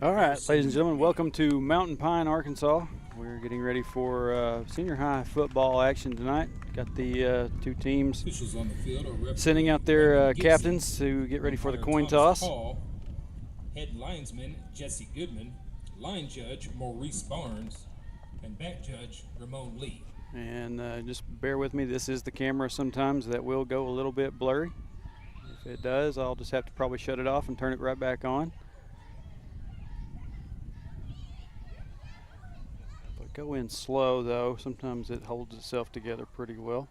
All right, ladies and gentlemen, welcome to Mountain Pine, Arkansas. We're getting ready for senior high football action tonight. Got the two teams sending out their captains to get ready for the coin toss. Head linesman Jesse Goodman, line judge Maurice Barnes, and back judge Ramon Lee. And just bear with me, this is the camera sometimes that will go a little bit blurry. If it does, I'll just have to probably shut it off and turn it right back on. Go in slow though, sometimes it holds itself together pretty well.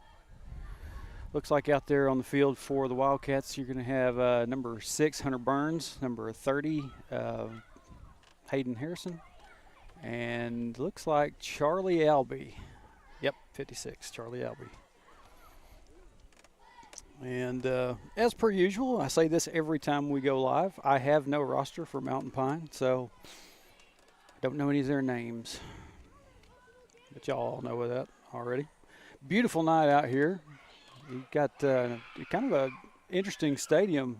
Looks like out there on the field for the Wildcats, you're going to have number 6, Hunter Burns, number 30, Hayden Harrison, and looks like Charlie Albee. Yep, 56, Charlie Albee. And as per usual, I say this every time we go live, I have no roster for Mountain Pine, so I don't know any of their names. But y'all all know that already. Beautiful night out here. You've got kind of an interesting stadium.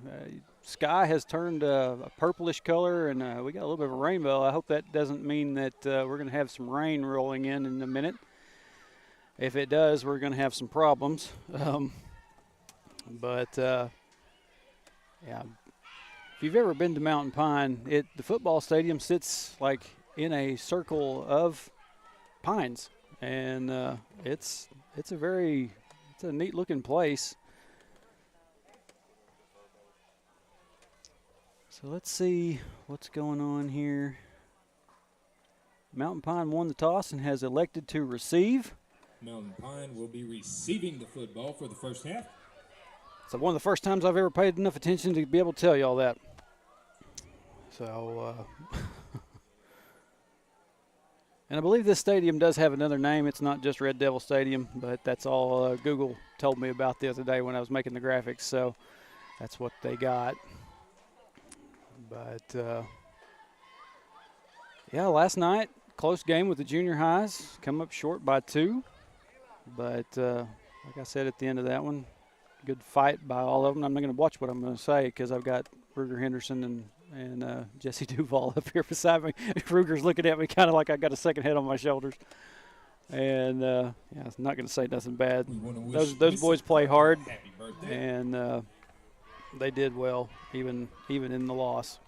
Sky has turned a purplish color, and we got a little bit of a rainbow. I hope that doesn't mean that we're going to have some rain rolling in a minute. If it does, we're going to have some problems. Yeah, if you've ever been to Mountain Pine, the football stadium sits like in a circle of pines, and it's a neat looking place. So let's see what's going on here. Mountain Pine won the toss and has elected to receive. Mountain Pine will be receiving the football for the first half. So one of the first times I've ever paid enough attention to be able to tell you all that. So and I believe this stadium does have another name. It's not just Red Devil Stadium, but that's all Google told me about the other day when I was making the graphics. So that's what they got. But, yeah, last night, close game with the junior highs. Come up short by 2. But, like I said at the end of that one, good fight by all of them. I'm not going to watch what I'm going to say because I've got Ruger Henderson and Jesse Duval up here beside me. Ruger's looking at me kind of like I got a second head on my shoulders. And, yeah, I'm not going to say nothing bad. Those boys play hard, and they did well, even in the loss.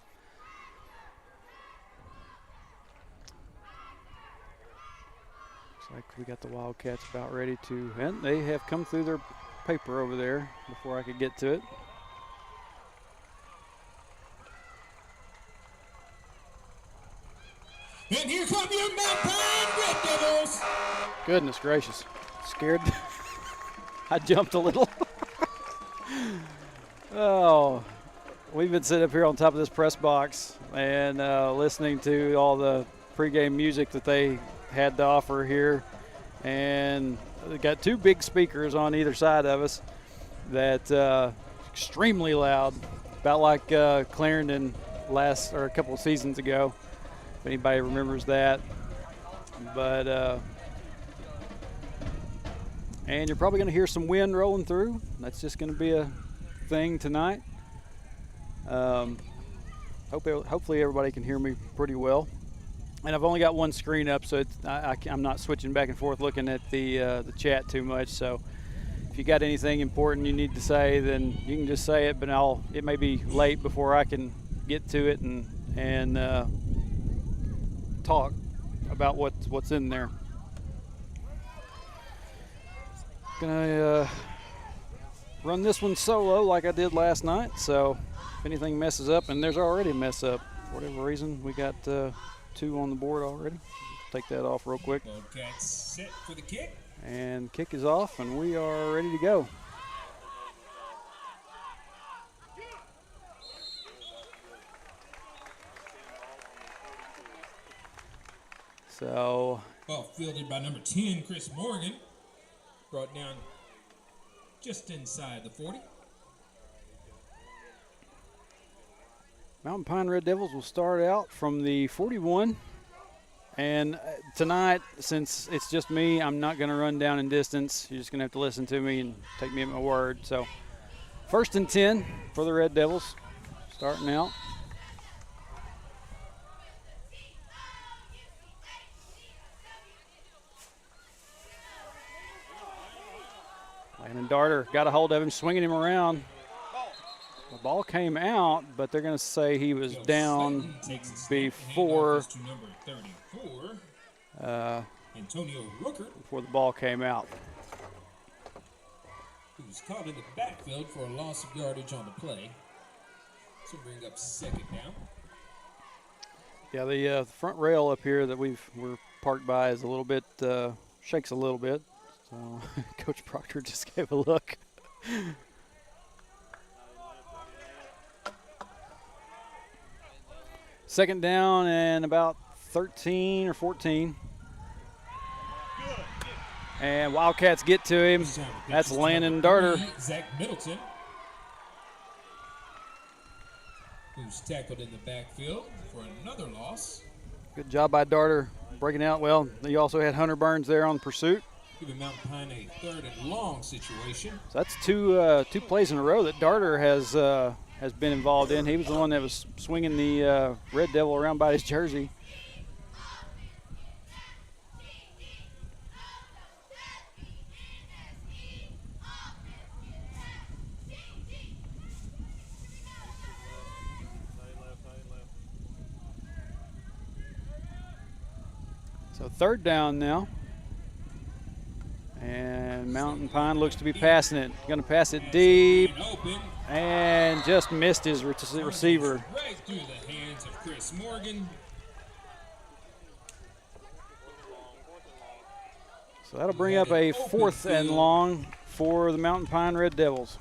Looks like we got the Wildcats about ready to, and they have come through their paper over there before I could get to it. And here come your Mountain Pine Red Devils. Goodness gracious. Scared. I jumped a little. Oh, we've been sitting up here on top of this press box and listening to all the pregame music that they had to offer here. And they got 2 big speakers on either side of us that extremely loud, about like Clarendon a couple of seasons ago. If anybody remembers that. But and you're probably going to hear some wind rolling through. That's just going to be a thing tonight. Hopefully everybody can hear me pretty well. And I've only got one screen up, so I'm not switching back and forth looking at the chat too much. So if you got anything important you need to say, then you can just say it. But it may be late before I can get to it and talk about what's in there. Gonna run this one solo like I did last night, so if anything messes up, and there's already a mess up for whatever reason, we got 2 on the board already. Take that off real quick. Wildcats set for the kick. And kick is off, and we are ready to go. So, ball fielded by number 10, Chris Morgan. Brought down just inside the 40. Mountain Pine Red Devils will start out from the 41. And tonight, since it's just me, I'm not going to run down in distance. You're just going to have to listen to me and take me at my word. So, 1st and 10 for the Red Devils, starting out. And Darter got a hold of him, swinging him around. The ball came out, but they're going to say he was down before the ball came out. He was caught in the backfield for a loss of yardage on the play. So bring up second down. Yeah, the front rail up here that we're parked by is a little bit, shakes a little bit. So Coach Proctor just gave a look. Second down and about 13 or 14. And Wildcats get to him. That's Landon Darter. Zach Middleton, who's tackled in the backfield for another loss. Good job by Darter breaking out well. You also had Hunter Burns there on pursuit. Giving Mountain Pine a 3rd and long situation. So that's two plays in a row that Darter has been involved in. He was the one that was swinging the Red Devil around by his jersey. So third down now. And Mountain Pine looks to be passing it. Going to pass it deep. And just missed his receiver. Right through the hands of Chris Morgan. So that'll bring up a 4th and long for the Mountain Pine Red Devils.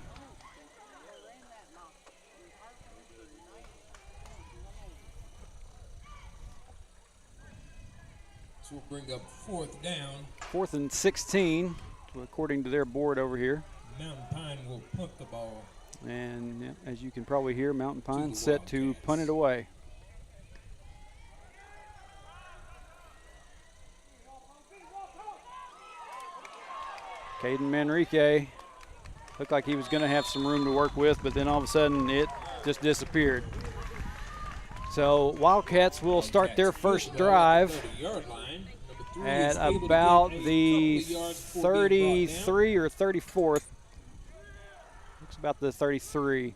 So we'll bring up 4th down. 4th and 16, according to their board over here. Mountain Pine will punt the ball. And yeah, as you can probably hear, Mountain Pine set to punt it away. Caden Manrique looked like he was going to have some room to work with, but then all of a sudden it just disappeared. So Wildcats will start their first drive at about the 33 or 34th. Looks about the 33.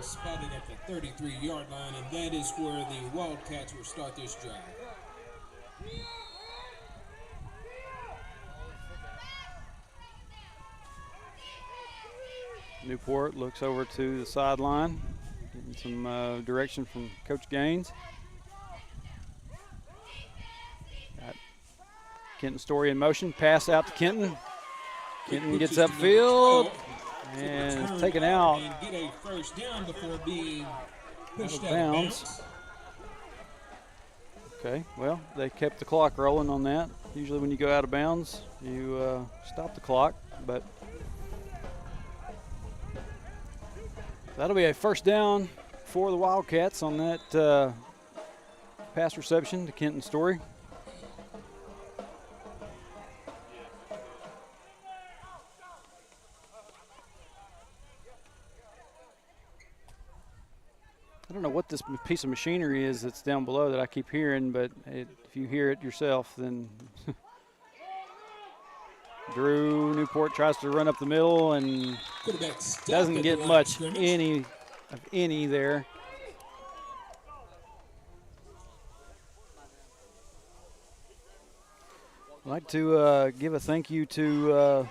Spotted at the 33-yard line, and that is where the Wildcats will start this drive. Newport looks over to the sideline, getting some direction from Coach Gaines. Got Kenton Story in motion, pass out to Kenton. Kenton gets upfield and is taken out. And get a first down before being pushed out of bounds. Okay, well, they kept the clock rolling on that. Usually when you go out of bounds, you stop the clock, but that'll be a first down for the Wildcats on that pass reception to Kenton Story. I don't know what this piece of machinery is that's down below that I keep hearing, but if you hear it yourself, then Drew Newport tries to run up the middle and doesn't get much any there. I'd like to give a thank you to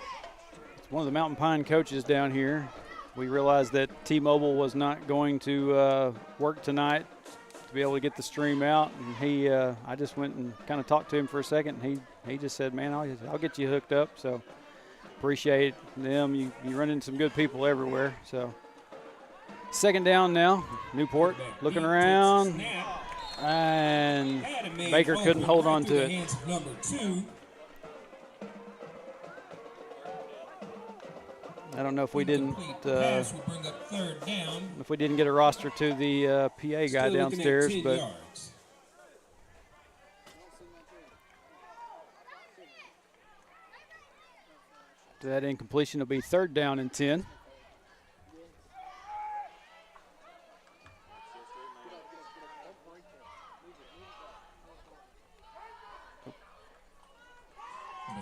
one of the Mountain Pine coaches down here. We realized that T-Mobile was not going to work tonight to be able to get the stream out, and I just went and kind of talked to him for a second. And he just said, "Man, I'll get you hooked up." So appreciate them. You run into some good people everywhere. So second down now. Newport looking around, and Baker couldn't hold on to it. Number 2. I don't know if we didn't bring up third down. if we didn't get a roster to the PA guy downstairs, but yards. that incompletion will be third down and 10.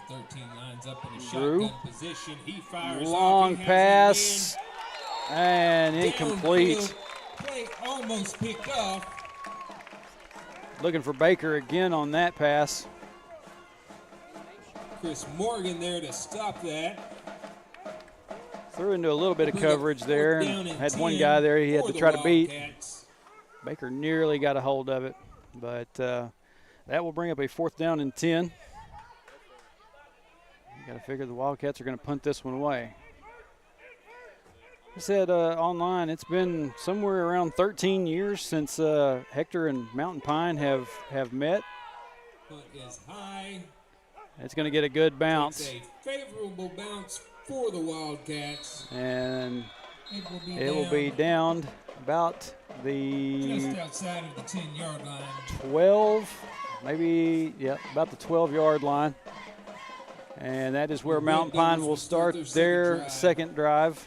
13 lines up in a Drew. shotgun position. He fires Long off. He pass. has And it in. incomplete. Downfield. Play almost picked off. Looking for Baker again on that pass. Chris Morgan there to stop that. Threw into a little bit of Bring up coverage there. fourth down And and had one 10 guy there he had for to the try to beat. Wildcats. Baker nearly got a hold of it. But that will bring up a 4th down and 10. You got to figure the Wildcats are going to punt this one away. I said online it's been somewhere around 13 years since Hector and Mountain Pine have met. Punt is high. It's going to get a good bounce. It's a favorable bounce for the Wildcats. And it will be downed about the just outside of the 10-yard line. 12, maybe, yeah, about the 12-yard line. And that is where Mountain Pine will start their second drive.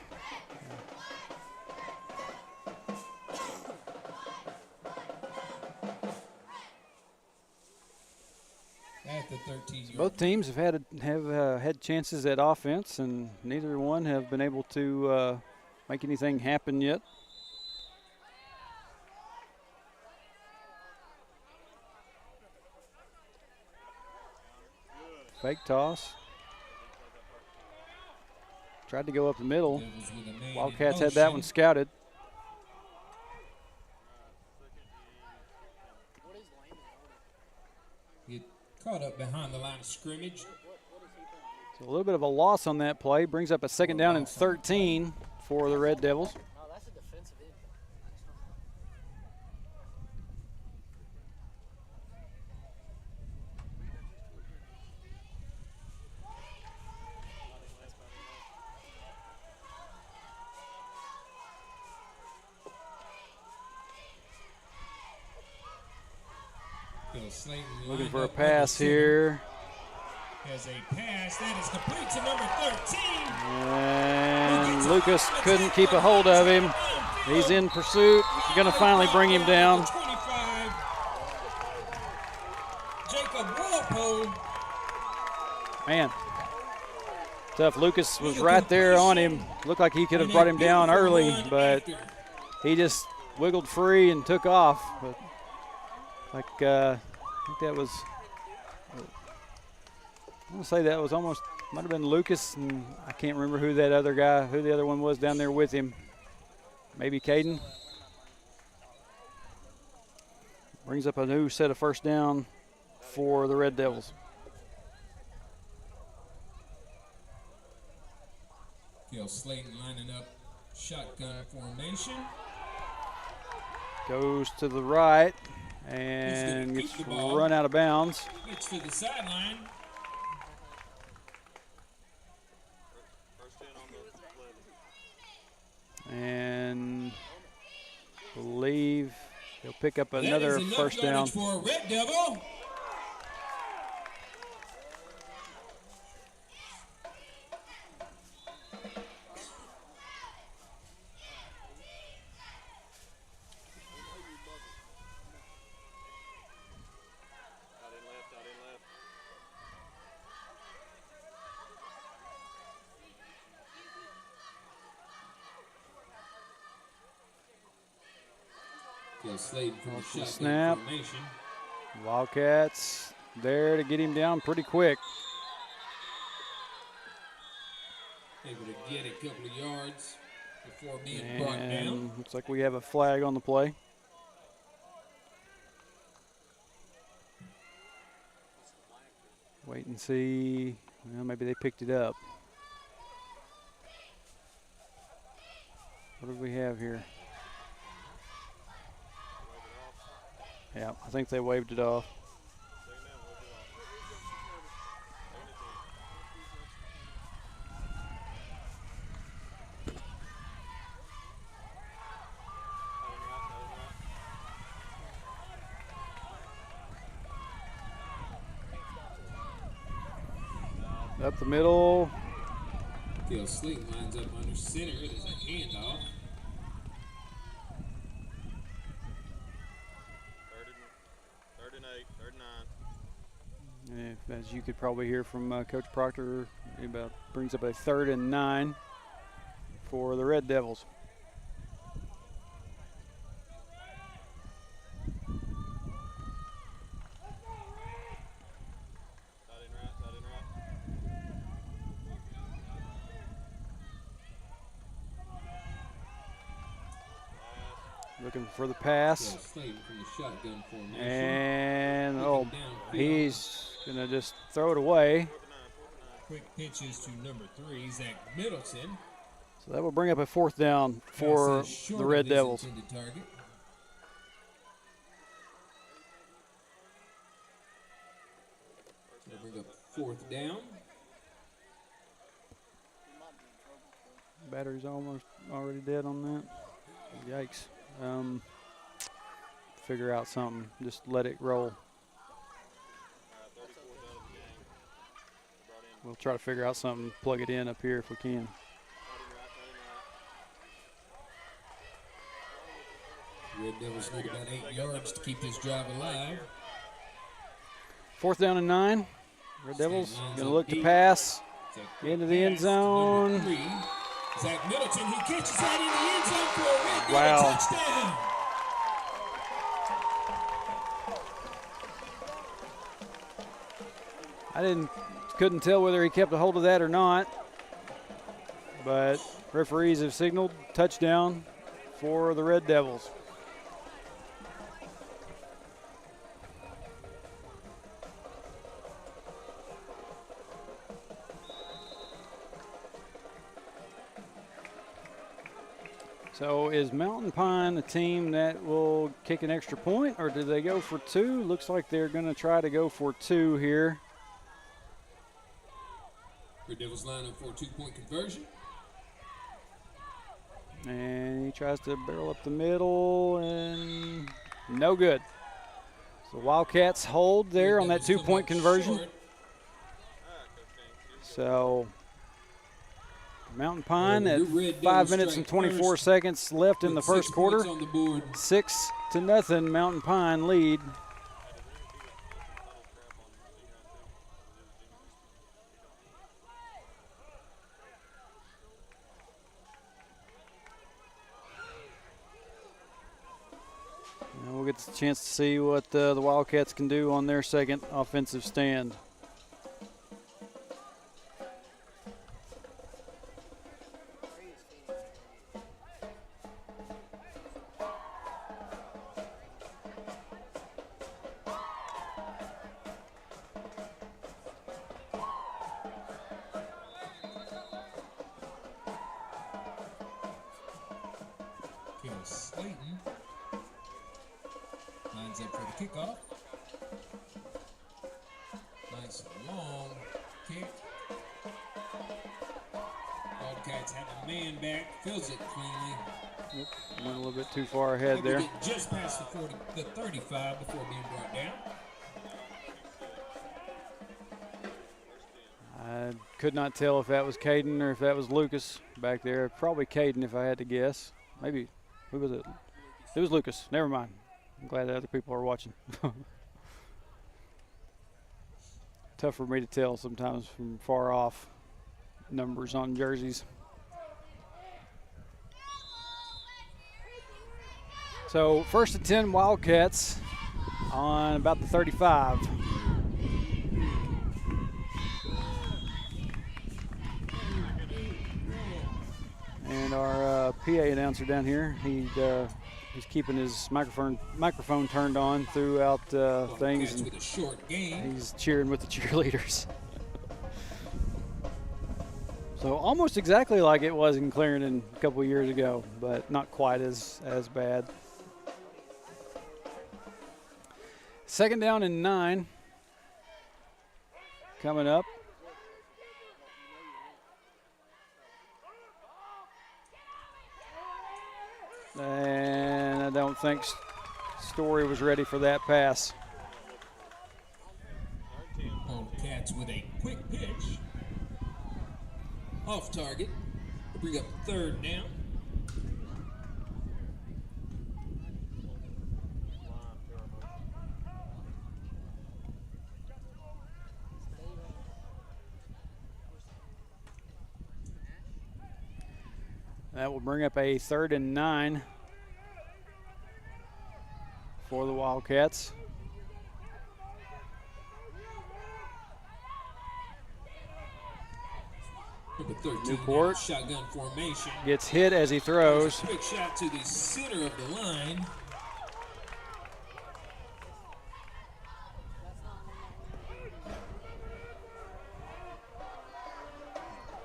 At the 13-yard. Both teams have had chances at offense, and neither one have been able to make anything happen yet. Fake toss. Tried to go up the middle. Wildcats had that one scouted. Get caught up behind the line of scrimmage. So a little bit of a loss on that play. Brings up a 2nd down and 13 for the Red Devils. That's a defensive end. Looking for a pass here. Has a pass that is complete to number 13. And Lucas couldn't keep a hold of him. He's in pursuit. Going to finally bring him down. 25. Jacob Walpole. Man, tough. Lucas was right there on him. Looked like he could have brought him down early, but he just wiggled free and took off. But I think that was, I want to say that was almost, might have been Lucas, and I can't remember who the other one was down there with him. Maybe Caden. Brings up a new set of 1st down for the Red Devils. Gil Slayton lining up shotgun formation. Goes to the right and gets run out of bounds. Gets to the sideline. And believe he'll pick up another 1st down. For a Red Devil. Slayton from the shotgun snap. formation. Wildcats there to get him down pretty quick. Able to get a couple of yards before being brought down. Looks like we have a flag on the play. Wait and see. Well, maybe they picked it up. What do we have here? Yeah, I think they waved it off. Up the middle. Gil Slayton lines up under center. There's a handoff. As you could probably hear from Coach Proctor, he about brings up a 3rd and 9 for the Red Devils. Looking for the pass. And, he's going to just throw it away. Quick pitches to number 3, Zach Middleton. So that will bring up a 4th down for the Red Devils. That'll bring up 4th down. Battery's almost already dead on that. Yikes. Figure out something. Just let it roll. We'll try to figure out something, plug it in up here if we can. Red Devils need about 8 yards to keep this drive alive. 4th down and 9. Red Devils going to look to pass into the end zone. Zach Middleton, who catches that in the end zone for a Red Devil touchdown. Couldn't tell whether he kept a hold of that or not, but referees have signaled touchdown for the Red Devils. So is Mountain Pine a team that will kick an extra point, or do they go for 2? Looks like they're going to try to go for 2 here. Red Devils line up for a 2-point conversion. And he tries to barrel up the middle, and no good. So Wildcats hold there on that 2-point conversion. So Mountain Pine at 5 minutes and 24 seconds left in the first quarter. 6-0 Mountain Pine lead. And we'll get a chance to see what the Wildcats can do on their second offensive stand. Slayton lines up for the kickoff. Nice long kick. Wildcats have a man back, fills it cleanly. Yep, went a little bit too far ahead there. Just past the 35 before being brought down. I could not tell if that was Caden or if that was Lucas back there. Probably Caden if I had to guess. Maybe, who was it? It was Lucas. Never mind. I'm glad that other people are watching. Tough for me to tell sometimes from far off numbers on jerseys. So 1st and 10 Wildcats on about the 35. And our PA announcer down here, he's keeping his microphone turned on throughout things. And he's cheering with the cheerleaders. So almost exactly like it was in Clarendon a couple of years ago, but not quite as bad. 2nd down and 9 coming up. And I don't think Story was ready for that pass. Wildcats with a quick pitch. Off target. Bring up 3rd down. That will bring up a 3rd and 9 for the Wildcats. Number 13, Newport shotgun formation. Gets hit as he throws. Quick shot to the center of the line.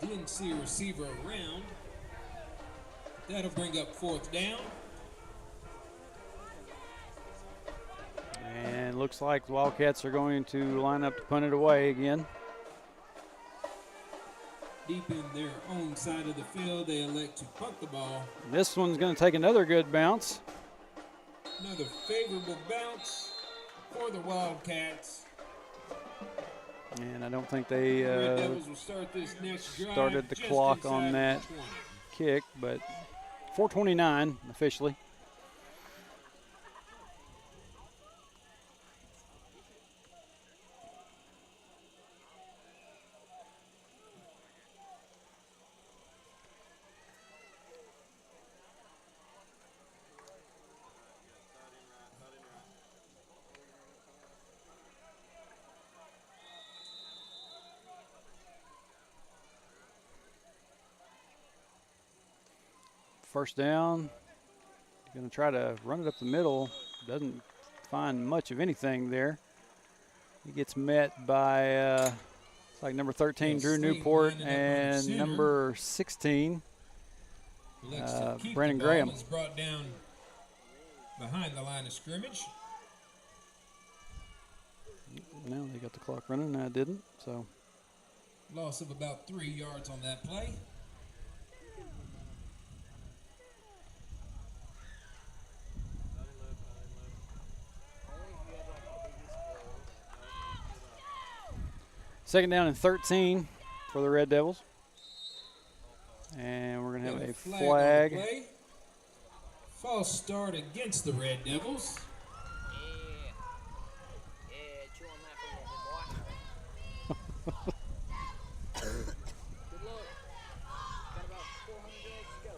Didn't see a receiver around. That'll bring up 4th down. And looks like the Wildcats are going to line up to punt it away again. Deep in their own side of the field, they elect to punt the ball. This one's going to take another good bounce. Another favorable bounce for the Wildcats. And I don't think they Red Devils will start this next drive started the just clock inside on that the 20. kick, but 4:29 officially. First down. Going to try to run it up the middle. Doesn't find much of anything there. He gets met by it's like number 13, Drew Newport, and number 16, Brandon Graham. Is brought down behind the line of scrimmage. Now they got the clock running. I didn't. So Loss of about 3 yards on that play. second down and 13 for the Red Devils. And we're going to have a flag. False start against the Red Devils. Chew on that for a little bit, boy. Good luck. Got about 400 yards to go.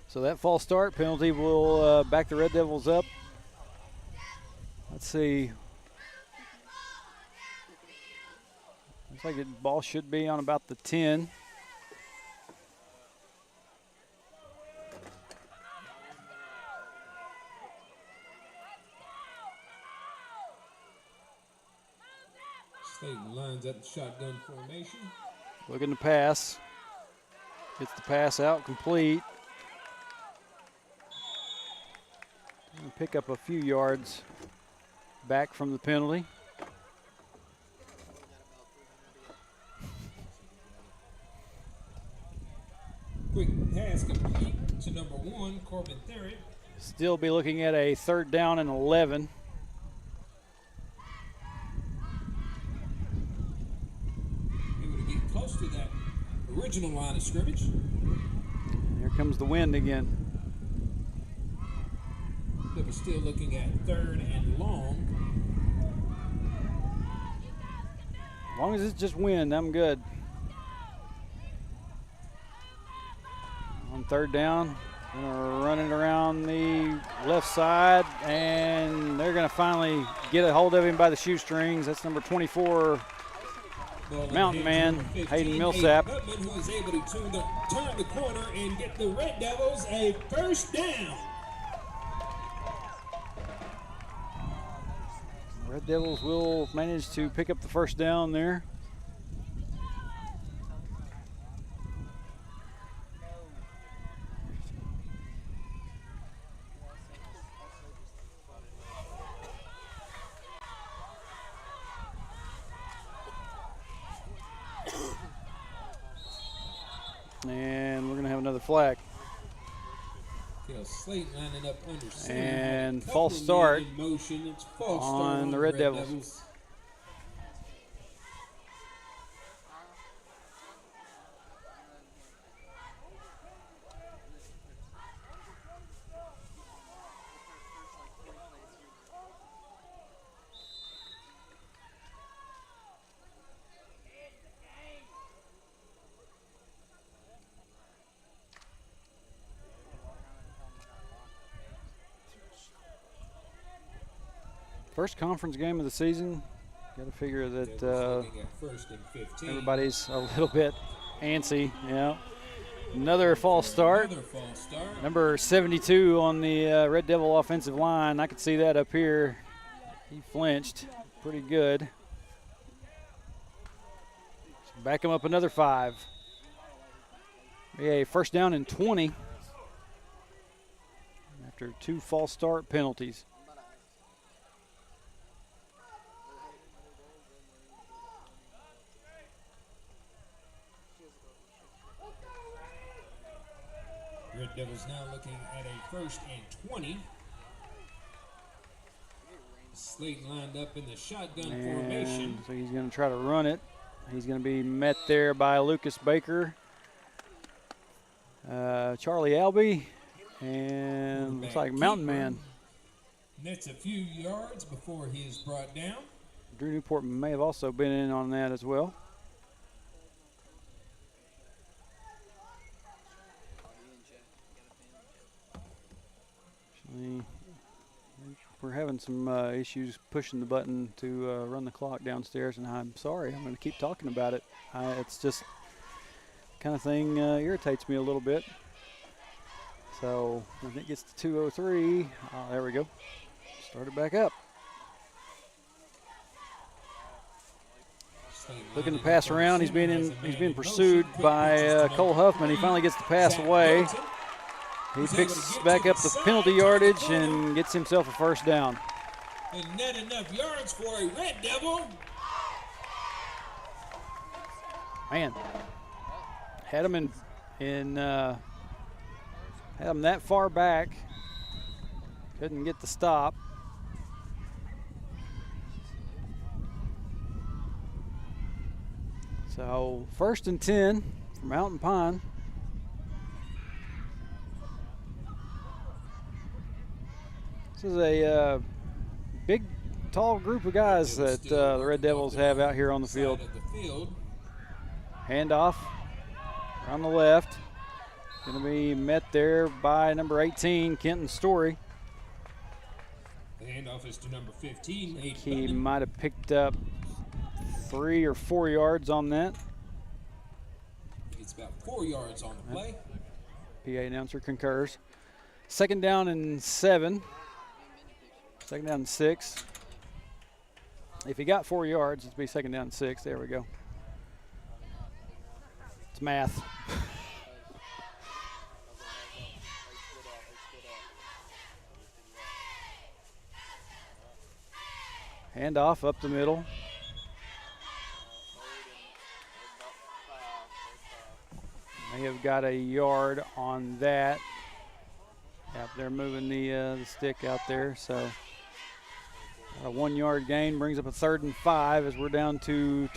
So that false start penalty will back the Red Devils up. Let's see. Looks like the ball should be on about the 10. Slayton lines up the shotgun formation. Looking to pass. Gets the pass out complete. And pick up a few yards back from the penalty. Quick pass complete to number 1, Corbin Theriot. Still be looking at a 3rd down and 11. Able to get close to that original line of scrimmage. Here comes the wind again. They were still looking at 3rd and long. As long as it's just wind, I'm good. On 3rd down, gonna run it around the left side, and they're gonna finally get a hold of him by the shoestrings. That's number 24, Mountain Man, Hayden Millsap. Gutman, who is able to turn the corner and get the Red Devils a 1st down. Red Devils will manage to pick up the 1st down there. And we're going to have another flag. Slayton lining up under center. And false start motion. It's false on start the Red Devils. First conference game of the season. Got to figure that Looking at 1st and 15. everybody's a little bit antsy. Yeah. Another false start. Another false start. Number 72 on the Red Devil offensive line. I could see that up here. He flinched pretty good. Back him up another 5. Yeah, first down and 20 after 2 false start penalties. Red Devils now looking at a 1st and 20. Slate lined up in the shotgun formation. So he's going to try to run it. He's going to be met there by Lucas Baker, Charlie Albee, and looks like Mountain Man. Nets a few yards before he is brought down. Drew Newport may have also been in on that as well. Actually, we're having some issues pushing the button to run the clock downstairs, and I'm sorry. I'm going to keep talking about it. It's just kind of thing irritates me a little bit. So when it gets to 2:03, there we go. Start it back up. Looking to pass around. He's being pursued by Cole Huffman. He finally gets the pass away. He picks back up the penalty yardage and gets himself a first down. And not enough yards for a Red Devil. Man, had him had him that far back. Couldn't get the stop. So 1st and 10 for Mountain Pine. This is a big, tall group of guys that the Red Devils have out here on the field. Handoff on the left. Going to be met there by number 18, Kenton Story. The handoff is to number 15. He might have picked up 3 or 4 yards on that. It's about 4 yards on the play. PA announcer concurs. 2nd down and 7. 2nd down and 6. If he got 4 yards, it'd be 2nd down and 6. There we go. It's math. Handoff up the middle. May have got a yard on that. Yep, they're moving the stick out there. So a 1 yard gain brings up a 3rd and 5 as we're down to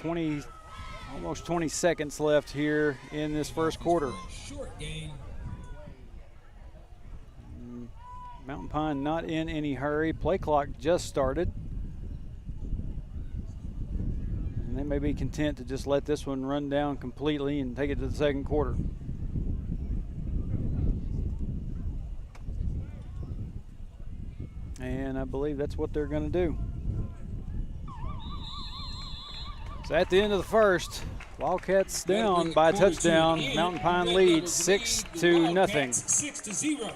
almost 20 seconds left here in this first quarter. Short gain. Mountain Pine not in any hurry. Play clock just started. And they may be content to just let this one run down completely and take it to the 2nd quarter. And I believe that's what they're going to do. So at the end of the first, Wildcats down by a touchdown. Mountain Pine leads 6-0. 6-0.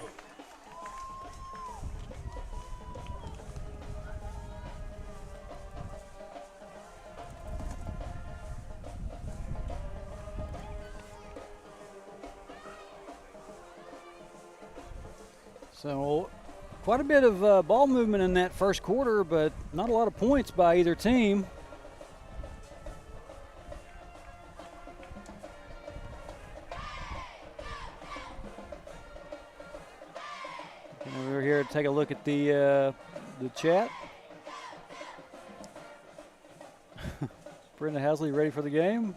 So quite a bit of ball movement in that first quarter, but not a lot of points by either team. We're here to take a look at the chat. Brenda Hasley ready for the game.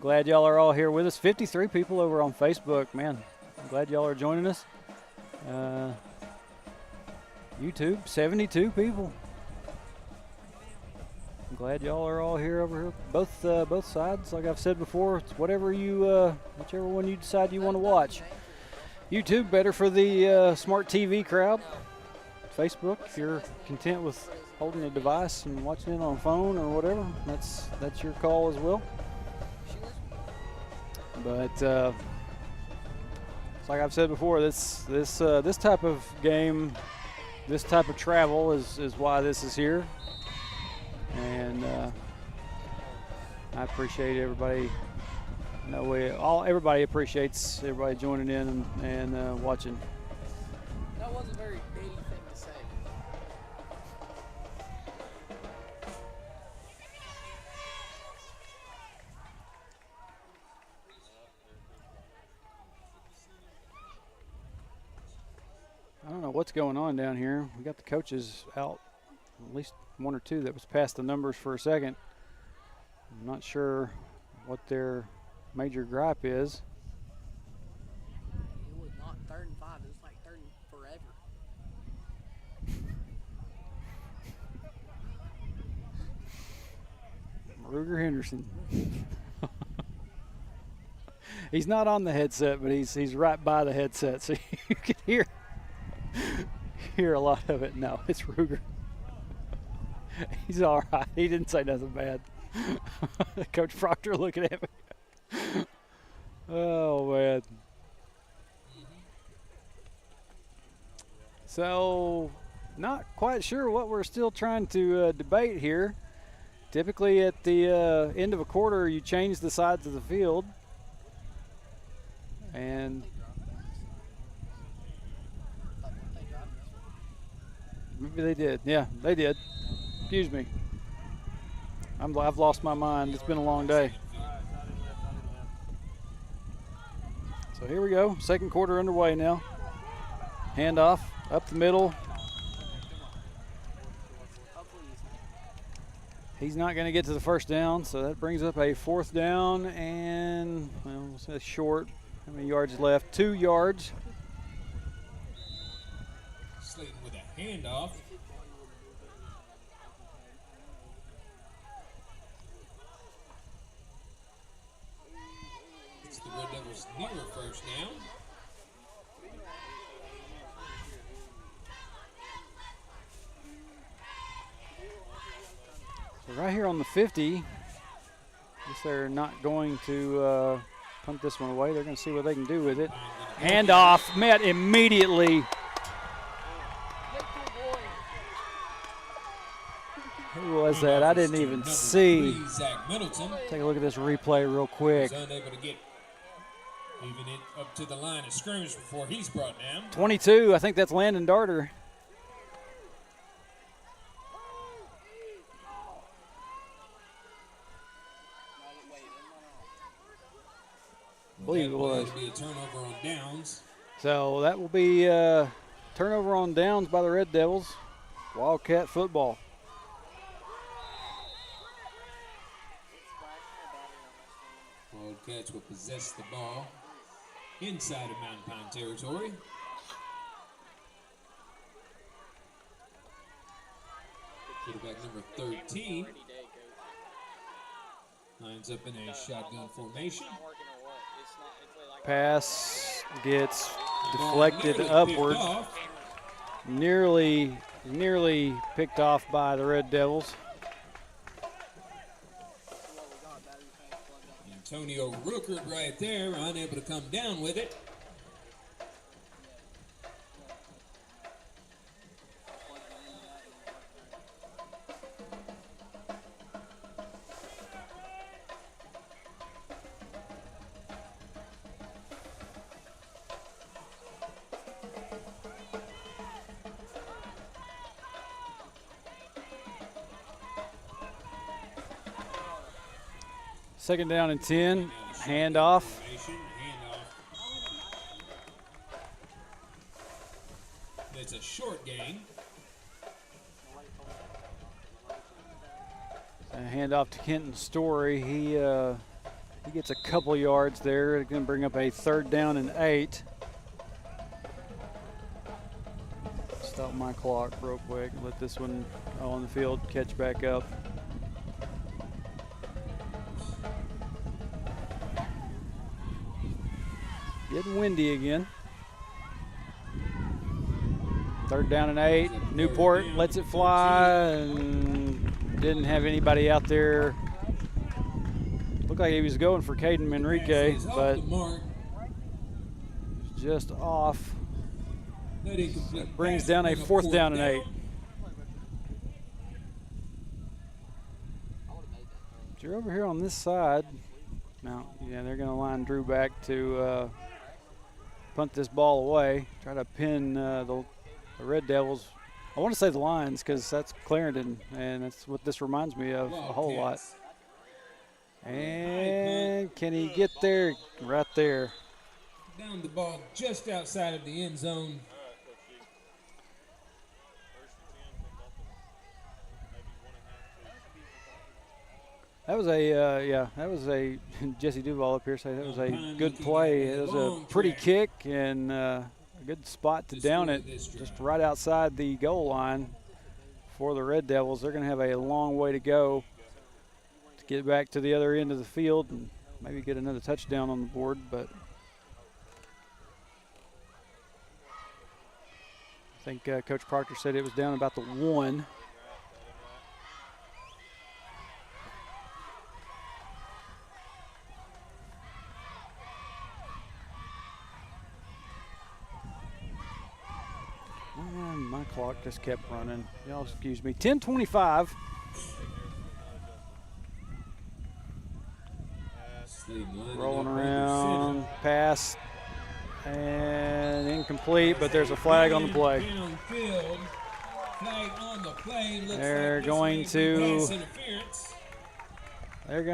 Glad y'all are all here with us. 53 people over on Facebook. Man, I'm glad y'all are joining us. YouTube, 72 people. I'm glad y'all are all here over here. Both sides, like I've said before, it's whatever whichever one you decide you want to watch. YouTube better for the smart TV crowd. Facebook. If you're content with holding a device and watching it on a phone or whatever, that's your call as well. But like I've said before, this type of game, this type of travel is why this is here, and I appreciate everybody. Everybody appreciates everybody joining in and watching. That was a very baby thing to say. I don't know what's going on down here. We got the coaches out, at least one or two that was past the numbers for a second. I'm not sure what their major gripe is. It was not 3rd and 5. It was like 3rd and forever. Ruger Henderson. He's not on the headset, but he's right by the headset, so you can hear a lot of it. No, it's Ruger. He's all right. He didn't say nothing bad. Coach Proctor looking at me. Oh, man. So, not quite sure what we're still trying to debate here. Typically at the end of a quarter, you change the sides of the field. And maybe they did. Yeah, they did. Excuse me. I've lost my mind. It's been a long day. So here we go. Second quarter underway now. Handoff up the middle. He's not going to get to the first down, so that brings up a 4th down and, well, it's short. How many yards left? 2 yards. Slayton with a handoff. It's the Red Devils near first down. So right here on the 50, guess they're not going to punt this one away. They're going to see what they can do with it. Handoff met immediately. Who was that? I didn't even see. Take a look at this replay real quick. Unable to get even it up to the line of scrimmage before he's brought down. 22, I think that's Landon Darter. I believe it was. Be a turnover on downs. So that will be turnover on downs by the Red Devils. Wildcat football. Wildcats will possess the ball inside of Mountain Pine territory. Quarterback number 13 lines up in a shotgun formation. Pass gets deflected upward. Nearly picked off by the Red Devils. Antonio Ruckert right there, unable to come down with it. Second down and 10, handoff. It's a short gain. A handoff to Kenton Story. He gets a couple yards there. It's going to bring up a 3rd down and 8. Stop my clock real quick. Let this one on the field catch back up. Getting windy again. 3rd down and 8. Newport lets it fly and didn't have anybody out there. Looked like he was going for Caden Manrique, but just off. That brings down a 4th down and 8. But you're over here on this side. Now, yeah, they're going to line Drew back to punt this ball away, try to pin the Red Devils. I want to say the Lions because that's Clarendon, and that's what this reminds me of a whole lot. And can he get there? Right there. Down the ball just outside of the end zone. That was a Jesse Duval up here saying that was a good play. It was a pretty kick and a good spot to down it just right outside the goal line for the Red Devils. They're going to have a long way to go to get back to the other end of the field and maybe get another touchdown on the board, but I think Coach Proctor said it was down about the 1. And my clock just kept running. Y'all excuse me. 10:25. Rolling around, pass, and incomplete, but there's a flag on the play. They're going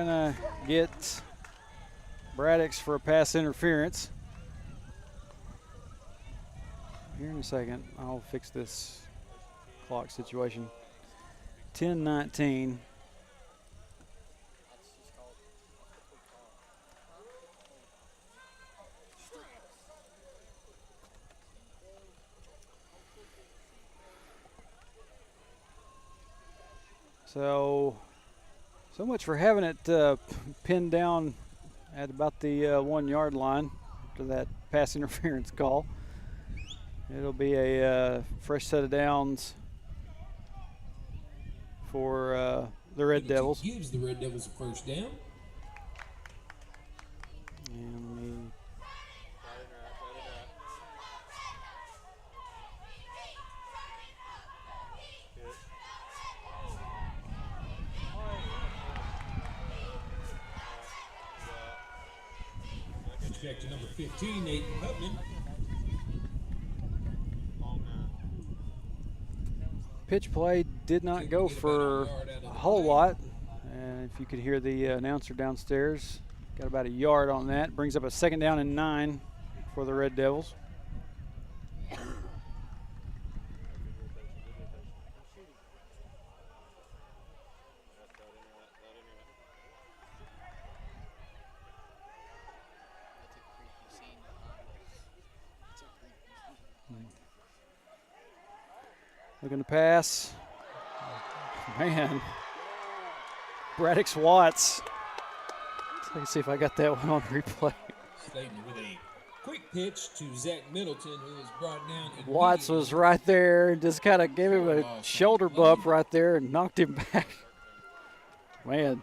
to get Braddix for a pass interference. Here in a second, I'll fix this clock situation. 10:19. So much for having it pinned down at about the 1 yard line after that pass interference call. It'll be a fresh set of downs for the Red Devils. Gives the Red Devils a first down. And Check to number 15, Nathan Putman. pitch play did not go for a whole lot. And if you could hear the announcer downstairs, got about a yard on that. Brings up a 2nd down and 9 for the Red Devils. Looking to pass. Man. Braddix Watts. Let's see if I got that one on replay. Slayton with a quick pitch to Zach Middleton, who was brought down. Watts was right there and just kind of gave him a shoulder bump right there and knocked him back. Man.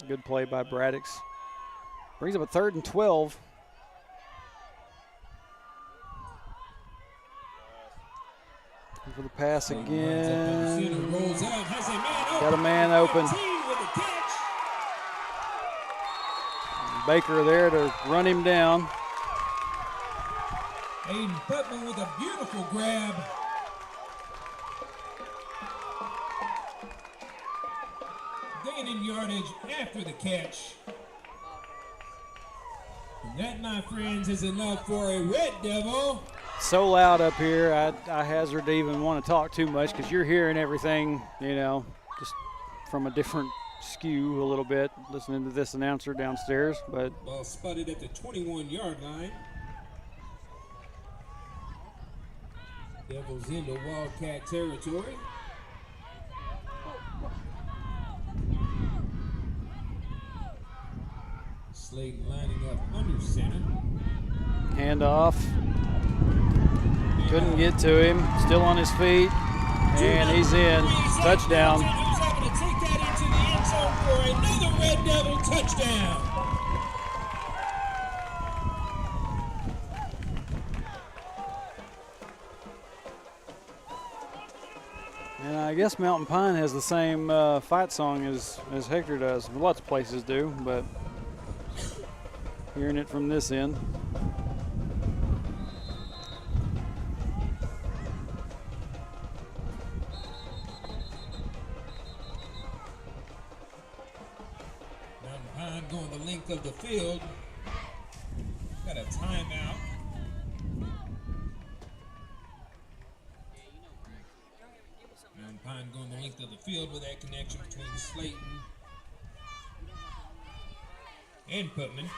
Good play by Braddix. Brings up a 3rd and 12. For the pass again. Got a man open. Baker there to run him down. Aiden Putman with a beautiful grab. Gaining yardage after the catch. And that, my friends, is enough for a Red Devil. So loud up here, I hazard to even want to talk too much because you're hearing everything, you know, just from a different skew a little bit, listening to this announcer downstairs. But ball spotted at the 21-yard line. Devils into Wildcat territory. Slayton lining up under center. Handoff. Couldn't get to him. Still on his feet. And he's in. Touchdown. Who's able to take that into the end zone for another Red Devil touchdown. And I guess Mountain Pine has the same fight song as Hector does. Lots of places do, but hearing it from this end. Mountain Pine going the length of the field. Got a timeout. Mountain Pine going the length of the field with that connection between Slayton and Putman.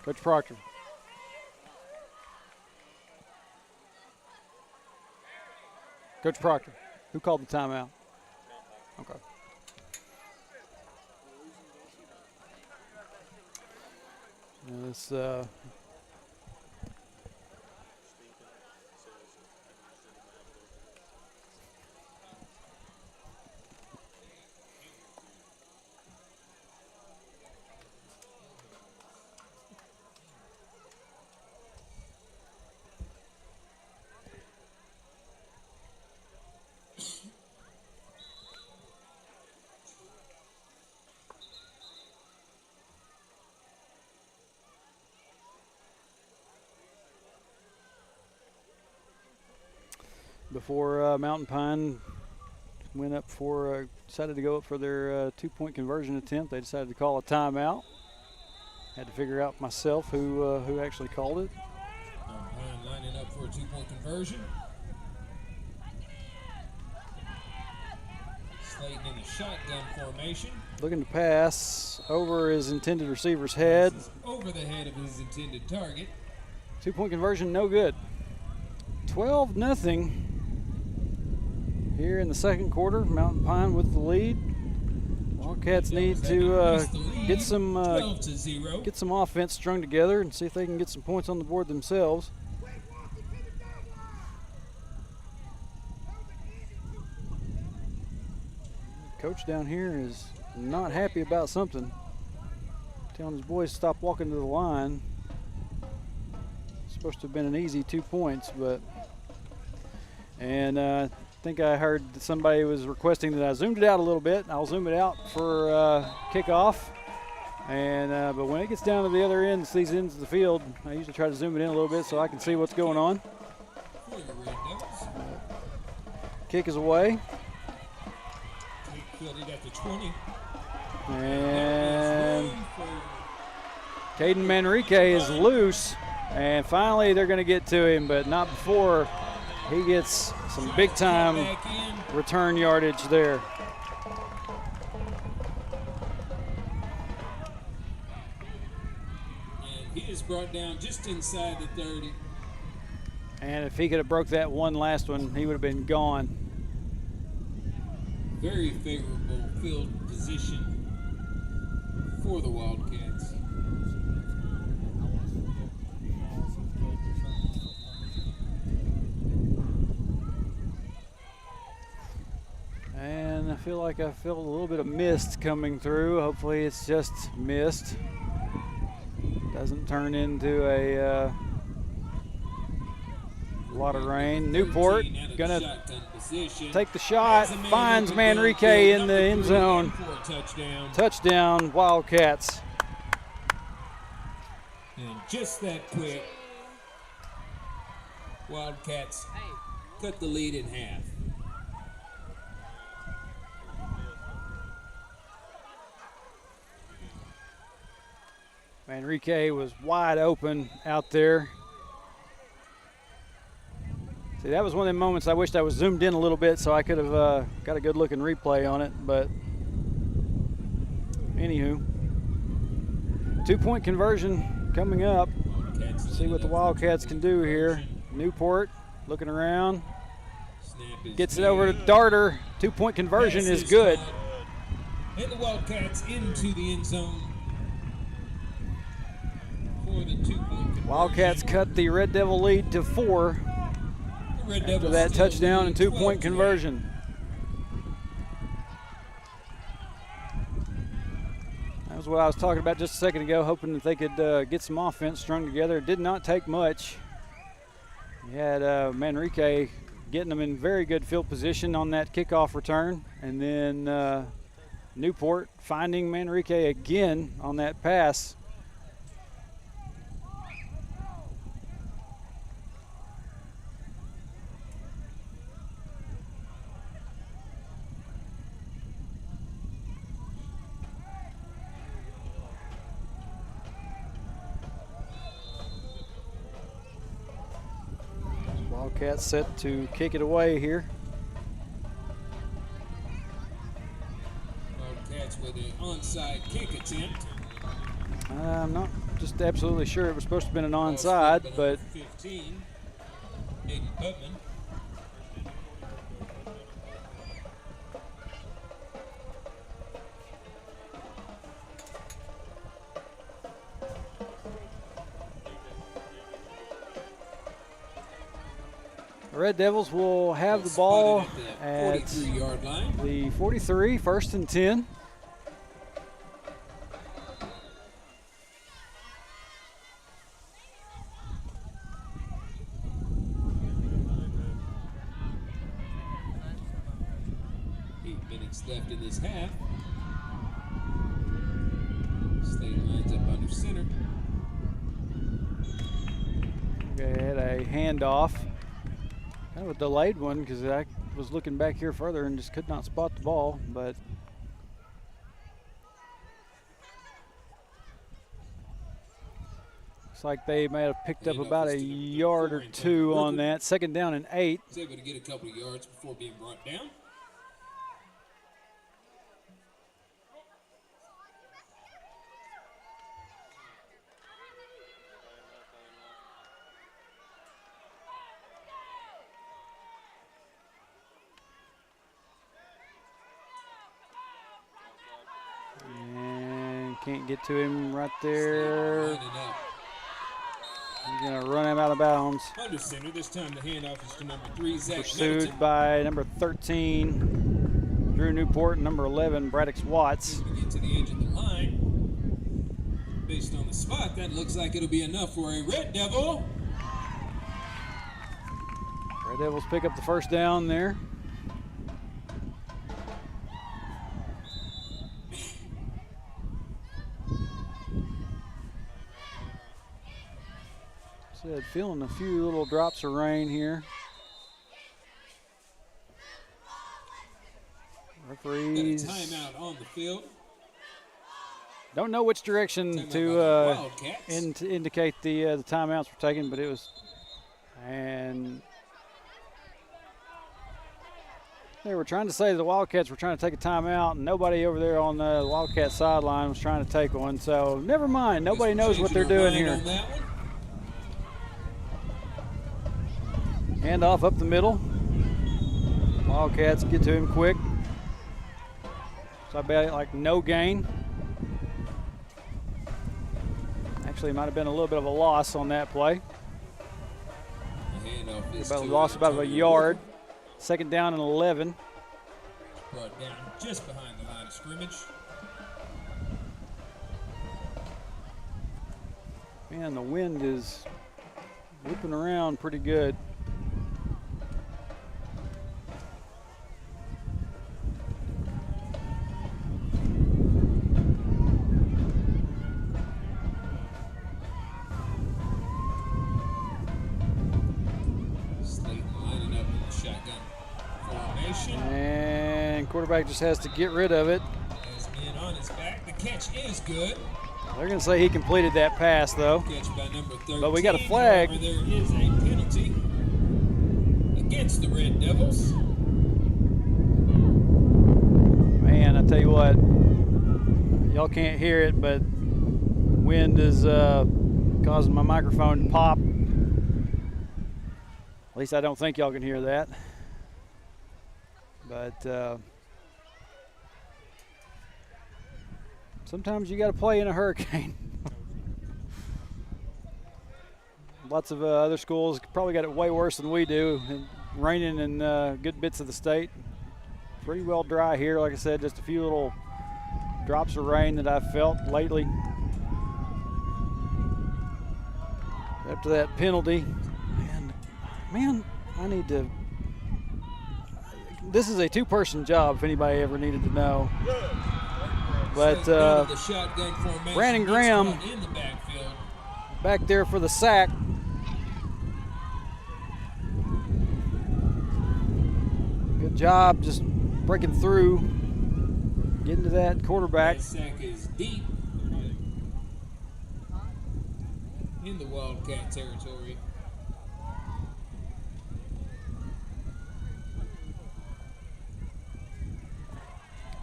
Coach Proctor. Coach Proctor, who called the timeout? Okay. This before Mountain Pine went up for, decided to go up for their 2-point conversion attempt, they decided to call a timeout. Had to figure out myself who actually called it. Mountain Pine lining up for a 2-point conversion. Slayton in the shotgun formation. Looking to pass over his intended receiver's head. Over the head of his intended target. 2-point conversion, no good. 12-0 here in the second quarter. Mountain Pine with the lead. Wildcats need to get some offense strung together and see if they can get some points on the board themselves. Coach down here is not happy about something. Telling his boys to stop walking to the line. It's supposed to have been an easy 2 points, but I think I heard that somebody was requesting that I zoomed it out a little bit. I'll zoom it out for kickoff. And but when it gets down to the other ends, these ends of the field, I usually try to zoom it in a little bit so I can see what's going on. Kick is away. Fielded at the 20. And Caden Manrique is loose. And finally they're going to get to him, but not before he gets some big time return yardage there. And he is brought down just inside the 30. And if he could have broke that one last one, he would have been gone. Very favorable field position for the Wildcats. And I feel like I felt a little bit of mist coming through. Hopefully it's just mist. Doesn't turn into a lot of rain. Newport gonna take the shot, finds Manrique in the end zone. Touchdown, Wildcats. And just that quick, Wildcats cut the lead in half. Manrique was wide open out there. See, that was one of the moments I wished I was zoomed in a little bit so I could have got a good looking replay on it. But anywho, 2-point conversion coming up. See what the Wildcats can do here. Newport looking around. Gets it over to Darter. 2-point conversion is good. And the Wildcats into the end zone for the 2-point conversion. Wildcats cut the Red Devil lead to 4 after that touchdown and 2-point conversion. That was what I was talking about just a second ago, hoping that they could get some offense strung together. It did not take much. You had Manrique getting them in very good field position on that kickoff return, and then Newport finding Manrique again on that pass. Wildcats set to kick it away here. Wildcats with an onside kick attempt. I'm not just absolutely sure it was supposed to have been an onside, but 15, Aiden Putman. the Red Devils will have the ball at 43-yard line. the 43, 1st and 10. Left in this half. Slade lines up under center. Okay, had a handoff. Kind of a delayed one because I was looking back here further and just could not spot the ball, but looks like they may have picked up about a yard or two on that. 2nd down and 8. Was able to get a couple of yards before being brought down. Can't get to him right there. He's going to run him out of bounds. Under center, this time the handoff is to number 3, Zach Pursued Middleton. by number 13, Drew Newport, and number 11, Braddock Watts. To get to the edge of the line. Based on the spot, that looks like it'll be enough for a Red Devil. Red Devils pick up the 1st down there. Said feeling a few little drops of rain here. Referees Timeout on the field. don't know which direction to indicate the timeouts were taken, but it was, and they were trying to say the Wildcats were trying to take a timeout, and nobody over there on the Wildcat sideline was trying to take one. So never mind. Nobody knows what they're doing here. Handoff up the middle. Wildcats get to him quick. So I bet like no gain. Actually, it might have been a little bit of a loss on that play. Lost about a yard. 2nd down and 11. Brought down just behind the line of scrimmage. Man, the wind is whipping around pretty good. And quarterback just has to get rid of it. Has men on his back. The catch is good. They're going to say he completed that pass, though. Catch by number 13. But we got a flag. However, there is a penalty. against the Red Devils. Man, I tell you what, y'all can't hear it, but wind is causing my microphone to pop. At least I don't think y'all can hear that. But sometimes you got to play in a hurricane. Lots of other schools probably got it way worse than we do. And raining in good bits of the state. Pretty well dry here. Like I said, just a few little drops of rain that I've felt lately. After that penalty. And man, I need to. This is a two-person job if anybody ever needed to know. But Brandon Graham back there for the sack. Good job just breaking through, getting to that quarterback. That sack is deep in the Wildcat territory.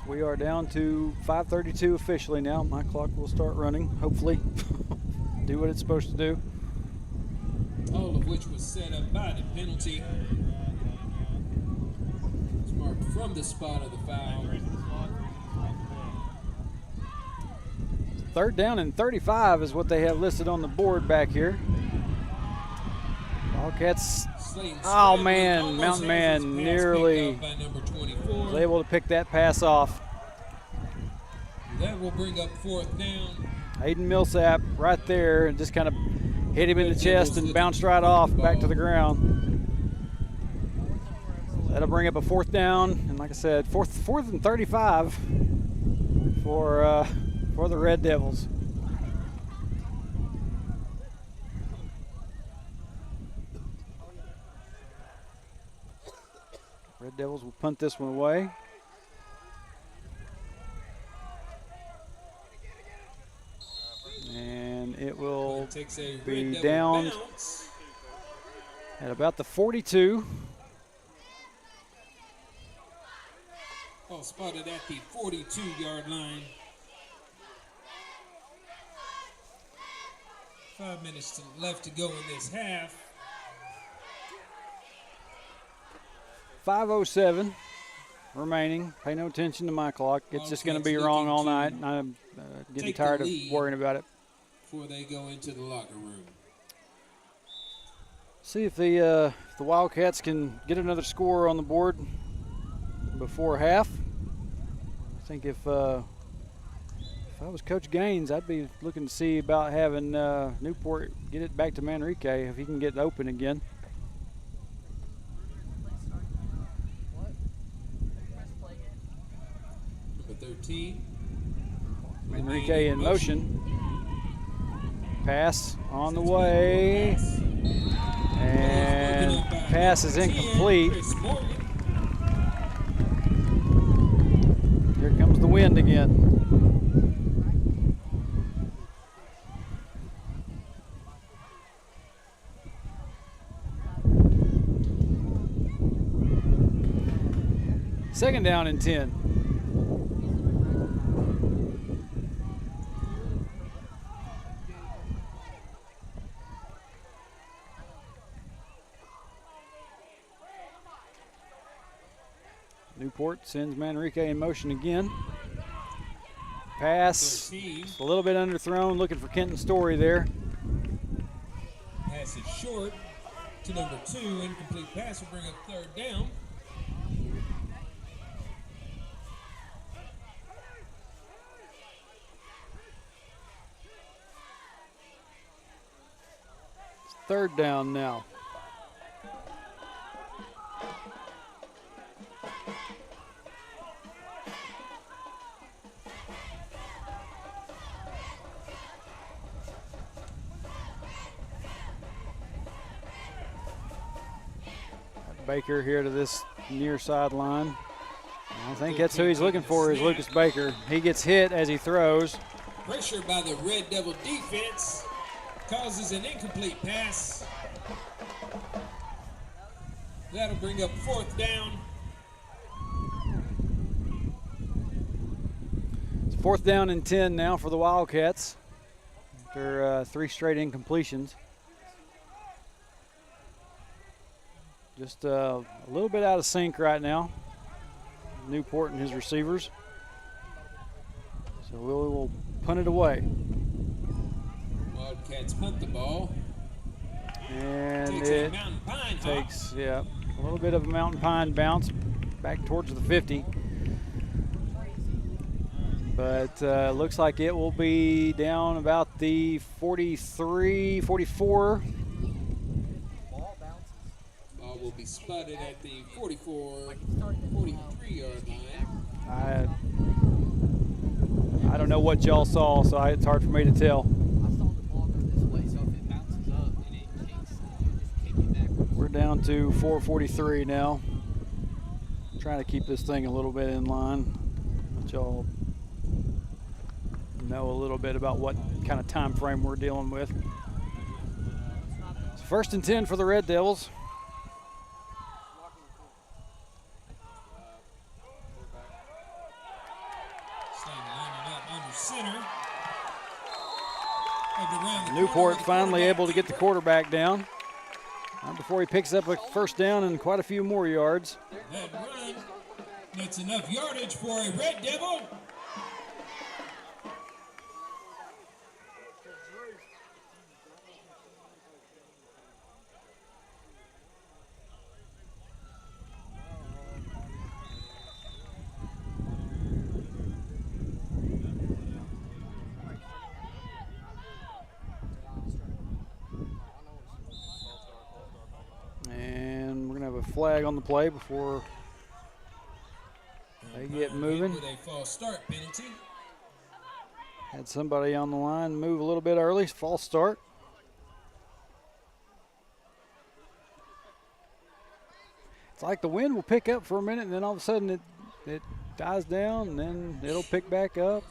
We are down to 5:32 officially now. My clock will start running, hopefully. Do what it's supposed to do. All of which was set up by the penalty. It's marked from the spot of the foul. 3rd down and 35 is what they have listed on the board back here. Wildcats. Oh man, Mountain Man nearly was able to pick that pass off. That will bring up 4th down. Hayden Millsap right there and just kind of hit him in the chest and bounced right off back to the ground. That'll bring up a 4th down, and like I said, fourth and 35 for the Red Devils. Red Devils will punt this one away. And it will be down at about the 42. Ball spotted at the 42-yard line. 5 minutes left to go in this half. 5:07 remaining. Pay no attention to my clock. It's just going to be wrong all night. And I'm getting tired of worrying about it. Before they go into the locker room. See if the Wildcats can get another score on the board before half. I think if I was Coach Gaines, I'd be looking to see about having Newport get it back to Manrique if he can get open again. Number 13. Manrique in motion. Pass on the way. And pass is incomplete. Here comes the wind again. Second down and 10. Newport sends Manrique in motion again. Pass a little bit underthrown, looking for Kenton Story there. Pass is short to number 2. Incomplete pass will bring up 3rd down. It's 3rd down now. Baker here to this near sideline. I think that's who he's looking for is Lucas Baker. He gets hit as he throws. Pressure by the Red Devil defense causes an incomplete pass. That'll bring up 4th down. It's 4th down and 10 now for the Wildcats after 3 straight incompletions. Just a little bit out of sync right now, Newport and his receivers. So we'll punt it away. Wildcats punt the ball. And Takes it a Mountain Pine takes, a little bit of a Mountain Pine bounce back towards the 50. But looks like it will be down about the 43, 44. Ball will be spotted at the 44, 43-yard line. I don't know what y'all saw, so it's hard for me to tell. I saw the ball go this way, so if it bounces up and it kicks, you just kick it backwards. We're down to 4:43 now. Trying to keep this thing a little bit in line. Let y'all know a little bit about what kind of time frame we're dealing with. It's 1st and 10 for the Red Devils. Center. Newport finally able to get the quarterback down. Before he picks up a 1st down and quite a few more yards. That run, that's enough yardage for a Red Devil. Flag on the play before they get moving. With a false start penalty. Had somebody on the line move a little bit early, false start. It's like the wind will pick up for a minute and then all of a sudden it dies down and then it'll pick back up.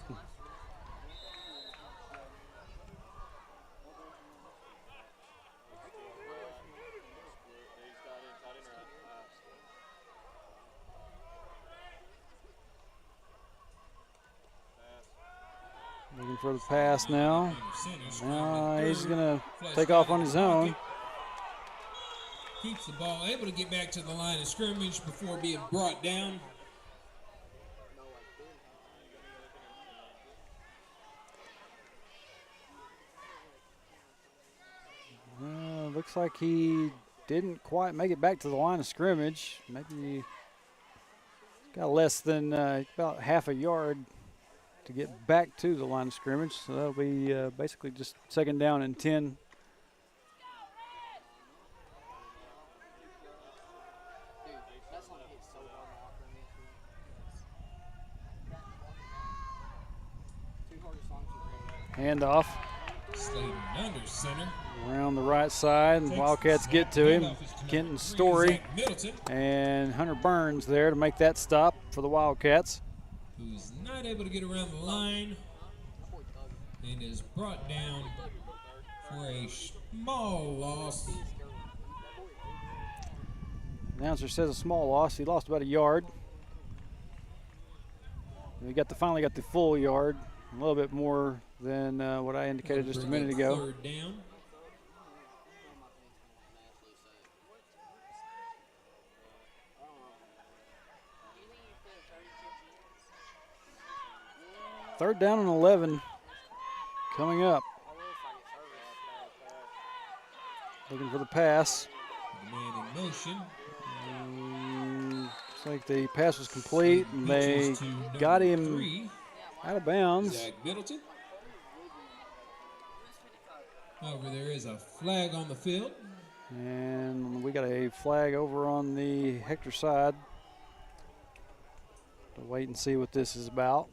Looking for the pass now. He's going to take off on his own. Keeps the ball, able to get back to the line of scrimmage before being brought down. Looks like he didn't quite make it back to the line of scrimmage. Maybe got less than about half a yard to get back to the line of scrimmage. So that'll be basically just 2nd down and 10. Handoff. Slayton under center. Around the right side, and Wildcats get to him. Kenton Story and Hunter Burns there to make that stop for the Wildcats. Who's not able to get around the line and is brought down for a small loss. Announcer says a small loss. He lost about a yard. We finally got the full yard, a little bit more than what I indicated just a minute ago. 3rd down. Third down and 11 coming up. Looking for the pass. Man in motion. Looks like the pass was complete, and they got him out of bounds. Zach Middleton. However, there is a flag on the field. And we got a flag over on the Hector side. To wait and see what this is about.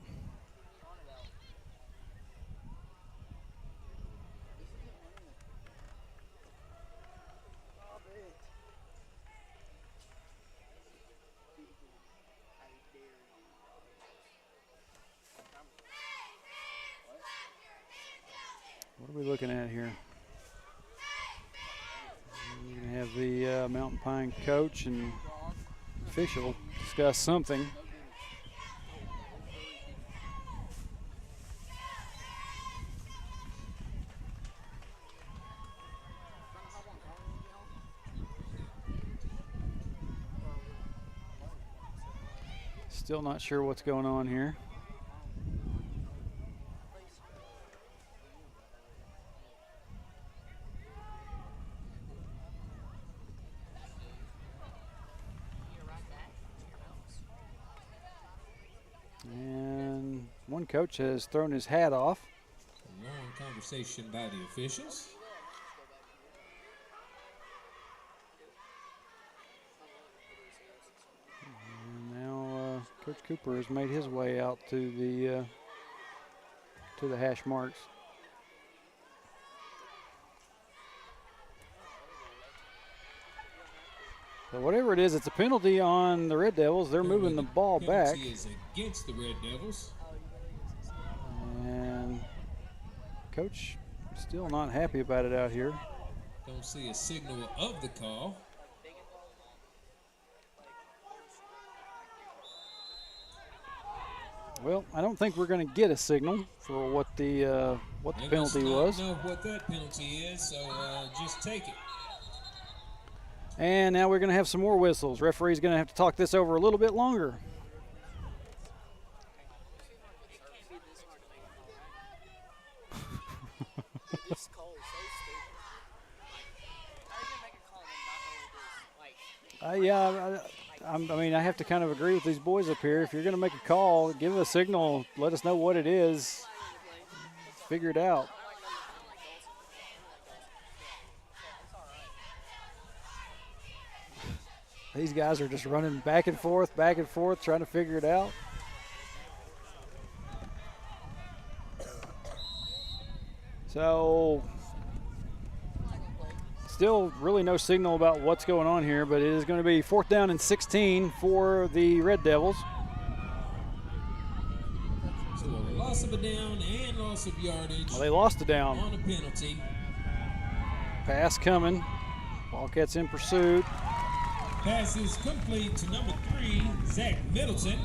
What are we looking at here? We're going to Have the Mountain Pine coach and official discuss something. Still not sure what's going on here. And one coach has thrown his hat off. A long conversation by the officials. Coach Cooper has made his way out to the hash marks. So whatever it is, it's a penalty on the Red Devils. They're moving the ball back. Penalty is against the Red Devils. And coach still not happy about it out here. Don't see a signal of the call. Well, I don't think we're going to get a signal for what the penalty was. I don't know what that penalty is, so just take it. And now we're going to have some more whistles. Referee's going to have to talk this over a little bit longer. I mean, I have to kind of agree with these boys up here. If you're going to make a call, give a signal. Let us know what it is. Figure it out. These guys are just running back and forth, trying to figure it out. So, still really no signal about what's going on here, but it is going to be 4th down and 16 for the Red Devils. So a loss of a down and loss of yardage. Well, they lost a down. On a penalty. Pass coming. Wildcats in pursuit. Pass is complete to number 3, Zach Middleton.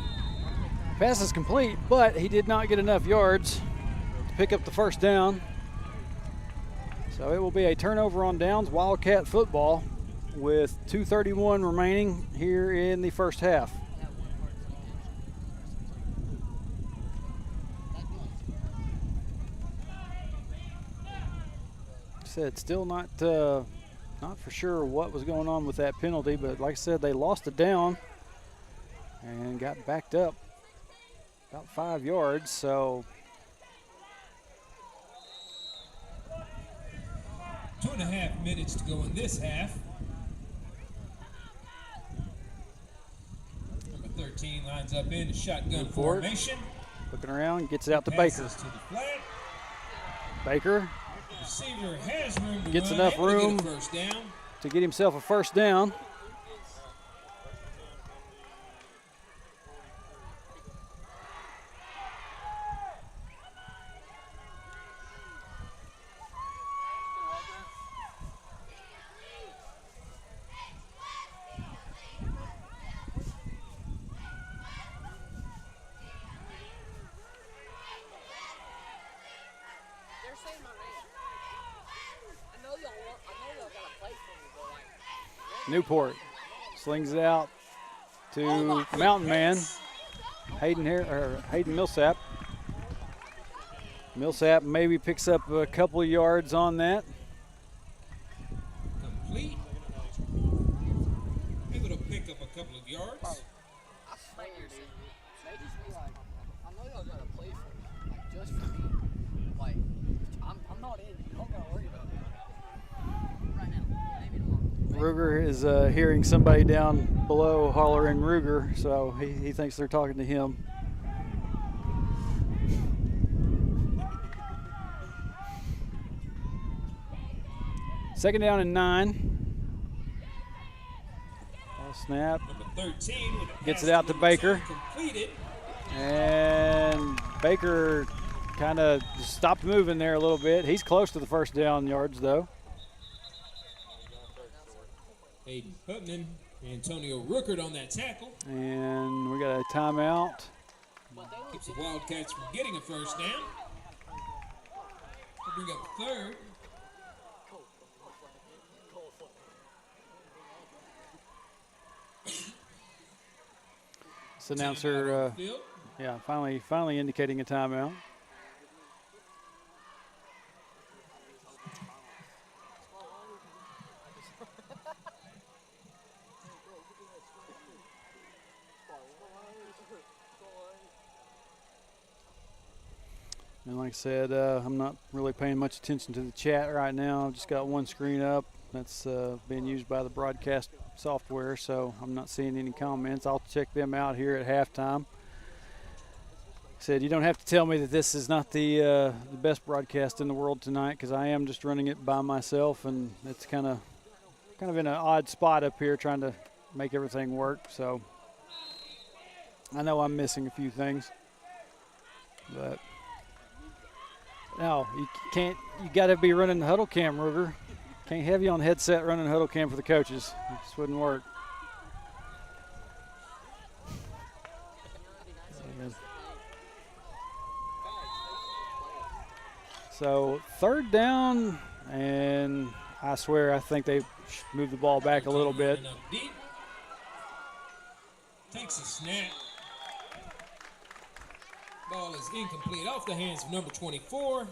Pass is complete, but he did not get enough yards to pick up the first down. So it will be a turnover on downs, Wildcat football, with 2:31 remaining here in the first half. Said still not for sure what was going on with that penalty, but like I said, they lost it down and got backed up about 5 yards. So 2.5 minutes to go in this half. Number 13 lines up in the shotgun formation. Looking around, gets it out to Baker. To the flat. Baker Receiver has room to gets run, enough able to room get a first down. to get himself a first down. Newport slings it out to Mountain Man, Hayden Millsap. Millsap maybe picks up a couple of yards on that. Complete. Able to pick up a couple of yards. I know y'all gotta play for me, like just for me. Like, I'm not in. You don't gotta worry about me right now. Maybe tomorrow. Ruger is hearing somebody down below hollering Ruger, so he thinks they're talking to him. Second down and 9. Ball snap. Number 13 with a Gets pass it out to Baker. completed. And Baker kind of stopped moving there a little bit. He's close to the first down yards, though. Aiden Putman, Antonio Rookert on that tackle. And we got a timeout. Keeps the Wildcats from getting a first down. They'll bring up third. This announcer, Field. yeah, finally indicating a timeout. And like I said, I'm not really paying much attention to the chat right now. I've just got one screen up that's being used by the broadcast software, so I'm not seeing any comments. I'll check them out here at halftime. Like I said, you don't have to tell me that this is not the best broadcast in the world tonight, because I am just running it by myself, and it's kind of in an odd spot up here trying to make everything work. So I know I'm missing a few things, but no, you can't. You got to be running the huddle cam, Ruger. Can't have you on headset running huddle cam for the coaches. It just wouldn't work. So third down, and I swear I think they moved the ball back a little bit. Takes a snap. Ball is incomplete off the hands of number 24.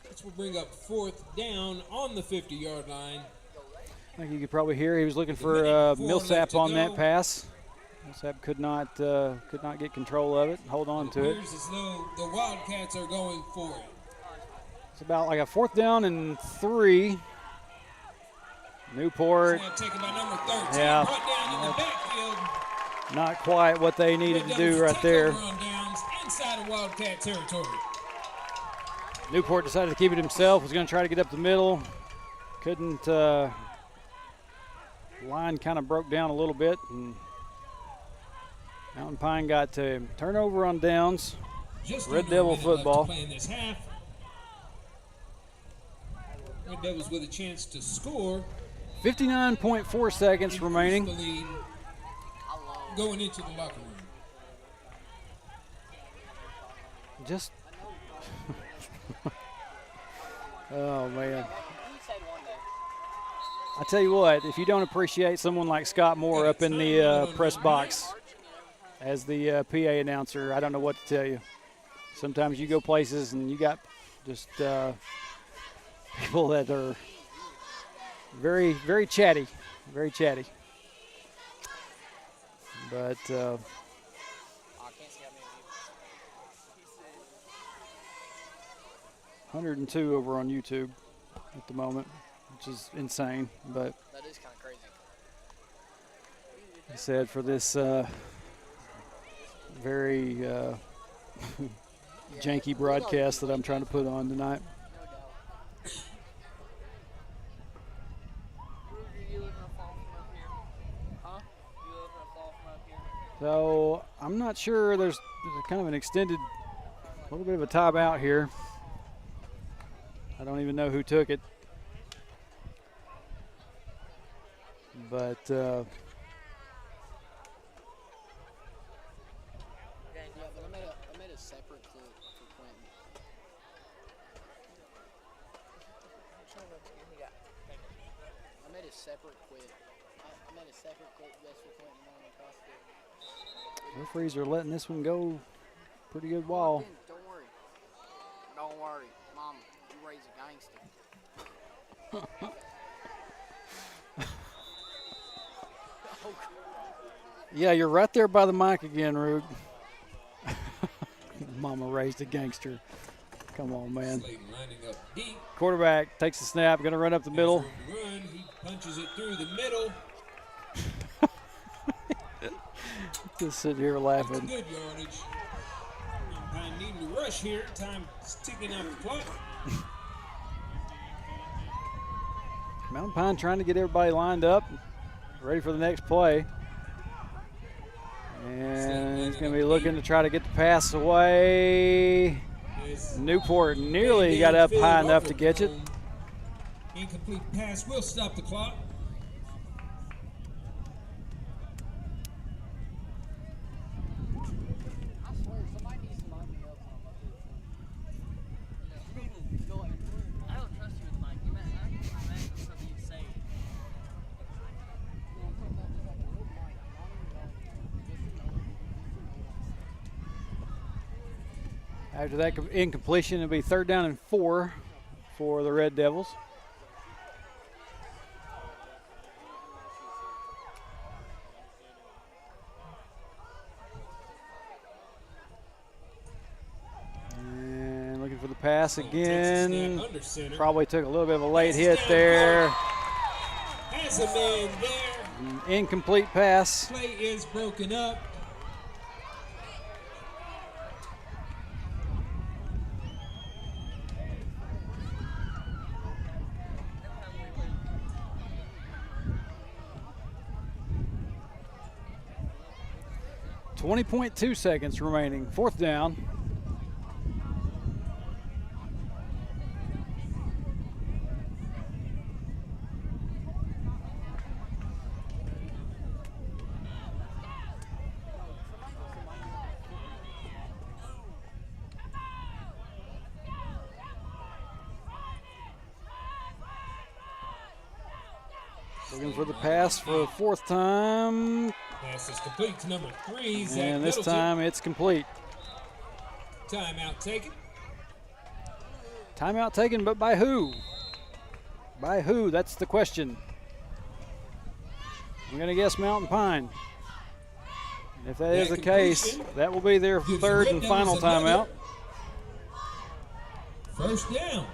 This will bring up fourth down on the 50-yard line. I think you could probably hear he was looking for Millsap on that pass. Millsap could not get control of it and hold on to it. It appears as though the Wildcats are going for it. It's about like a fourth down and 3. Newport. Snap taken by number 13. Yeah. Brought down in the backfield. Not quite what they needed to do right there. Inside of Wildcat territory. Newport decided to keep it himself, was going to try to get up the middle. Couldn't. Line kind of broke down a little bit, and Mountain Pine got to him. Turnover on downs. Red Devil football. This half. Red Devils with a chance to score. 59.4 seconds remaining. Going into the locker room. Just. Oh, man. I tell you what, if you don't appreciate someone like Scott Moore up in the press box as the PA announcer, I don't know what to tell you. Sometimes you go places and you got just people that are very, very chatty, very chatty. But 102 over on YouTube at the moment, which is insane. But that is kind of crazy. I said for this very janky broadcast that I'm trying to put on tonight. So I'm not sure. There's kind of an extended, a little bit of a timeout here. I don't even know who took it. But Yeah, but I made a separate clip for Quentin. I made a separate clip. I made a separate clip just for Quentin on the CrossFit. referees are letting this one go pretty good while. Don't worry. Don't worry. Mom, you raise a gangster. Yeah, you're right there by the mic again, Rude. Mama raised a gangster. Come on, man. Quarterback takes the snap, going to run up the middle. Run, he punches it through the middle. Just sit here laughing. That's good yardage. I'm needing to rush here. Time ticking off the clock. Mountain Pine trying to get everybody lined up, ready for the next play. And he's going to be looking to try to get the pass away. Newport nearly got up high enough to catch it. Incomplete pass will stop the clock. After that incompletion, it'll be 3rd down and 4 for the Red Devils. And looking for the pass again. Probably took a little bit of a late hit there. Has a man there. Incomplete pass. Play is broken up. .2 seconds remaining. 4th down. Looking for the pass for the 4th time. Pass is complete to number 3, Zach And this Middleton. time it's complete. Timeout taken. Timeout taken, but by who? By who? That's the question. I'm going to guess Mountain Pine. If that is the case, that will be their 3rd and final timeout. 1st down.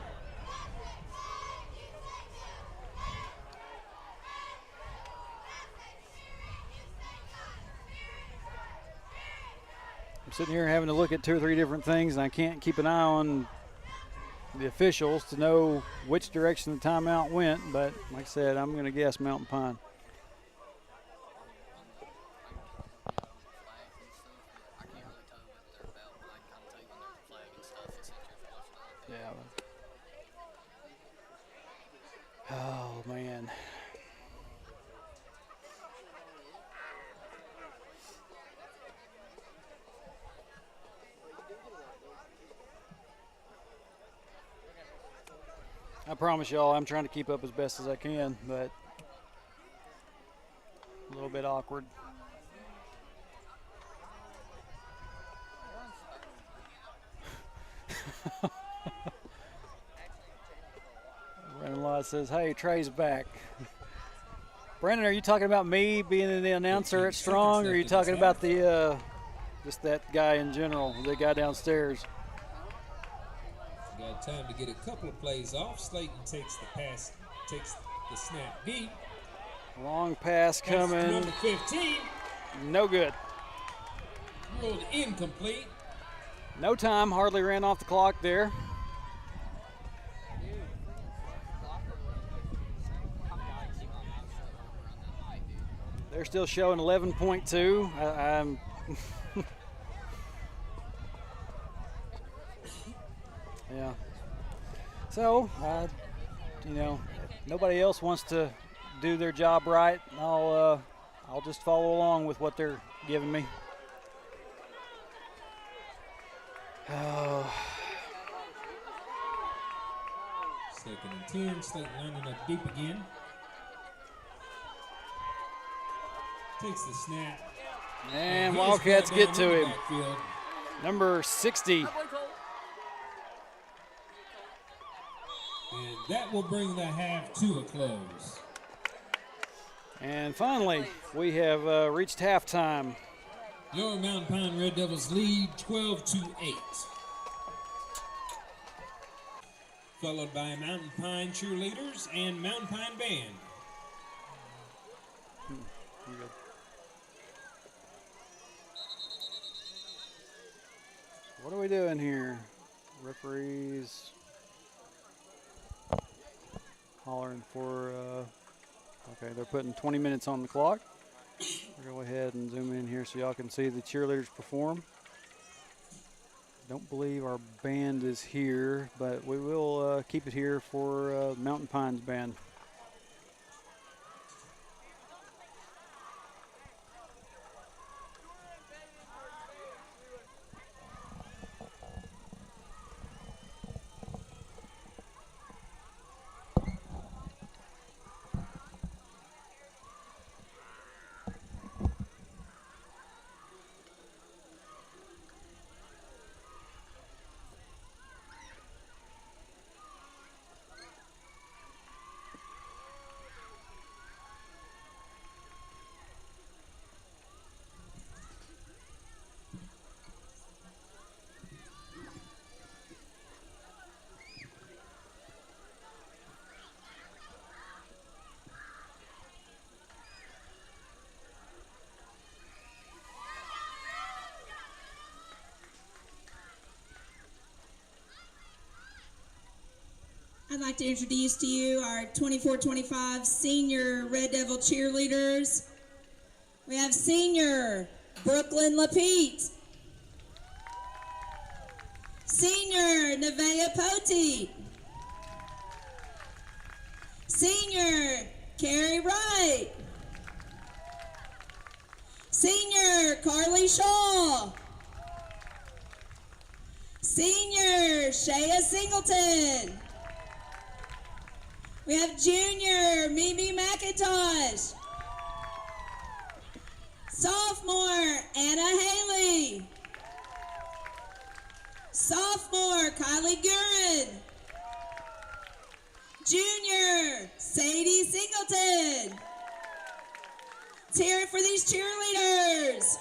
I'm sitting here having to look at 2 or 3 different things, and I can't keep an eye on the officials to know which direction the timeout went. But like I said, I'm going to guess Mountain Pine. Yeah. Oh, man. I promise y'all I'm trying to keep up as best as I can, but a little bit awkward. Brandon Lott says, hey, Trey's back. Brandon, are you talking about me being the announcer at Strong, or are you talking about the just that guy in general, the guy downstairs? Got time to get a couple of plays off. Slayton takes the pass, takes the snap deep. Long pass coming. Number 15. No good. Ruled incomplete. No time, hardly ran off the clock there. They're still showing 11.2. I'm yeah. So, you know, if nobody else wants to do their job right, I'll just follow along with what they're giving me. Oh. 2nd and 10. Slayton lining up deep again. Takes the snap. And Wildcats get to him. Backfield. Number 60. And that will bring the half to a close. And finally, we have reached halftime. Your Mountain Pine Red Devils lead 12-8. Followed by Mountain Pine cheerleaders and Mountain Pine band. What are we doing here? Referees hollering for, okay, they're putting 20 minutes on the clock. We'll go ahead and zoom in here so y'all can see the cheerleaders perform. Don't believe our band is here, but we will keep it here for Mountain Pines band. I'd like to introduce to you our 24-25 senior Red Devil cheerleaders. We have senior Brooklyn Lapete, senior Nevaeh Poteet, senior Carrie Wright, senior Carly Shaw, senior Shea Singleton. We have junior Mimi McIntosh, sophomore Anna Haley, sophomore Kylie Gurin, junior Sadie Singleton. Let's hear it for these cheerleaders.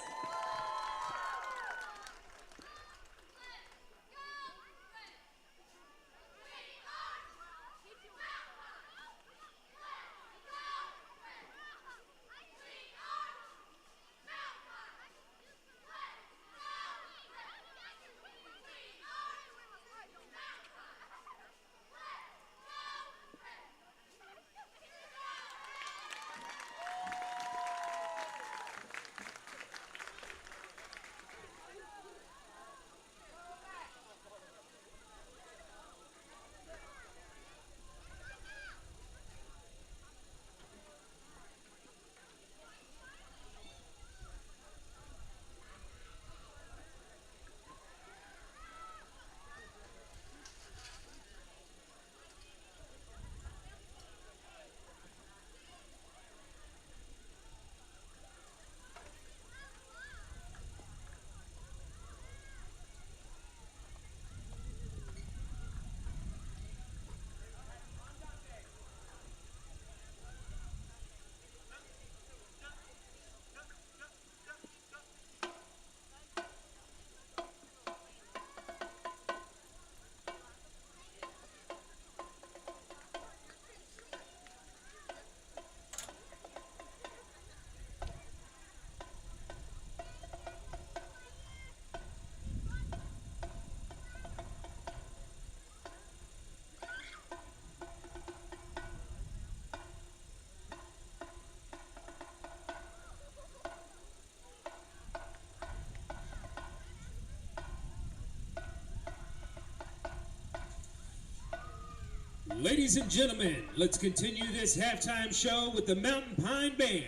Ladies and gentlemen, let's continue this halftime show with the Mountain Pine Band,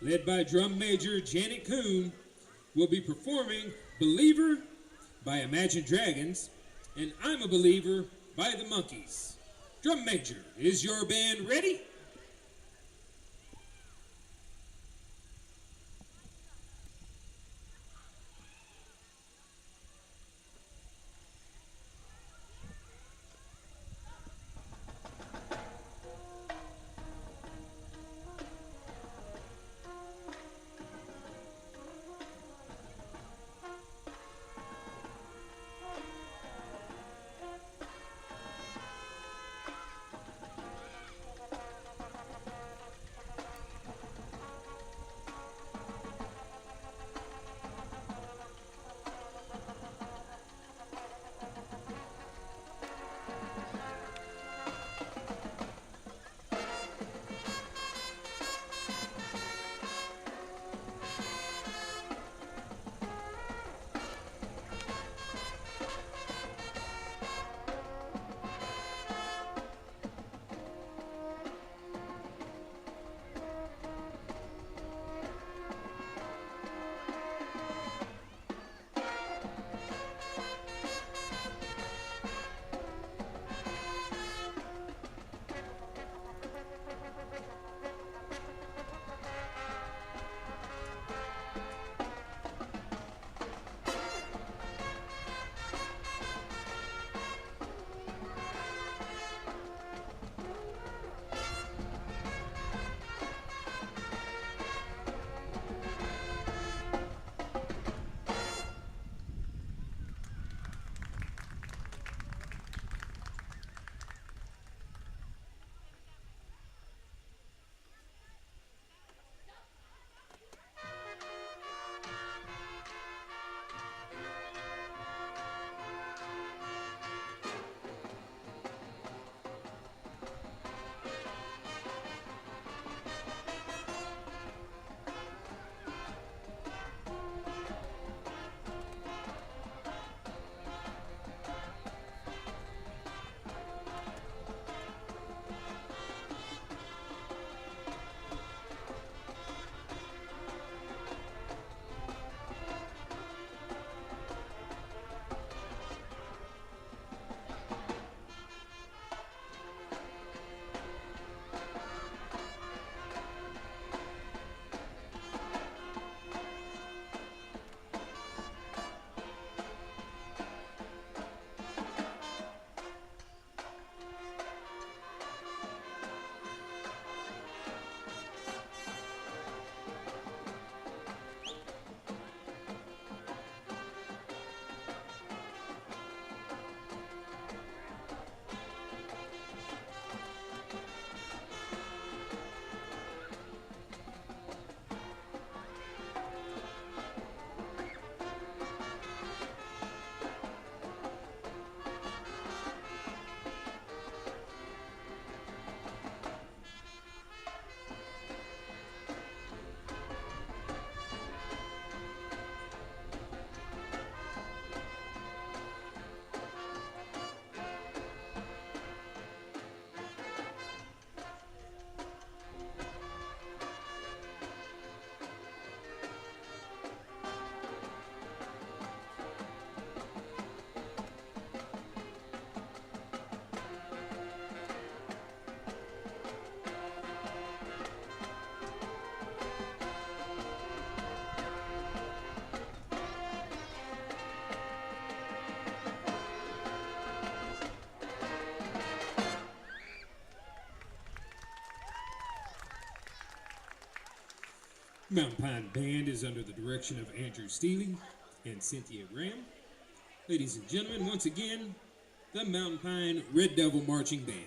led by drum major Janet Kuhn, will be performing Believer by Imagine Dragons and I'm a Believer by the Monkees. Drum major, is your band ready? Mountain Pine Band is under the direction of Andrew Steele and Cynthia Graham. Ladies and gentlemen, once again, the Mountain Pine Red Devil Marching Band.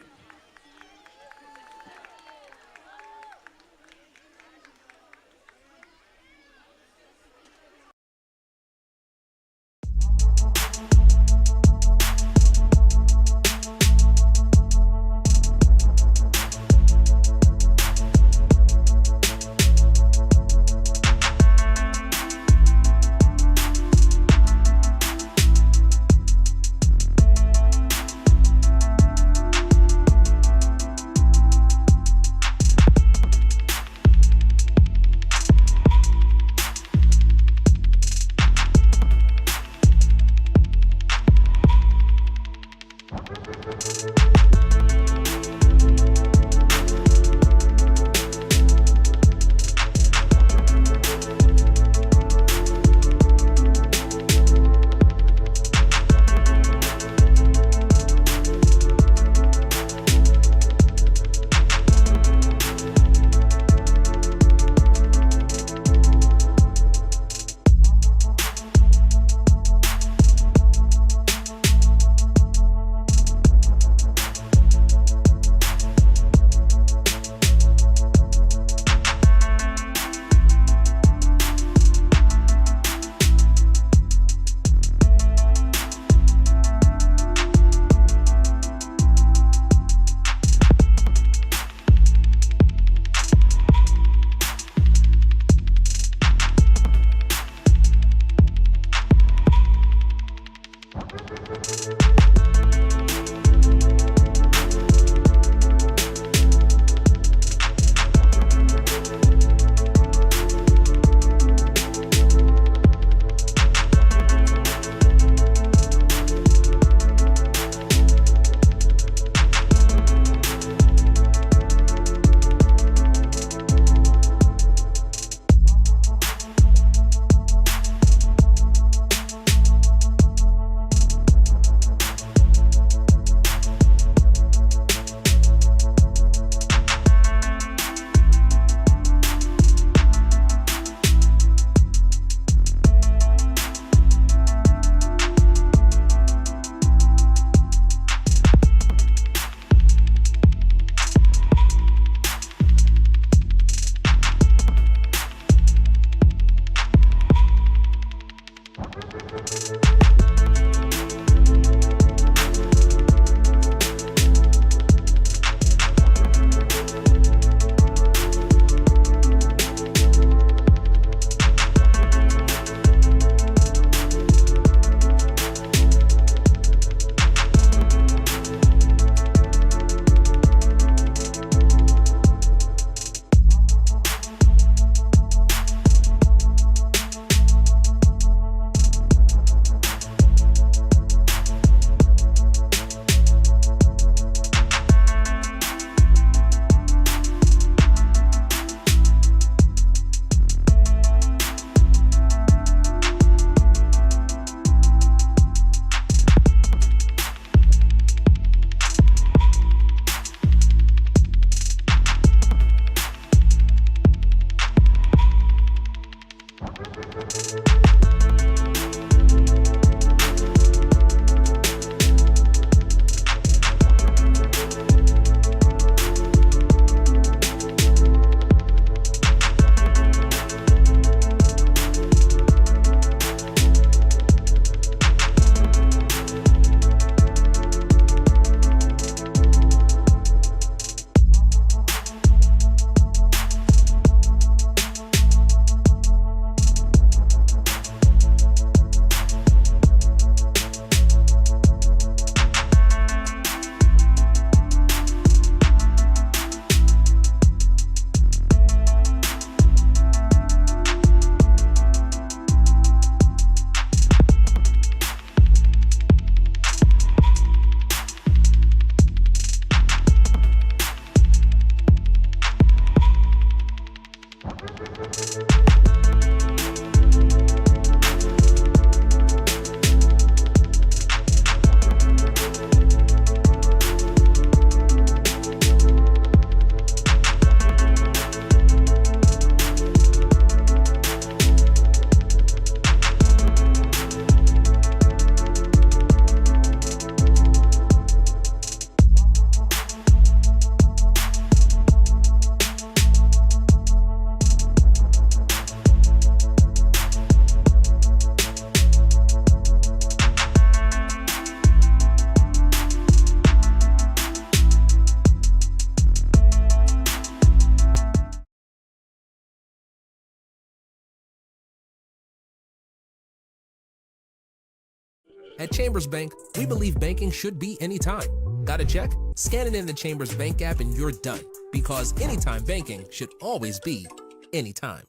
At Chambers Bank, we believe banking should be anytime. Got a check? Scan it in the Chambers Bank app and you're done. Because anytime banking should always be anytime.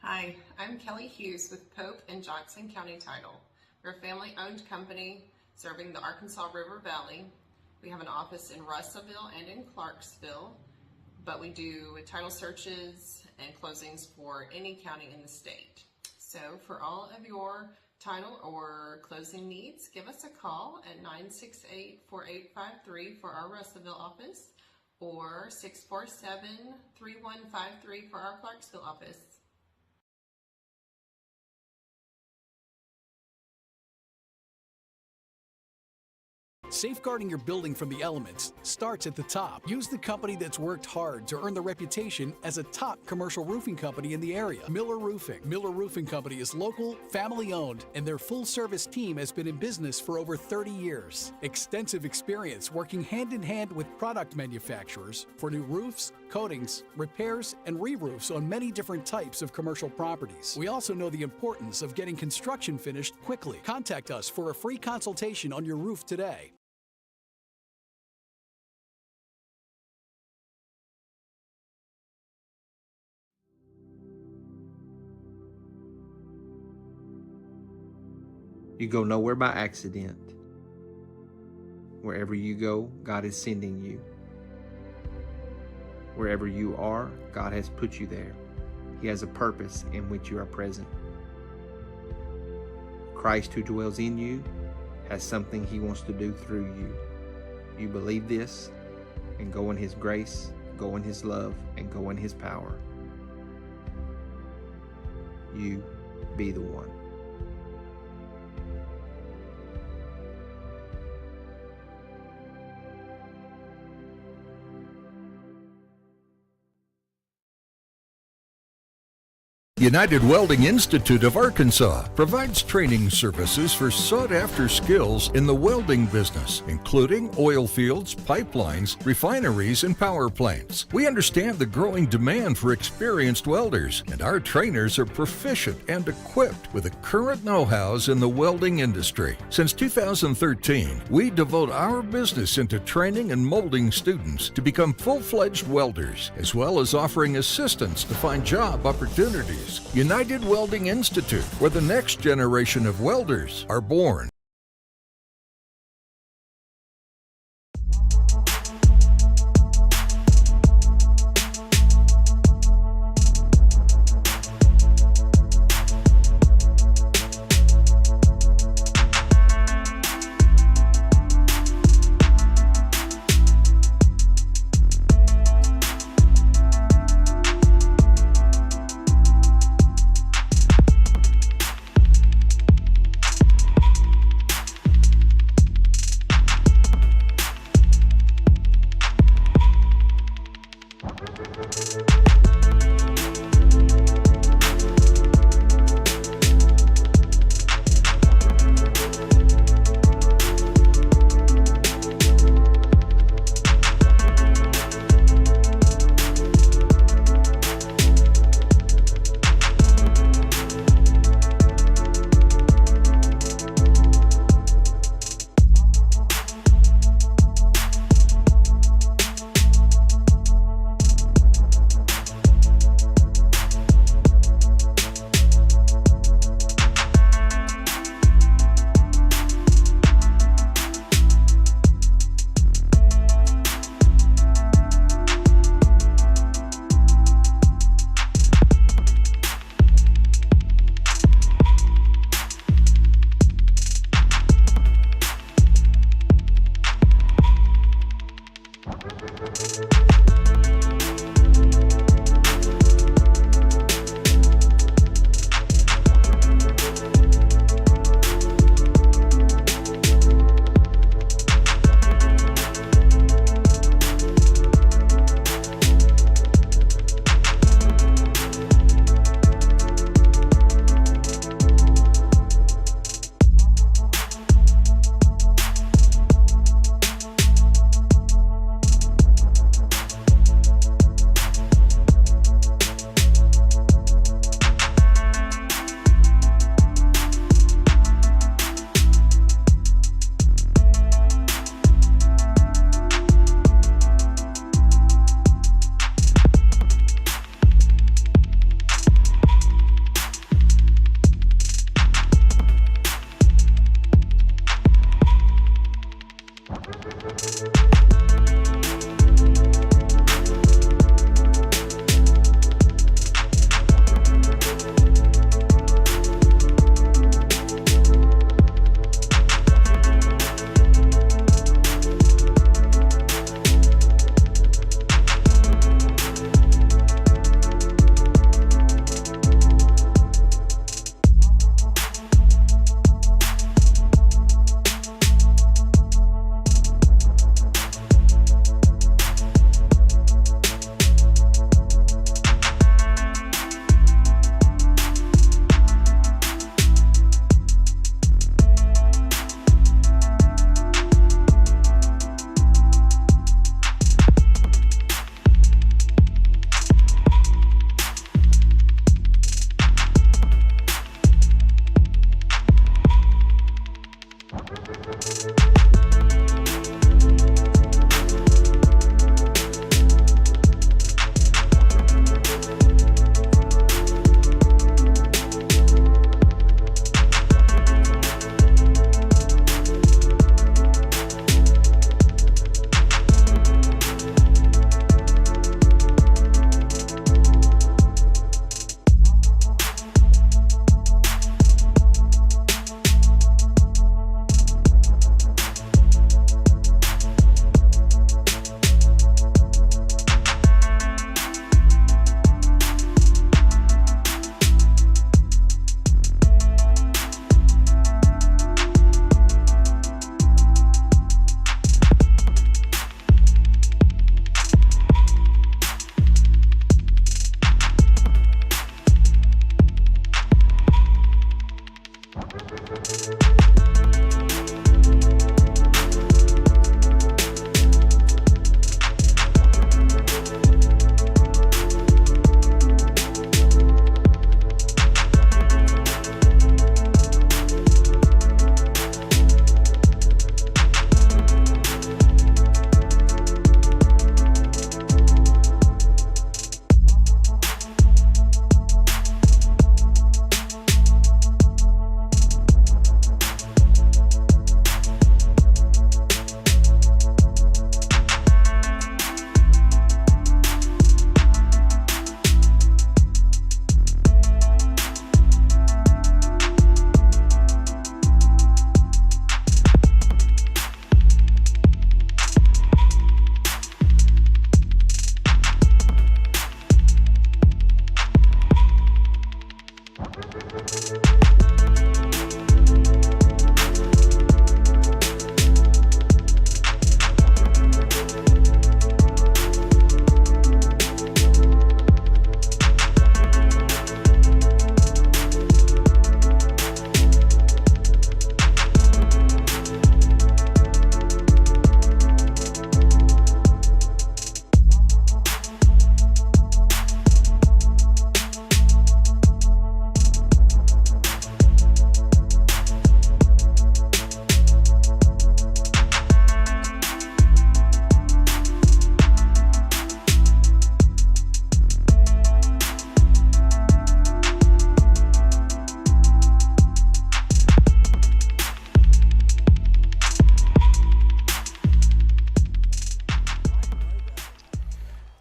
Hi, I'm Kelly Hughes with Pope and Johnson County Title. We're a family-owned company serving the Arkansas River Valley. We have an office in Russellville and in Clarksville, but we do title searches and closings for any county in the state. So for all of your title or closing needs, give us a call at 968-4853 for our Russellville office or 647-3153 for our Clarksville office. Safeguarding your building from the elements starts at the top. Use the company that's worked hard to earn the reputation as a top commercial roofing company in the area, Miller Roofing. Miller Roofing Company is local, family-owned, and their full-service team has been in business for over 30 years. Extensive experience working hand-in-hand with product manufacturers for new roofs, coatings, repairs, and re-roofs on many different types of commercial properties. We also know the importance of getting construction finished quickly. Contact us for a free consultation on your roof today. You go nowhere by accident. Wherever you go, God is sending you. Wherever you are, God has put you there. He has a purpose in which you are present. Christ who dwells in you has something He wants to do through you. You believe this and go in His grace, go in His love, and go in His power. You be the one. United Welding Institute of Arkansas provides training services for sought-after skills in the welding business, including oil fields, pipelines, refineries, and power plants. We understand the growing demand for experienced welders, and our trainers are proficient and equipped with the current know-hows in the welding industry. Since 2013, we devote our business into training and molding students to become full-fledged welders, as well as offering assistance to find job opportunities. United Welding Institute, where the next generation of welders are born.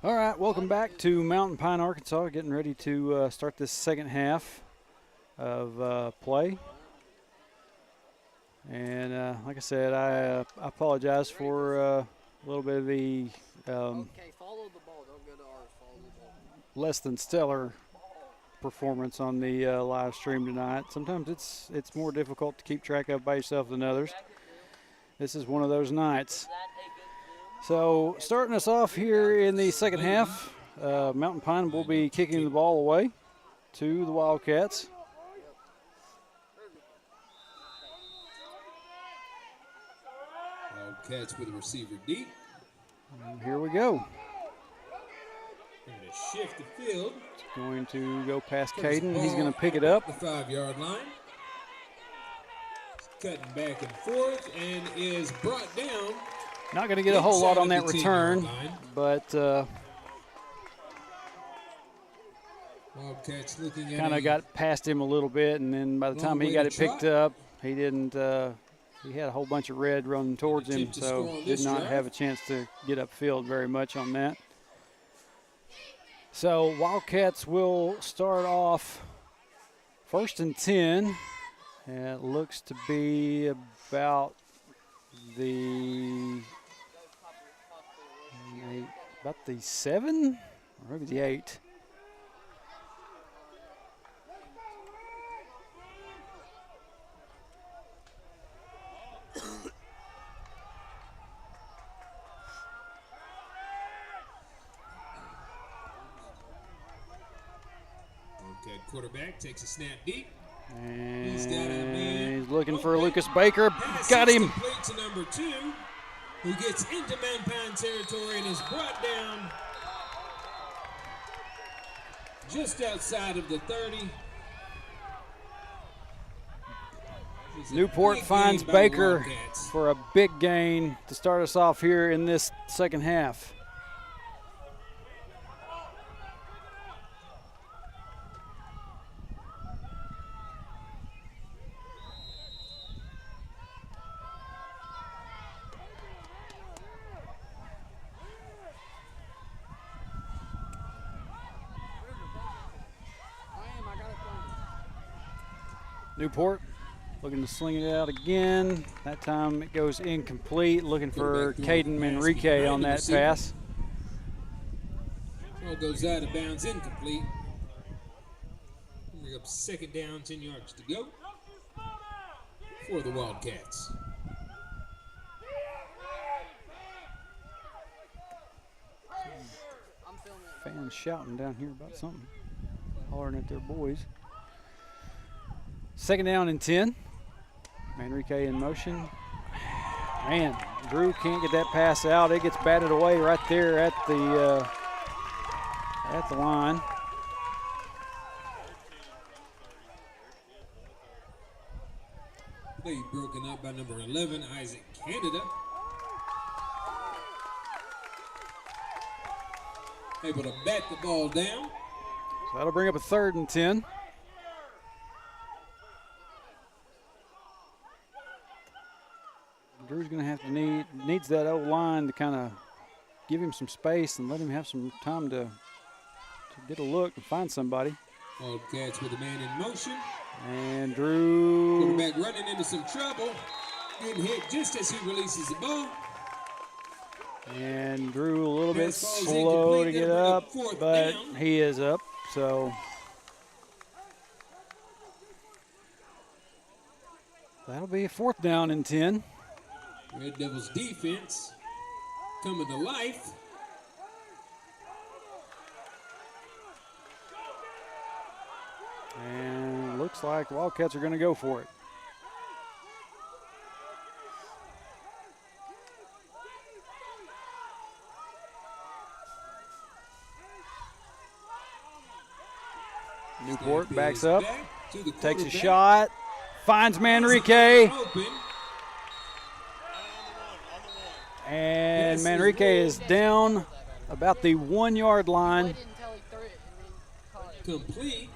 All right, welcome back to Mountain Pine, Arkansas. Getting ready to start this second half of play. And like I said, I apologize for a little bit of the Okay, follow the ball. Don't go to ours. Follow the ball. less than stellar performance on the live stream tonight. Sometimes it's more difficult to keep track of by yourself than others. This is one of those nights. So starting us off here in the second half, Mountain Pine will be kicking the ball away to the Wildcats. Wildcats with a receiver deep. And here we go. Going to shift the field. It's going to go past Caden. He's going to pick it up. The 5-yard line. Cutting back and forth and is brought down. Not going to get a whole lot on that return, but Wildcats looking at kind of got past him a little bit, and then by the time he got it picked up, he didn't. He had a whole bunch of red running towards him, so did not have a chance to get upfield very much on that. So Wildcats will start off 1st and 10. And it looks to be about the 7 or maybe the 8. Okay, quarterback takes a snap deep. And He's got a man. he's looking for Lucas Baker. Got him. Complete to number 2, who gets into Mountain Pine territory and is brought down just outside of the 30. Newport finds Baker for a big gain to start us off here in this second half. Newport looking to sling it out again. That time it goes incomplete. Looking for Caden Manrique on that pass. Ball goes out of bounds, incomplete. Bring up second down, 10 yards to go for the Wildcats. Fans shouting down here about something, hollering at their boys. Second down and 10. Manrique in motion. Man, Drew can't get that pass out. It gets batted away right there at the line. Play broken up by number 11, Isaac Canada. Able to bat the ball down. So that'll bring up a third and 10. Drew's going to have to needs that O-line to kind of give him some space and let him have some time to get a look and find somebody. Wildcats with a man in motion. And Drew. Quarterback running into some trouble. Getting hit just as he releases the ball. And Drew a little bit slow to get up, but he is up, so. That'll be a fourth down and 10. Red Devils defense coming to life. And looks like the Wildcats are going to go for it. Newport backs up, takes a shot, finds Manrique. And Manrique is down about the 1 yard line. Complete.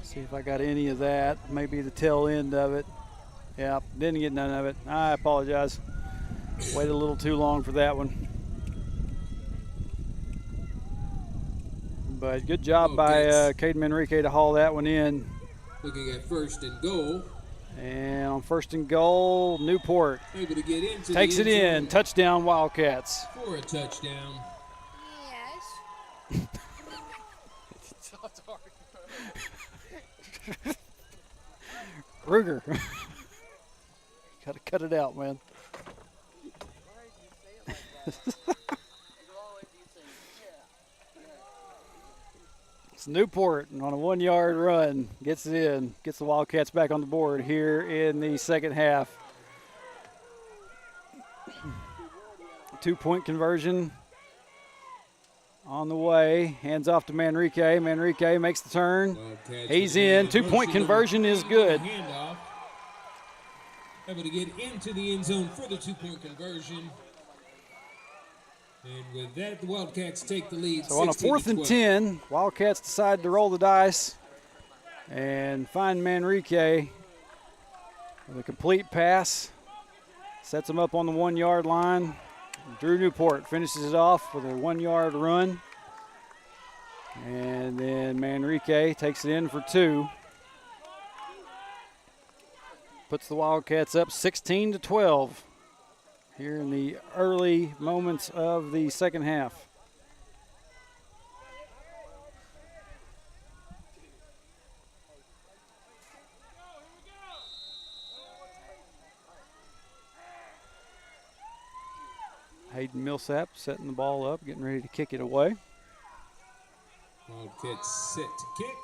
See if I got any of that. Maybe the tail end of it. Yeah, didn't get none of it. I apologize. Waited a little too long for that one. But good job by Caden Manrique to haul that one in. Looking at first and goal. And on first and goal, Newport able to get into takes it in. Touchdown, Wildcats. For a touchdown. Yes. Ruger. Got to cut it out, man. It's Newport on a 1 yard run. Gets it in. Gets the Wildcats back on the board here in the second half. 2-point conversion on the way. Hands off to Manrique. Manrique makes the turn. He's in. 2-point conversion is good. Handoff. Able to get into the end zone for the 2-point conversion. And with that, the Wildcats take the lead. So on a 4th and 10, Wildcats decide to roll the dice and find Manrique with a complete pass. Sets him up on the 1 yard line. Drew Newport finishes it off with a 1 yard run. And then Manrique takes it in for 2. Puts the Wildcats up 16-12 here in the early moments of the second half. Hayden Millsap setting the ball up, getting ready to kick it away. Wildcats set to kick.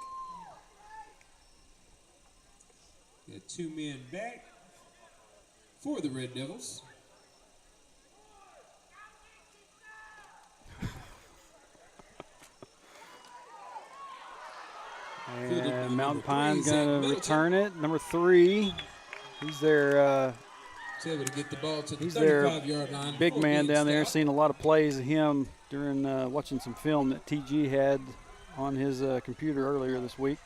Got 2 men back for the Red Devils. And Mountain Pine's going to return it. Number 3. He's their able to get the ball to the he's their 35-yard line. big man down there. Seen a lot of plays of him during watching some film that TG had on his computer earlier this week.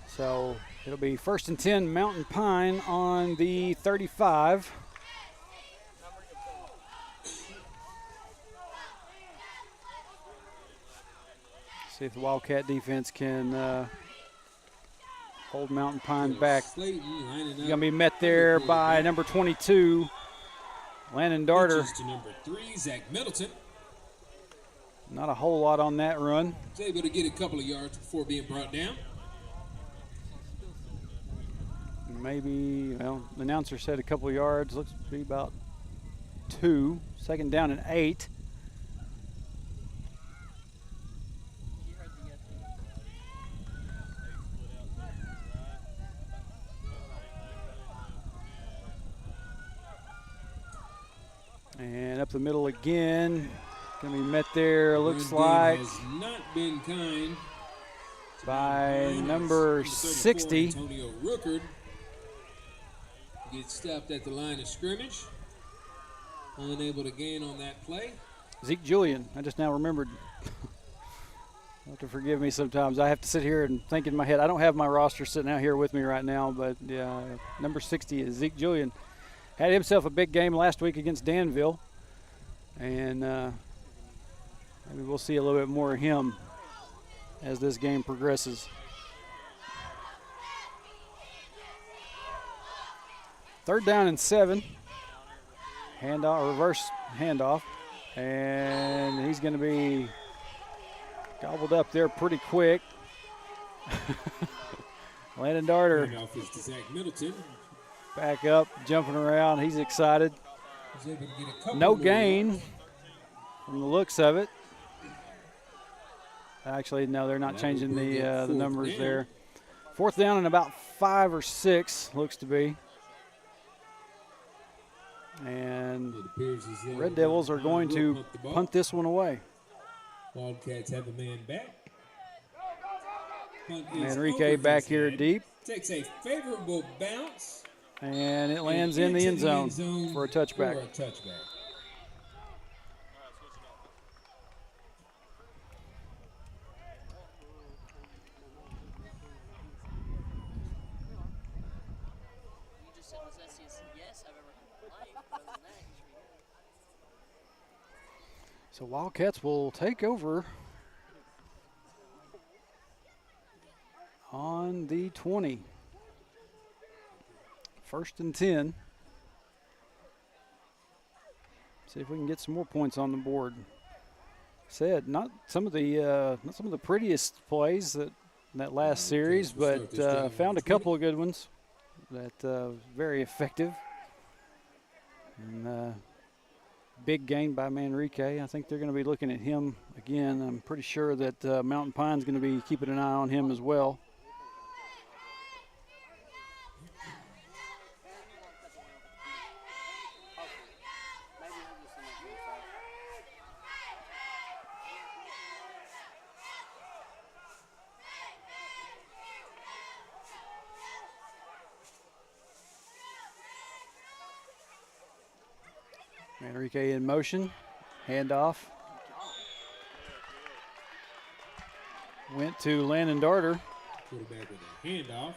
So it'll be 1st and 10 Mountain Pine on the 35. See if the Wildcat defense can hold Mountain Pine back. He's going to be met there by number 22, Landon Darter. To number 3, Zach Middleton. Not a whole lot on that run. He's able to get a couple of yards before being brought down. Maybe, well, the announcer said a couple of yards. Looks to be about 2. 2nd down and 8. And up the middle again. Going to be met there, looks like, has not been kind by number 60. Antonio Rookard gets stopped at the line of scrimmage. Unable to gain on that play. Zeke Julian, I just now remembered. You have to forgive me sometimes. I have to sit here and think in my head. I don't have my roster sitting out here with me right now, but number 60 is Zeke Julian. Had himself a big game last week against Danville, and maybe we'll see a little bit more of him as this game progresses. 3rd down and 7. Handoff, reverse handoff, and he's going to be gobbled up there pretty quick. Landon Darter Handoff is to Zach Middleton. back up, jumping around. He's excited. He's able to get a couple No more gain yards. from the looks of it. Actually, no, they're not That changing will bring the up the 4th numbers down. there. 4th down and about 5 or 6, looks to be. And It appears as though Red Devils are going will to punt the ball. punt this one away. Wildcats have a man back. Punt is Enrique over back his here head. deep, Takes a favorable bounce. and it and lands in the into end zone for a touchback. For a touchback. You just said was that yes I've ever played. Other than that, So Wildcats will take over on the 20. 1st and 10. See if we can get some more points on the board. Said not some of the prettiest plays that last series, but found a couple of good ones that very effective. And big gain by Manrique. I think they're going to be looking at him again. I'm pretty sure that Mountain Pine's going to be keeping an eye on him as well. Manrique in motion, handoff. Went to Landon Darter. Quarterback with a handoff.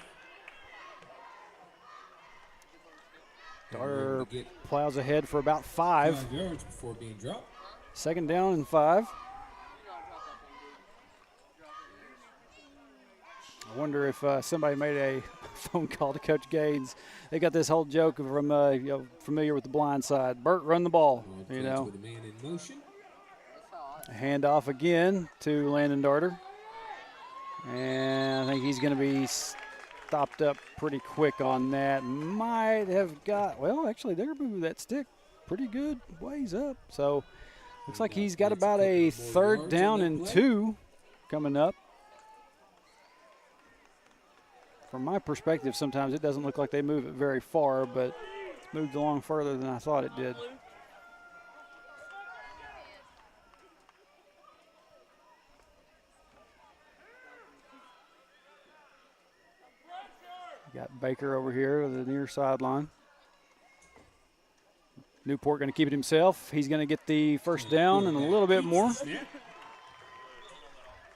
Darter plows ahead for about 5. 5 yards before being dropped. 2nd down and 5. I wonder if somebody made a phone call to Coach Gaines. They got this whole joke from familiar with the blind side. Bert, run the ball. You know. With a man in motion. A handoff again to Landon Darter. And I think he's going to be stopped up pretty quick on that. Might have got, well, actually, there moved that stick pretty good ways up. So looks like he's got about a 3rd down and 2 coming up. From my perspective, sometimes it doesn't look like they move it very far, but moved along further than I thought it did. Got Baker over here to the near sideline. Newport going to keep it himself. He's going to get the first down and a little bit more.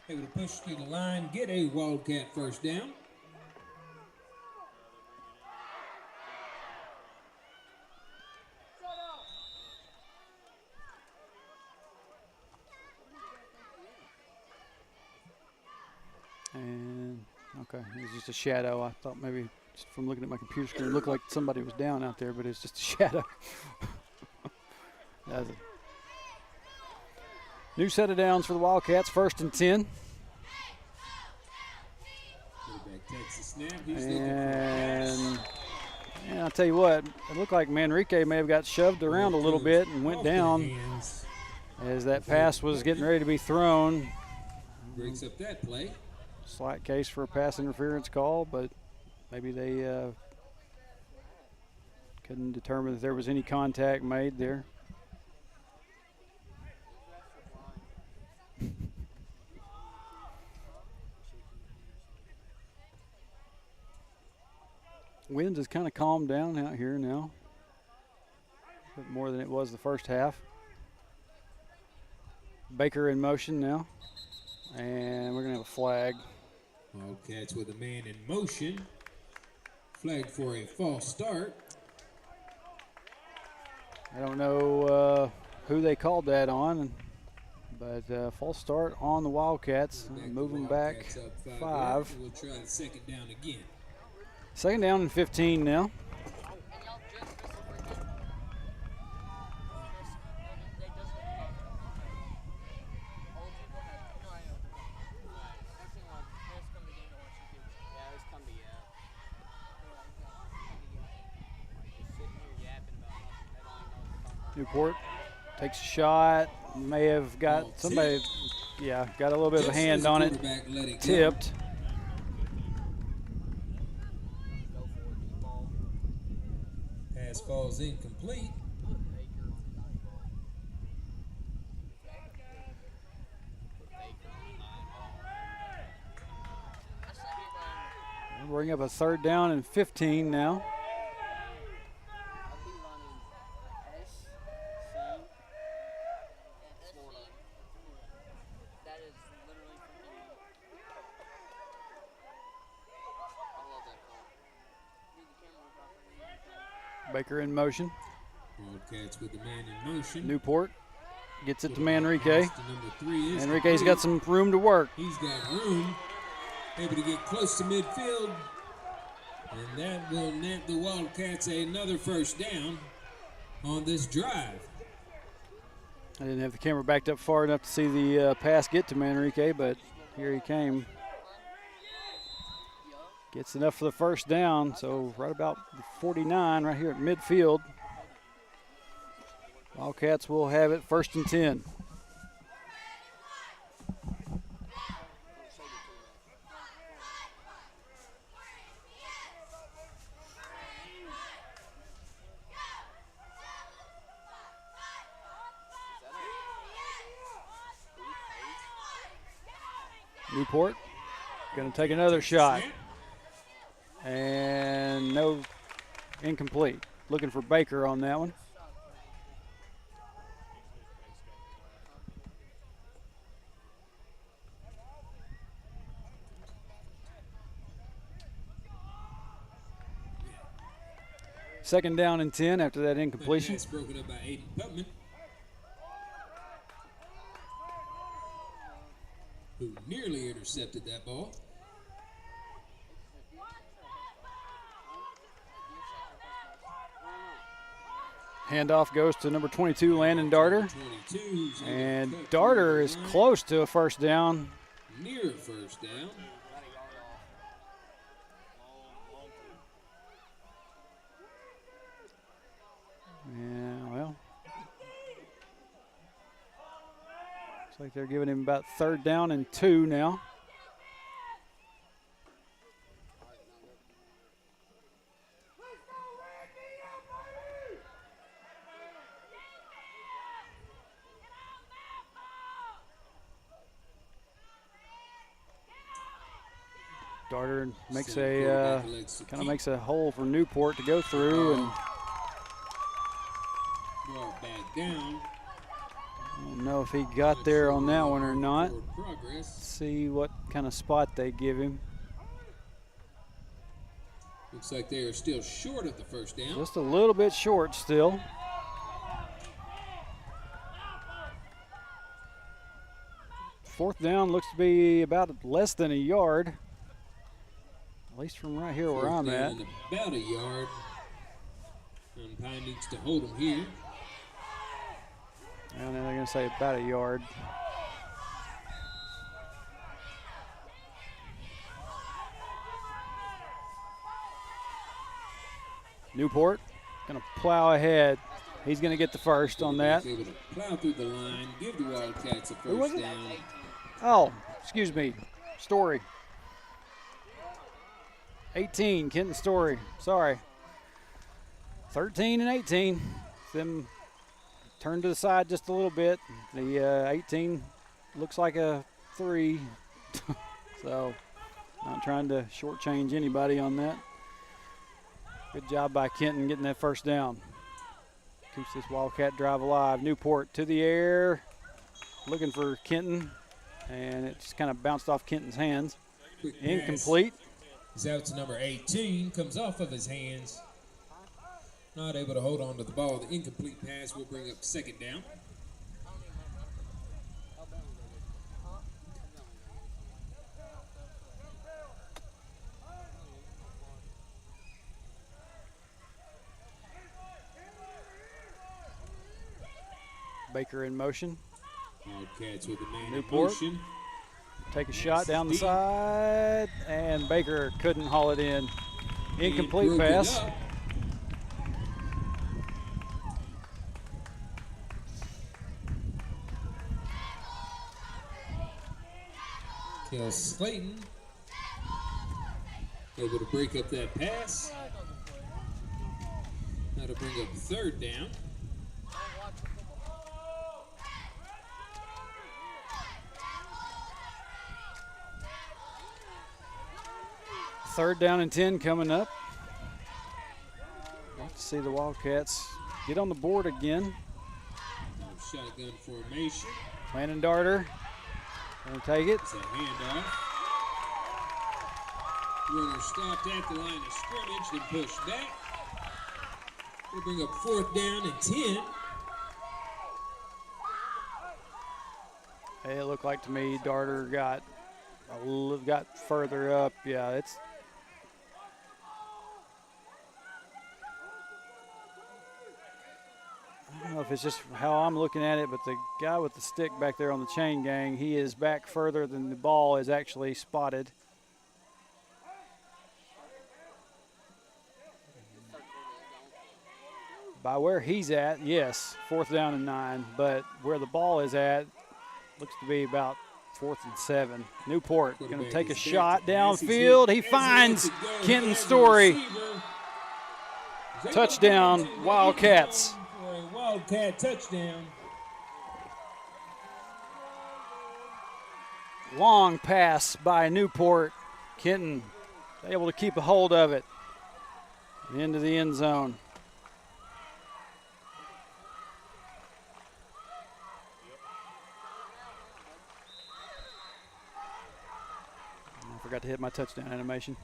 Able to push through the line, get a Wildcat first down. And, okay, it was just a shadow. I thought maybe just from looking at my computer screen, it looked like somebody was down out there, but it's just a shadow. That's it. New set of downs for the Wildcats, 1st and 10. And I'll tell you what, it looked like Manrique may have got shoved around a little bit and went down as that pass was getting ready to be thrown. Breaks up that play. Slight case for a pass interference call, but maybe they couldn't determine that there was any contact made there. Winds has kind of calmed down out here now, a bit more than it was the first half. Baker in motion now, and we're going to have a flag. Wildcats with a man in motion. Flag for a false start. I don't know who they called that on, but false start on the Wildcats. Moving back 5. We'll try the second down again. 2nd down and 15 now. Newport takes a shot. May have got somebody, got a little bit of a hand on it. Tipped. Pass falls incomplete. We'll bring up a 3rd down and 15 now. Baker in motion. Wildcats with the man in motion. Newport gets it to Manrique. Manrique's Manrique's got some room to work. He's got room. Able to get close to midfield. And that will net the Wildcats another first down on this drive. I didn't have the camera backed up far enough to see the pass get to Manrique, but here he came. Gets enough for the first down, so right about the 49 right here at midfield. Wildcats will have it 1st and 10. Newport going to take another shot. And no, incomplete. Looking for Baker on that one. Second down and 10 after that incompletion. It's broken up by Aiden Putman, who nearly intercepted that ball. Handoff goes to number 22, Landon Darter. And Darter is close to a first down. Near a first down. Yeah, well. Looks like they're giving him about 3rd down and 2 now. Darter makes a kind of makes a hole for Newport to go through, and brought back down. I don't know if he got there on that one or not. Let's see what kind of spot they give him. Looks like they are still short of the first down. Just a little bit short still. Fourth down looks to be about less than a yard, at least from right here where I'm at. About a yard. Pine needs to hold him here. And then they're going to say about a yard. Newport going to plow ahead. He's going to get the first on that. Able to plow through the line, give the Wildcats a first down. Oh, excuse me. Story. 18, Kenton Story. Sorry. 13 and 18. Them turned to the side just a little bit. The 18 looks like a 3. So, not trying to shortchange anybody on that. Good job by Kenton getting that first down. Keeps this Wildcat drive alive. Newport to the air, looking for Kenton, and it just kind of bounced off Kenton's hands. Incomplete. He's out to number 18, comes off of his hands. Not able to hold on to the ball. The incomplete pass will bring up second down. Baker in motion. Wildcats with the man Newport. in motion. Take a shot down the side, and Baker couldn't haul it in. Incomplete pass. Kel Slayton able to break up that pass. That'll bring up third down. Third down and 10 coming up. Like to see the Wildcats get on the board again. Shotgun formation. Landon Darter gonna take it. It's a handoff. Runner stopped at the line of scrimmage, then pushed back. We'll bring up fourth down and 10. Hey, it looked like to me Darter got further up. Yeah, it's. I don't know if it's just how I'm looking at it, but the guy with the stick back there on the chain gang, he is back further than the ball is actually spotted. By where he's at, yes, fourth down and 9, but where the ball is at, looks to be about 4th and 7. Newport going to take a shot downfield. He finds Kenton Story. Touchdown, Wildcats. Wildcat touchdown. Long pass by Newport. Kenton able to keep a hold of it into the end zone. I forgot to hit my touchdown animation.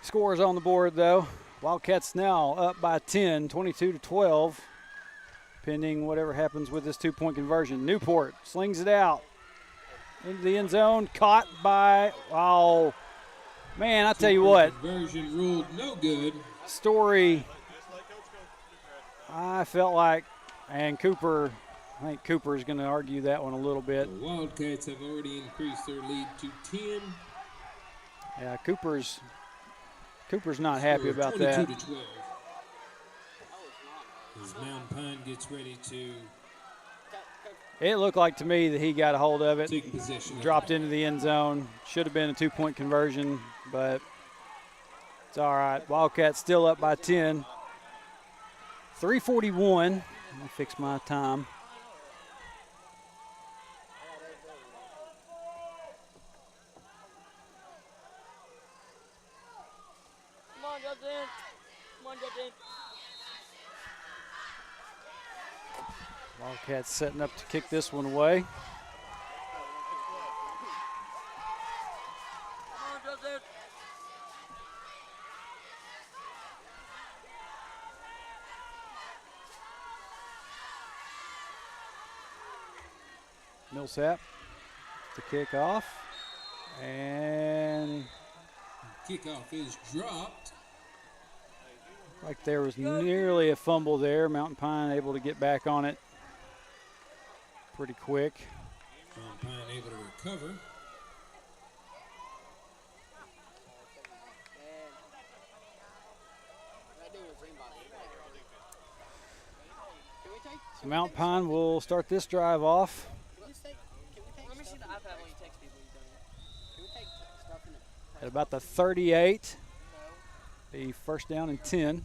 Scores on the board though. Wildcats now up by 10, 22-12, pending whatever happens with this 2-point conversion. Newport slings it out into the end zone, caught by, oh, man, I tell you what. Conversion ruled no good. Story, I felt like, and Cooper, I think Cooper is going to argue that one a little bit. The Wildcats have already increased their lead to 10. Yeah, Cooper's not happy about that. 22-12. As Mountain Pine gets ready to. It looked like to me that he got a hold of it, take possession, dropped into the end zone. Should have been a 2-point conversion, but it's all right. Wildcats still up by 10. 3:41. Let me fix my time. Wildcats setting up to kick this one away. Millsap to kick off, and Kickoff is dropped. like there was nearly a fumble there. Mountain Pine able to get back on it pretty quick. Mountain Pine able to recover. So Mountain Pine will start this drive off. Let me see the iPad when you text people you've done it. Can we take stuff in the At about the 38, the first down and 10.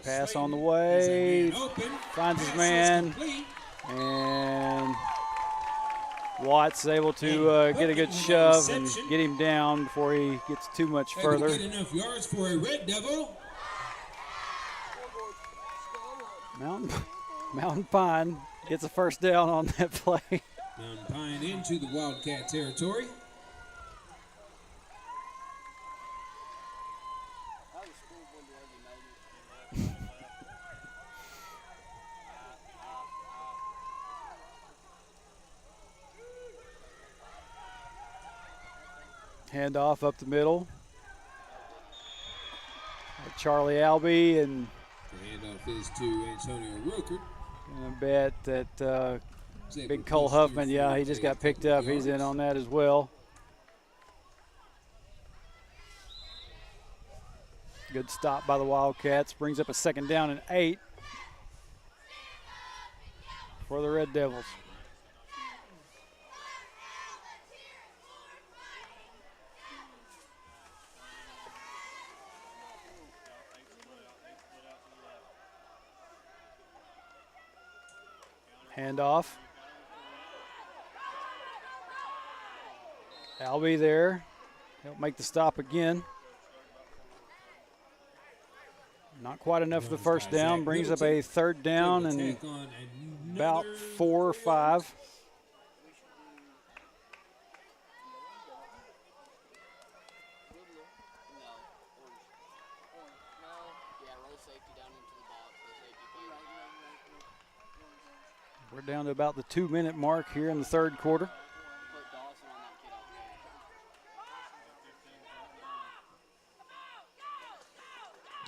Pass on the way, finds his man, and Watts able to get a good shove and get him down before he gets too much further. Get enough yards for a Red Devil. Mountain Pine gets a first down on that play. Mountain Pine into the Wildcat territory. Handoff up the middle. Charlie Albee, and The handoff is to Antonio Roker. I bet that Big Cole Huffman, yeah, he just got picked up. He's in on that as well. Good stop by the Wildcats. Brings up a second down and 8 for the Red Devils. Handoff. Albee there. He'll make the stop again. Not quite enough for the first down. Brings up a third down and about 4 or 5. We're down to about the 2-minute mark here in the third quarter.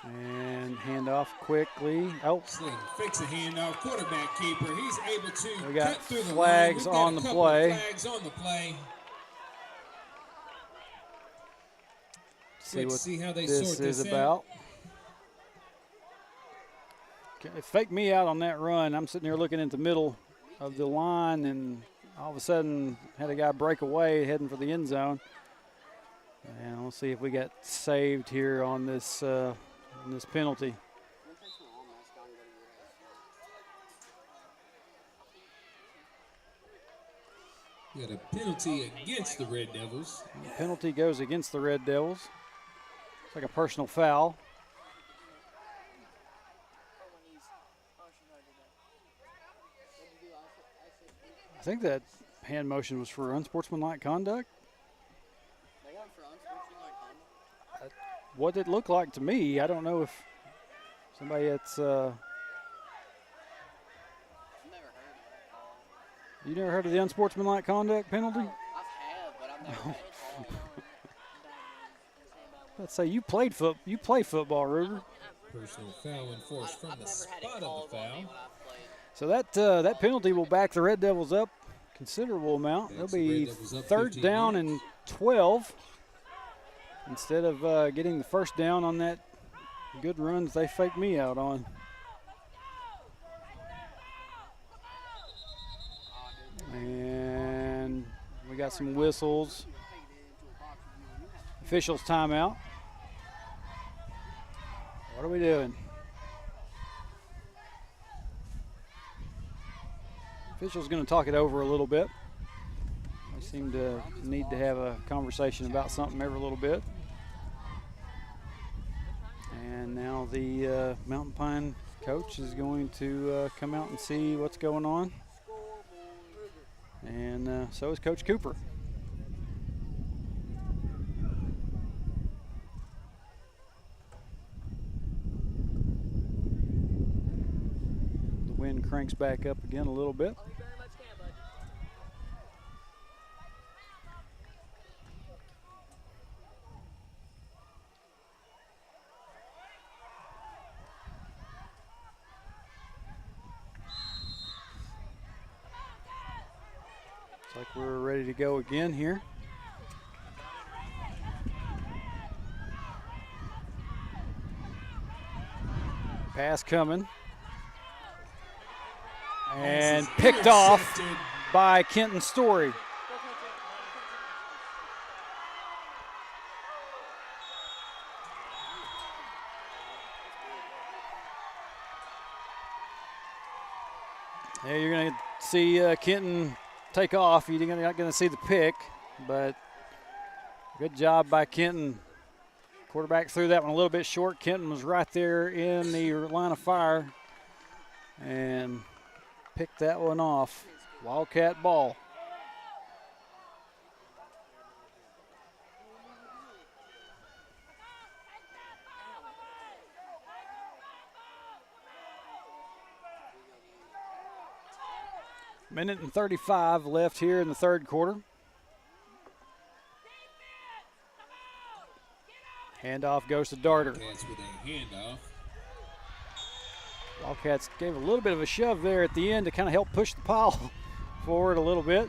And handoff quickly. Oh, Fix a handoff. Quarterback keeper. He's able to we got cut through the flags line. on the play. Flags on the play. See what see how they this sort is this about. It faked me out on that run. I'm sitting here looking at the middle of the line, and all of a sudden had a guy break away heading for the end zone. And we'll see if we get saved here on this penalty. We got a penalty against the Red Devils. The penalty goes against the Red Devils. It's like a personal foul. I think that hand motion was for unsportsmanlike conduct. What it looked like to me, I don't know if somebody that's you never heard of the unsportsmanlike conduct penalty? I've had, but I've never had it. Let's say you play football, Ruger. Personal foul enforced from the spot of the foul. So that penalty will back the Red Devils up considerable amount. It'll be third down and 12 instead of getting the first down on that good run that they faked me out on. And we got some whistles. Officials timeout. What are we doing? Official's going to talk it over a little bit. seem to need to have a conversation about something every little bit. And now the Mountain Pine coach is going to come out and see what's going on. And so is Coach Cooper. The wind cranks back up again a little bit. Like we're ready to go again here. Pass coming. And picked off by Kenton Story. There you're going to see Kenton take off. You're not going to see the pick, but good job by Kenton. Quarterback threw that one a little bit short. Kenton was right there in the line of fire and picked that one off. Wildcat ball. Minute and 35 left here in the third quarter. Handoff goes to Darter. Wildcats with a handoff. Wildcats gave a little bit of a shove there at the end to kind of help push the pile forward a little bit.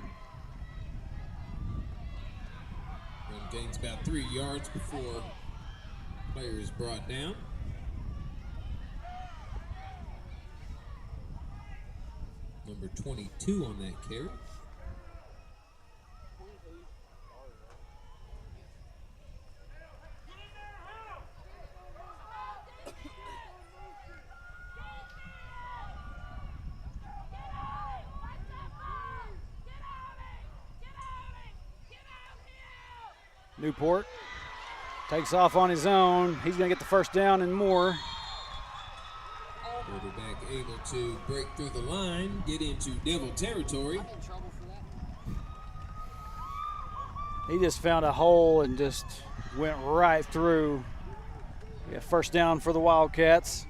Run gains about 3 yards before player is brought down. Number 22 on that carry. Newport takes off on his own. He's going to get the first down and more. Quarterback able to break through the line, get into Devil territory. He just found a hole and just went right through. Yeah, first down for the Wildcats.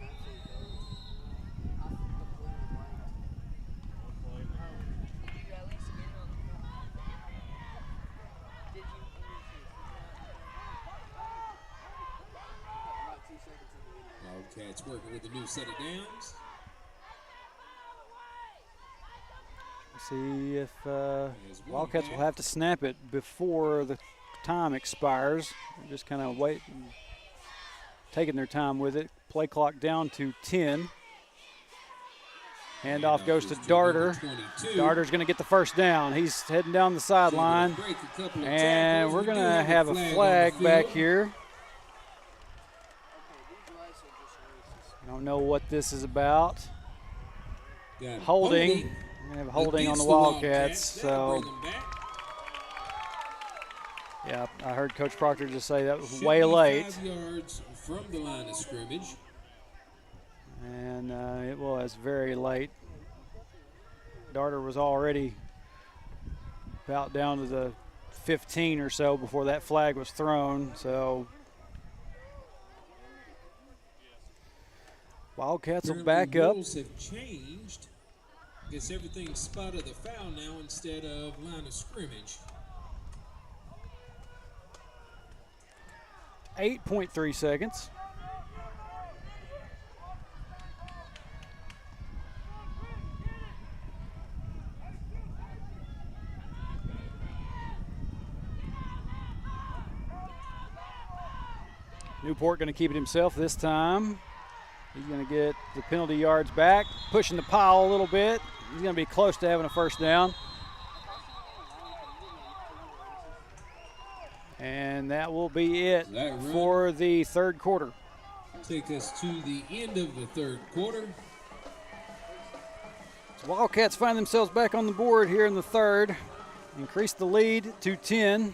Wildcats working with a new set of downs. See if Wildcats will have to snap it before the time expires. They're just kind of waiting, taking their time with it. Play clock down to 10. Handoff goes to Darter. Darter's going to get the first down. He's heading down the sideline. And we're going to have a flag back here. I don't know what this is about. Holding. We're going to have holding on the Wildcats. So, yeah, I heard Coach Proctor just say that was way late. 5 yards from the line of scrimmage. And it was very late. Darter was already about down to the 15 or so before that flag was thrown. So Wildcats will back up. Rules have changed. I guess everything's spot of the foul now instead of line of scrimmage. 8.3 seconds. Newport going to keep it himself this time. He's going to get the penalty yards back, pushing the pile a little bit. He's going to be close to having a first down. And that will be it for the third quarter. Take us to the end of the third quarter. So Wildcats find themselves back on the board here in the third. increase the lead to 10.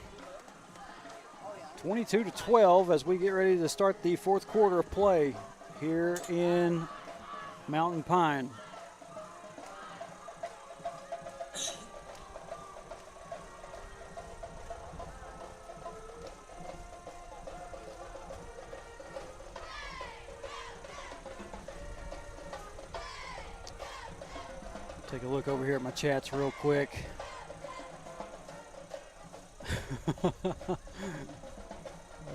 22-12 as we get ready to start the fourth quarter of play here in Mountain Pine. Take a look over here at my chats real quick.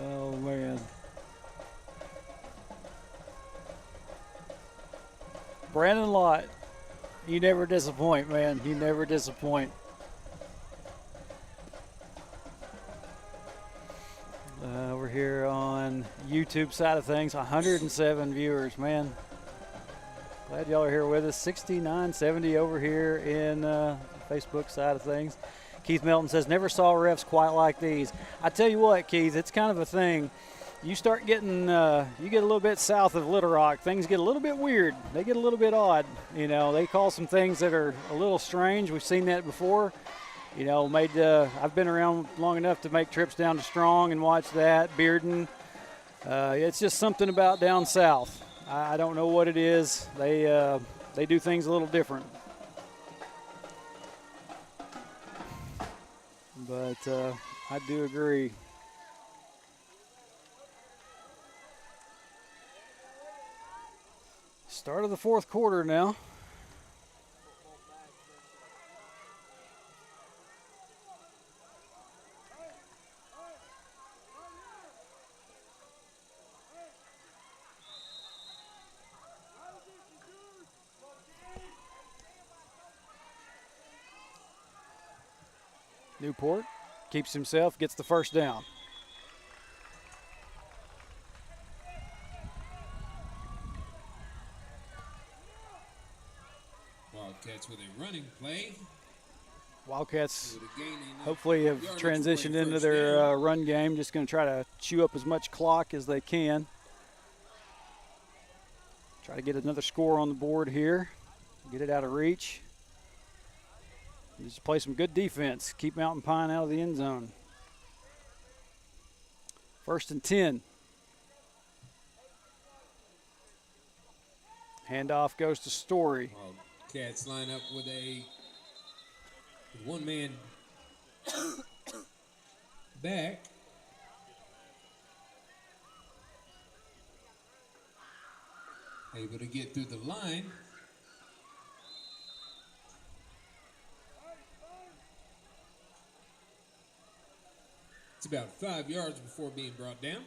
Oh, man. Brandon Lott, you never disappoint, man. You never disappoint. Over here on YouTube side of things, 107 viewers, man. Glad y'all are here with us. 6970 over here in Facebook side of things. Keith Melton says, never saw refs quite like these. I tell you what, Keith, it's kind of a thing. You start getting, you get a little bit south of Little Rock, things get a little bit weird. They get a little bit odd. You know, they call some things that are a little strange. We've seen that before. You know, I've been around long enough to make trips down to Strong and watch that, Bearden. It's just something about down south. I don't know what it is. They do things a little different. But I do agree. Start of the fourth quarter now. Newport keeps himself, gets the first down. Wildcats with a running play. Wildcats hopefully have transitioned into their run game. Just going to try to chew up as much clock as they can. Try to get another score on the board here. Get it out of reach. Just play some good defense. Keep Mountain Pine out of the end zone. 1st and 10. Handoff goes to Story. Cats line up with a one-man back. Able to get through the line. It's about 5 yards before being brought down.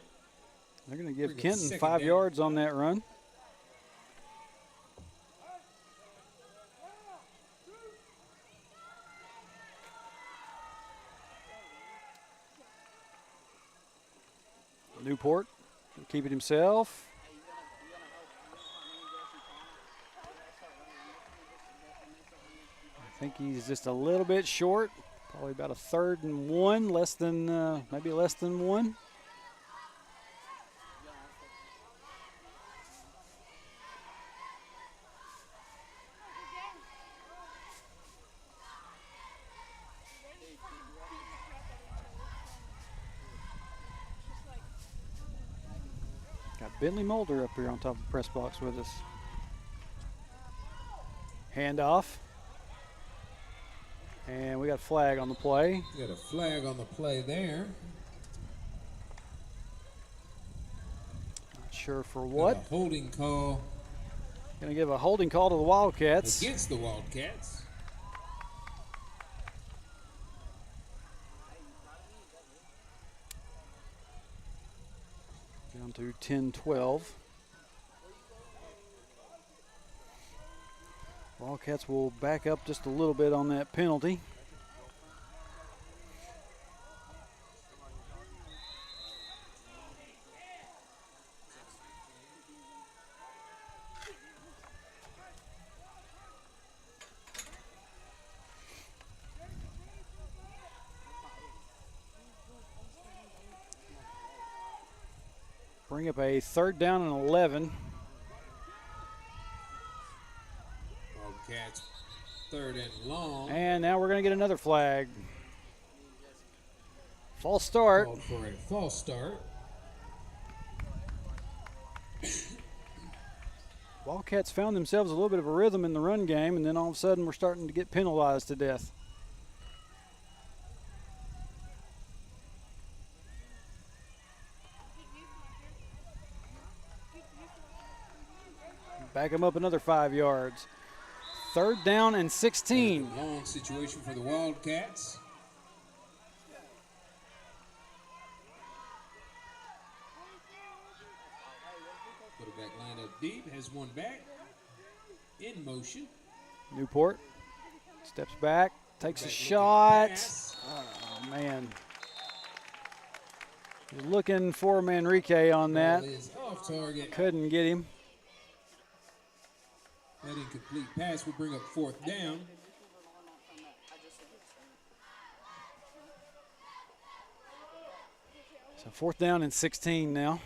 They're going to give Kenton 5 yards on that run. Newport will keep it himself. I think he's just a little bit short. Probably about a 3rd and 1, maybe less than 1. Got Bentley Mulder up here on top of the press box with us. Handoff. And we got a flag on the play. We got a flag on the play there. Not sure for what. Got a holding call. Going to give a holding call to the Wildcats. Against the Wildcats. Down to 10-12. Wildcats will back up just a little bit on that penalty. Bring up a 3rd down and 11. Wildcats 3rd and long. And now we're going to get another flag. False start. Called for a false start. Wildcats found themselves a little bit of a rhythm in the run game, and then all of a sudden we're starting to get penalized to death. Back them up another 5 yards. 3rd down and 16. Long situation for the Wildcats. Quarterback line up deep, has one back. In motion. Newport steps back, takes a shot. Pass. Oh, man. He's looking for Manrique on that. Ball is off target. Couldn't get him. That incomplete pass will bring up 4th down. So 4th down and 16 now.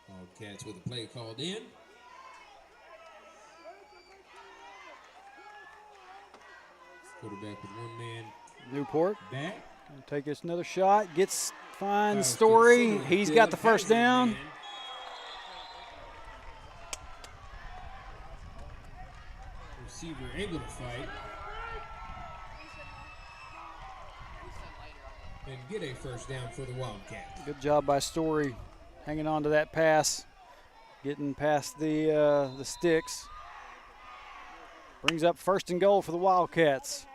Wildcats with a play called in. Quarterback with one man Newport back. gonna take us another shot. Finds Fires to the Story. center. He's Dylan got the first has one down. man. Receiver able to fight and get a first down for the Wildcats. Good job by Story hanging on to that pass, getting past the sticks. Brings up 1st and goal for the Wildcats.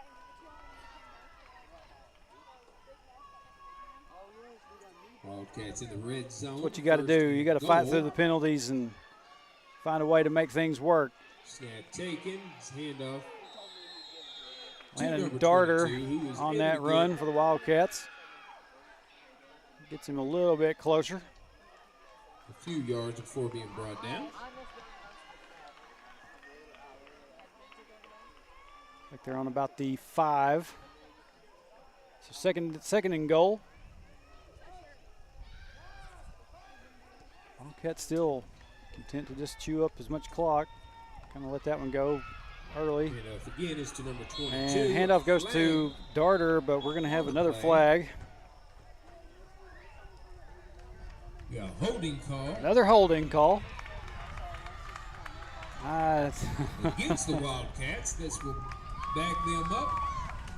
Wildcats in the red zone. That's what you got to do. You got to fight through the penalties and find a way to make things work. Snap taken. Handoff. Landon Darter on that run for the Wildcats. Gets him a little bit closer. A few yards before being brought down. Like they're on about the 5. So second and goal. Wildcats still content to just chew up as much clock. Kind of let that one go early. Handoff again is to number 22. And handoff goes to Darter, but we're going to have another flag. Yeah, holding call. Another holding call. Against the Wildcats. This will back them up.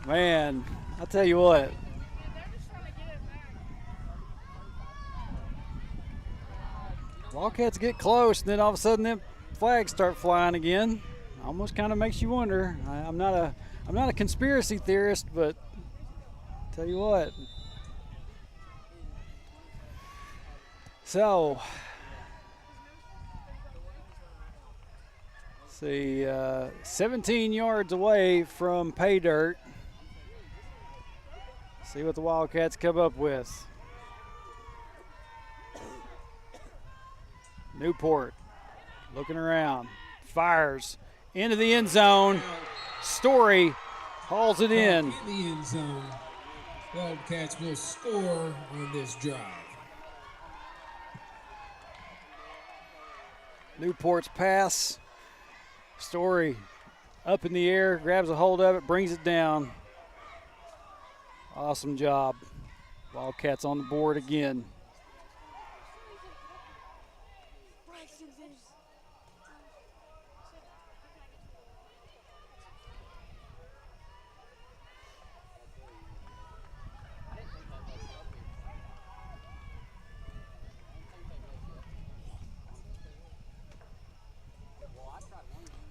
Man, I'll tell you what. Wildcats get close, and then all of a sudden them flags start flying again. Almost kind of makes you wonder. I'm not a conspiracy theorist, but I'll tell you what. So, let's see, 17 yards away from pay dirt. See what the Wildcats come up with. Newport looking around, fires into the end zone. Story hauls it in. In the end zone. Wildcats will score on this drive. Newport's pass. Story up in the air, grabs a hold of it, brings it down. Awesome job. Wildcats on the board again.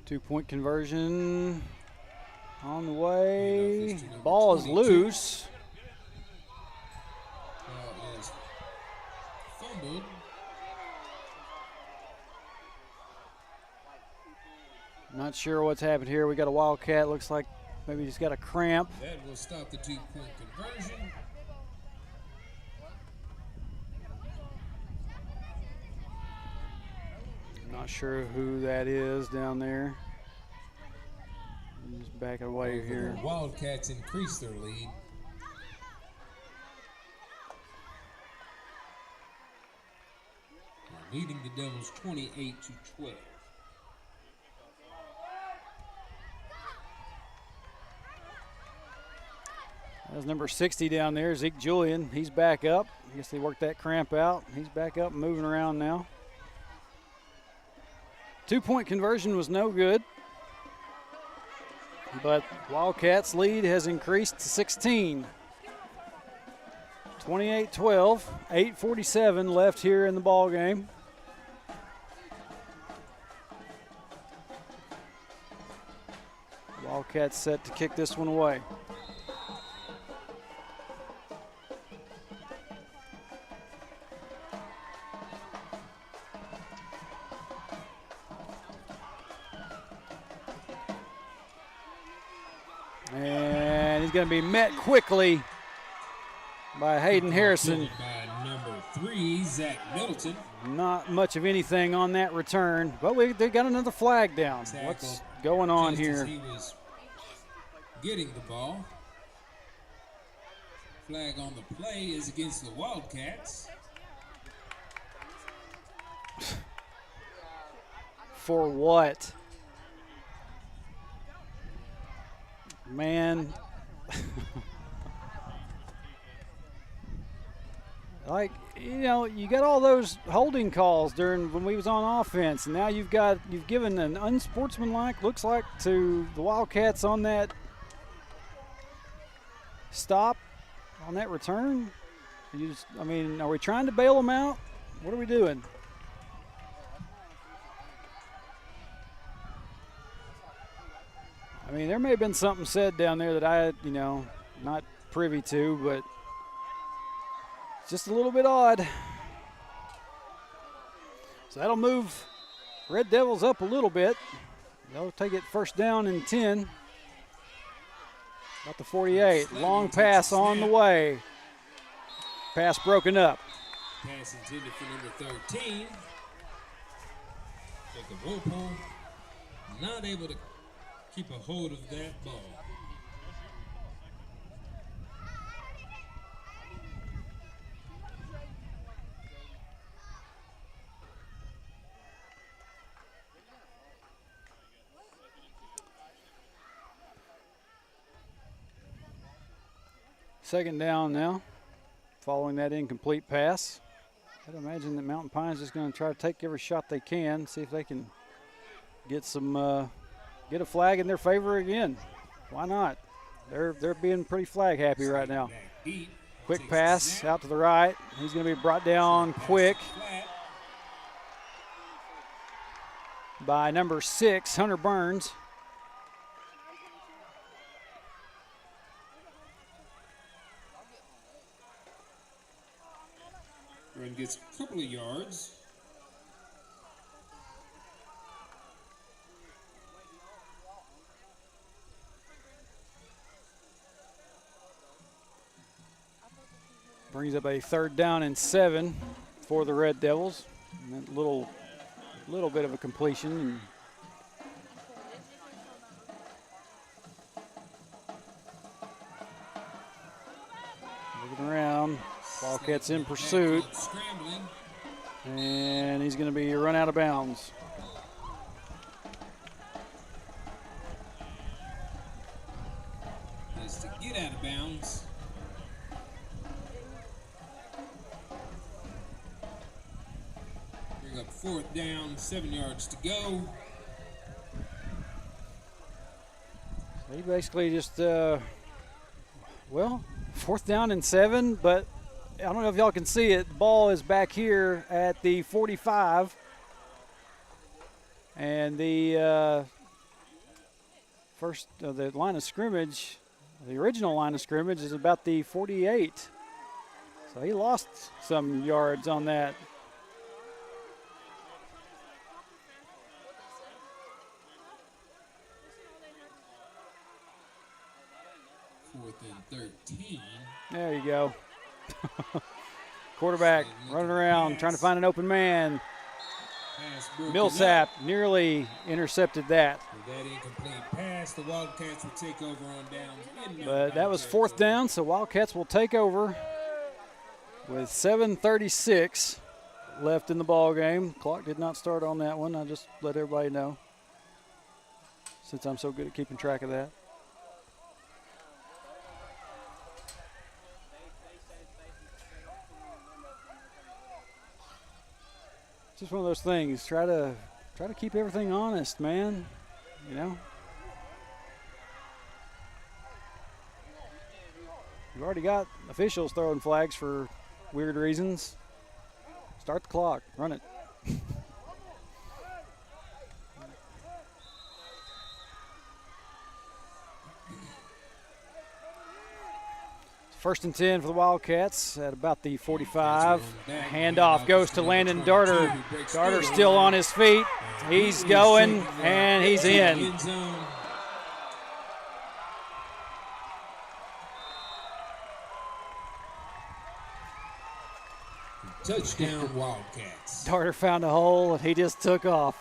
Two-point conversion on the way. Ball is loose. Ball is fumbled. Not sure what's happened here. We got a Wildcat. Looks like maybe he's got a cramp. That will stop the two-point conversion. Not sure who that is down there. Just back away here. The Wildcats increase their lead. Leading the Devils 28-12. That's number 60 down there, Zeke Julian. He's back up. I guess they worked that cramp out. He's back up and moving around now. 2-point conversion was no good. But Wildcats' lead has increased to 16. 28-12, 8:47 left here in the ball game. Wildcats set to kick this one away. And he's going to be met quickly by Hayden Harrison. By number 3, Zach Middleton. Not much of anything on that return, but they got another flag down. What's going on here? He was getting the ball. Flag on the play is against the Wildcats. For what? Man. Like, you know, you got all those holding calls during when we was on offense, and now you've given an unsportsmanlike, looks like, to the Wildcats on that stop, on that return. Are we trying to bail them out? What are we doing? I mean, there may have been something said down there that I, not privy to, but it's just a little bit odd. So that'll move Red Devils up a little bit. They'll take it first down and 10. About the 48. Long pass on the way. Pass broken up. Pass intended for number 13. Jacob Wopo not able to keep a hold of that ball. Second down now, following that incomplete pass. I'd imagine that Mountain Pine's just going to try to take every shot they can, see if they can get get a flag in their favor again. Why not? They're being pretty flag happy right now. Quick pass out to the right. He's going to be brought down quick by number 6, Hunter Burns. Run gets a couple of yards. Brings up a third down and 7 for the Red Devils. And that little bit of a completion. And moving around. Wildcats in pursuit. And he's going to be run out of bounds. Has to get out of bounds. Bring up fourth down, 7 yards to go. So he basically just, fourth down and 7, but I don't know if y'all can see it. The ball is back here at the 45. And the the line of scrimmage, the original line of scrimmage is about the 48. So he lost some yards on that. Fourth and 13. There you go. Quarterback running around, trying to find an open man. Pass broken Millsap up. nearly intercepted that. With that incomplete pass, the Wildcats will take over on downs. But that was fourth down, so Wildcats will take over with 7:36 left in the ball game. Clock did not start on that one. I just let everybody know, since I'm so good at keeping track of that. Just one of those things. Try to keep everything honest, man. You know. You've already got officials throwing flags for weird reasons. Start the clock. Run it. First and 10 for the Wildcats at about the 45. Handoff goes to Landon Darter. Darter still on his feet. He's going, and he's in. Touchdown, Wildcats. Darter found a hole, and he just took off.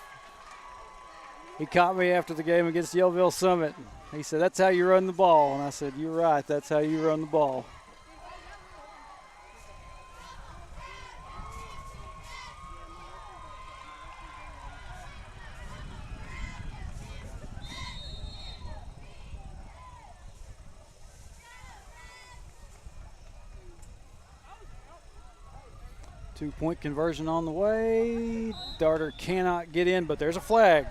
He caught me after the game against Yellville Summit. He said, "That's how you run the ball." And I said, "You're right, that's how you run the ball." Two-point conversion on the way. Darter cannot get in, but there's a flag.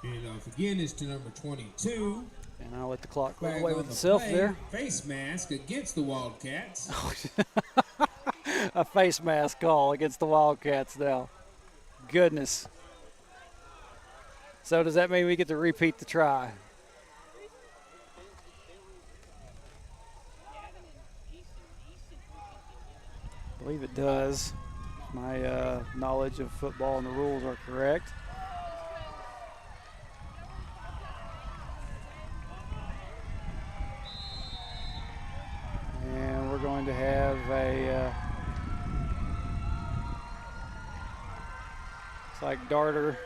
Handoff again is to number 22. And I'll let the clock go Flag away on with the itself play. there. Face mask against the Wildcats. A face mask call against the Wildcats now. Goodness. So does that mean we get to repeat the try? I believe it does. My knowledge of football and the rules are correct. And we're going to have a it's like Darter.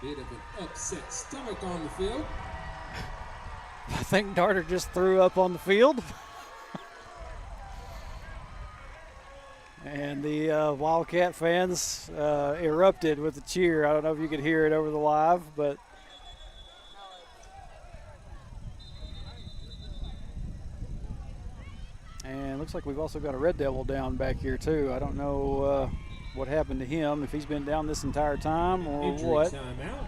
Bit of an upset stomach on the field. I think Darter just threw up on the field. And the Wildcat fans erupted with a cheer. I don't know if you could hear it over the live, but and it looks like we've also got a Red Devil down back here too. I don't know what happened to him, if he's been down this entire time or Injury what. Timeout.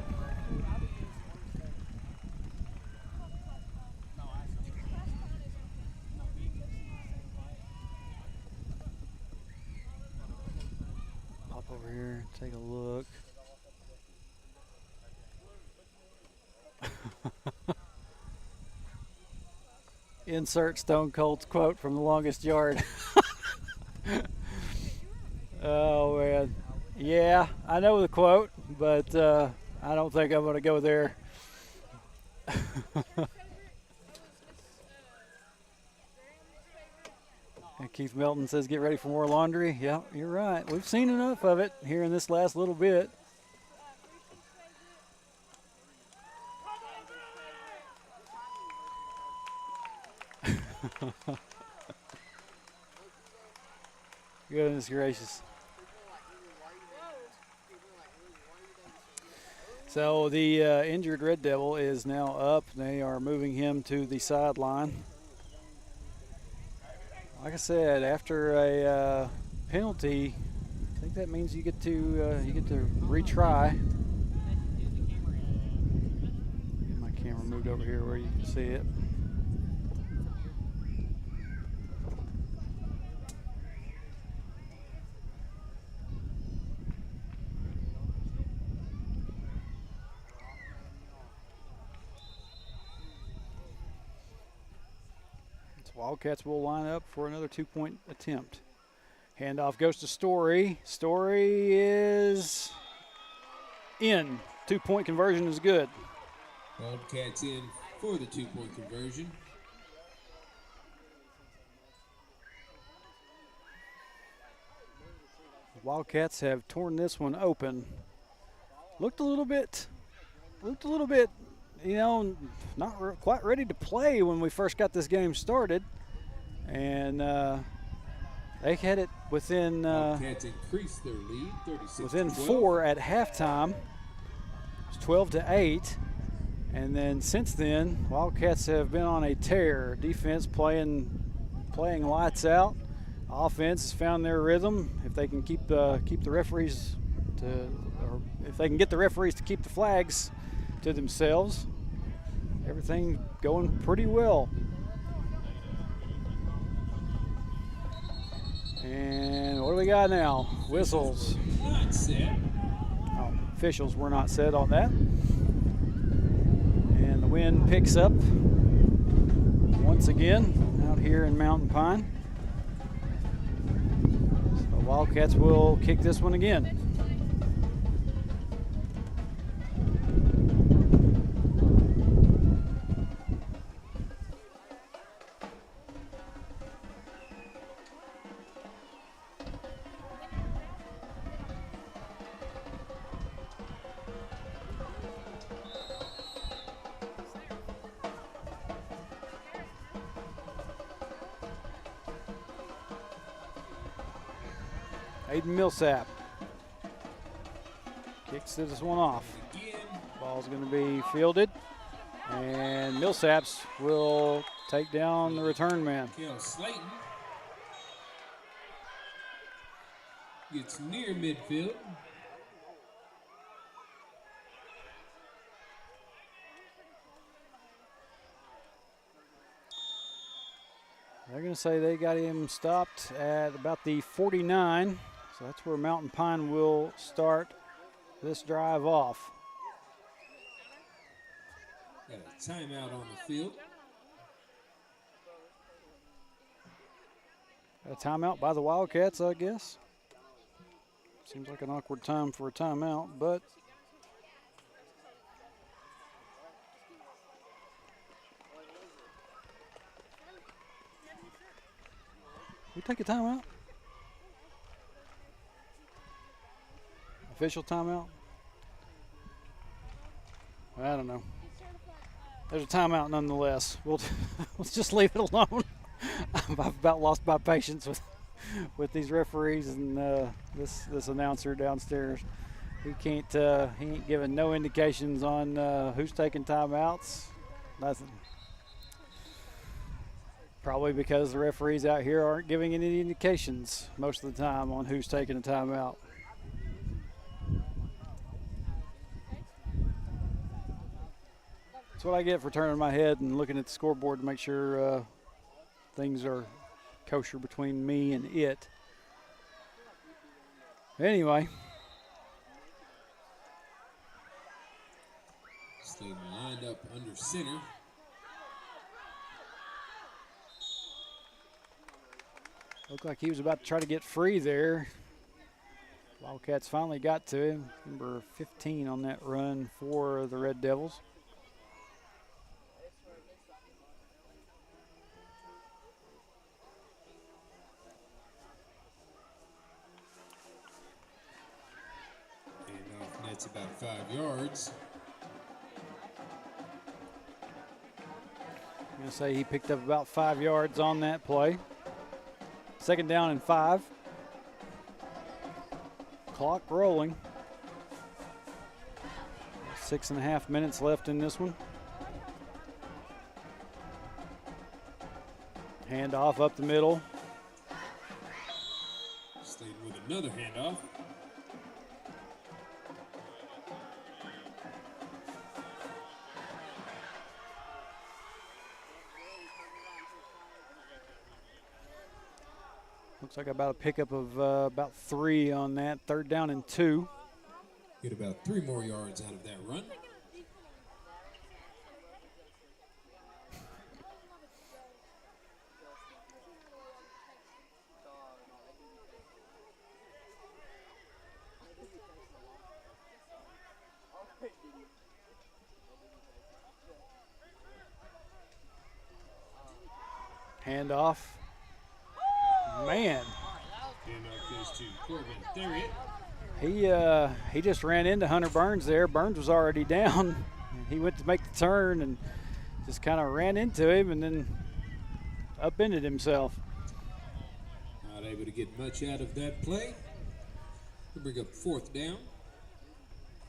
Pop over here, take a look. Insert Stone Cold's quote from The Longest Yard. Oh, man. Yeah, I know the quote, but I don't think I'm going to go there. And Keith Melton says, "Get ready for more laundry." Yeah, you're right. We've seen enough of it here in this last little bit. Goodness gracious. So the injured Red Devil is now up. They are moving him to the sideline. Like I said, after a penalty, I think that means you get to retry. Get my camera moved over here where you can see it. Wildcats will line up for another two-point attempt. Handoff goes to Story. Story is in. Two-point conversion is good. Wildcats in for the two-point conversion. Wildcats have torn this one open. Looked a little bit, you know, not quite ready to play when we first got this game started. And they had it within Wildcats increased their lead, 36 within to 12. 4 at halftime. It was 12-8. And then since then, Wildcats have been on a tear. Defense playing lights out. Offense has found their rhythm. If they can keep the referees or if they can get the referees to keep the flags to themselves, everything going pretty well. And what do we got now? Whistles. Not set. Oh, officials were not set on that. And the wind picks up once again out here in Mountain Pine. So the Wildcats will kick this one again. Aiden Millsap kicks this one off. Ball's going to be fielded, and Millsaps will take down the return man. Slayton gets near midfield. They're going to say they got him stopped at about the 49. So that's where Mountain Pine will start this drive off. Got a timeout on the field. A timeout by the Wildcats, I guess. Seems like an awkward time for a timeout, but we take a timeout. Official timeout? I don't know. There's a timeout nonetheless. Let's just leave it alone. I've about lost my patience with these referees and this announcer downstairs. He ain't giving no indications on who's taking timeouts. Nothing. Probably because the referees out here aren't giving any indications most of the time on who's taking a timeout. That's what I get for turning my head and looking at the scoreboard to make sure things are kosher between me and it. Anyway. Slayton lined up under center. Looked like he was about to try to get free there. Wildcats finally got to him. Number 15 on that run for the Red Devils. That's about 5 yards. I'm going to say he picked up about 5 yards on that play. Second down and 5. Clock rolling. 6.5 minutes left in this one. Handoff up the middle. Stayed with another handoff. Looks like about a pickup of about 3 on that. Third down and 2. Get about 3 more yards out of that run. Handoff. Man. goes to Corbin Theriot. He just ran into Hunter Burns there. Burns was already down. And he went to make the turn and just kind of ran into him and then upended himself. Not able to get much out of that play. We'll bring up 4th down.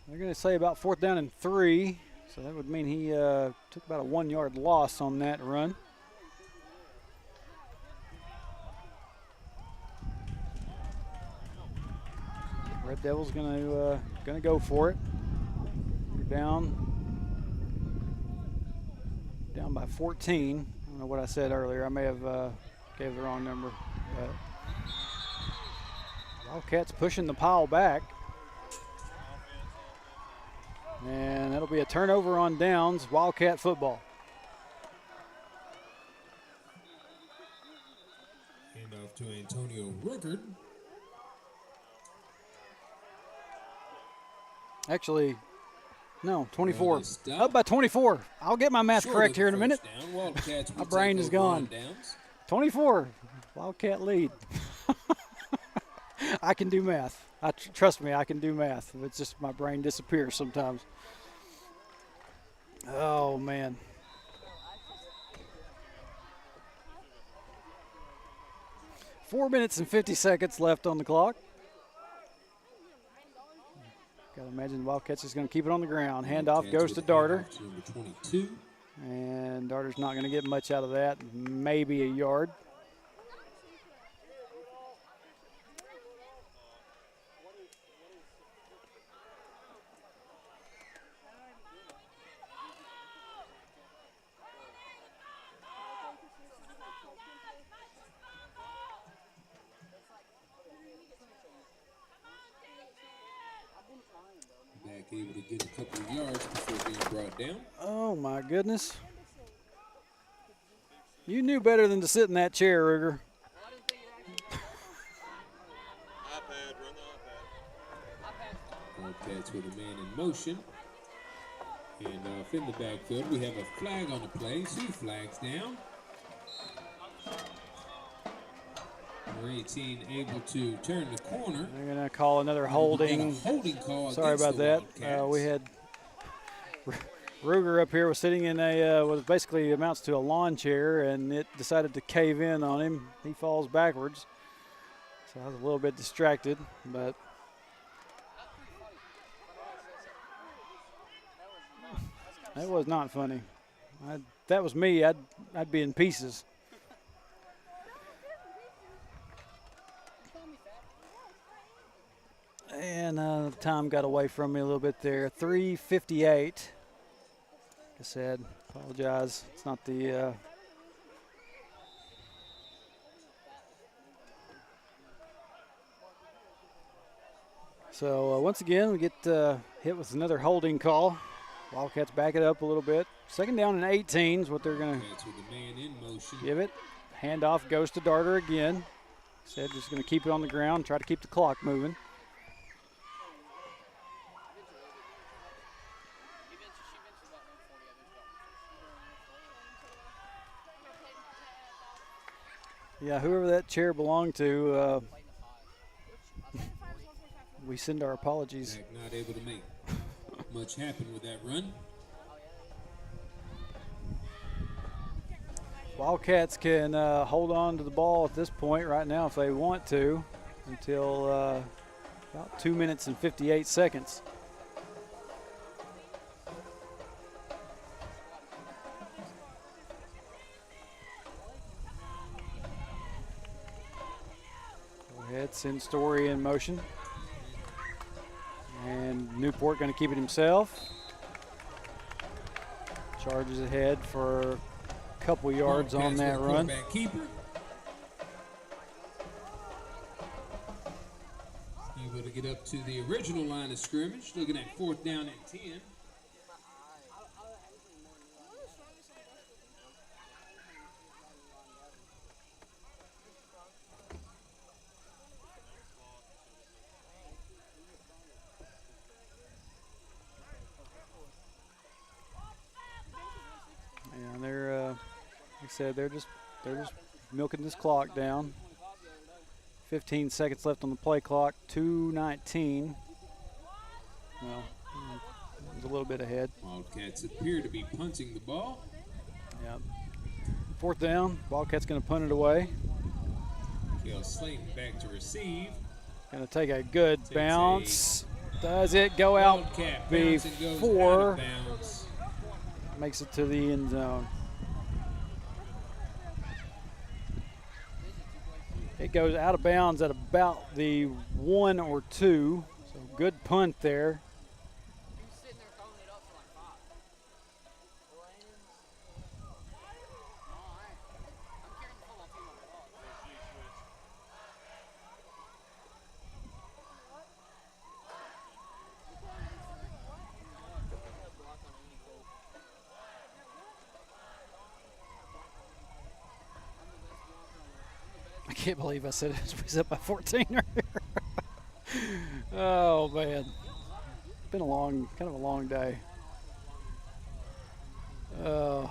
They're going to say about 4th down and 3. So that would mean he took about a 1-yard loss on that run. Red Devils going to go for it. They're down by 14. I don't know what I said earlier. I may have gave the wrong number. But Wildcats pushing the pile back. And that'll be a turnover on downs, Wildcat football. Hand off to Antonio Ruckert. Actually, no, 24. Up by 24. I'll get my math correct here in a minute. My brain is gone. 24, Wildcat lead. I can do math. Trust me, I can do math. It's just my brain disappears sometimes. Oh, man. Four minutes and 50 seconds left on the clock. Got to imagine the Wildcats is going to keep it on the ground. Handoff goes to Darter. And Darter's not going to get much out of that. Maybe a yard. Able to get a couple of yards before being brought down. Oh, my goodness. You knew better than to sit in that chair, Ruger. Wildcats with a man in motion. And in the backfield, we have a flag on the play. 2 flags down. Number 18 able to turn the corner. They're going to call another holding. Call. Sorry about that. We had Ruger up here was sitting in what basically amounts to a lawn chair, and it decided to cave in on him. He falls backwards. So I was a little bit distracted, but that was not funny. That was me. I'd be in pieces. And time got away from me a little bit there. 3:58. Like I said, apologize. It's not the So once again, we get hit with another holding call. Wildcats back it up a little bit. 2nd down and 18 is what they're going to give it. Handoff goes to Darter again. Said just going to keep it on the ground, try to keep the clock moving. Yeah, whoever that chair belonged to, we send our apologies. Not able to make much happen with that run. Wildcats can hold on to the ball at this point right now if they want to until about 2 minutes and 58 seconds. Send Story in motion. And Newport going to keep it himself. Charges ahead for a couple yards on that run. Keeper. Able to get up to the original line of scrimmage. Looking at 4th down and 10. Like I said, they're just milking this clock down. 15 seconds left on the play clock. 2:19. Well, it was a little bit ahead. Wildcats appear to be punting the ball. Yep. 4th down. Wildcats going to punt it away. Kale Slayton back to receive. Going to take a good bounce. Does it go out Wildcat bounce and goes out before? of bounds. Makes it to the end zone. It goes out of bounds at about the 1 or 2. So good punt there. I can't believe I said it was up by 14 earlier. Oh man, been kind of a long day. Pine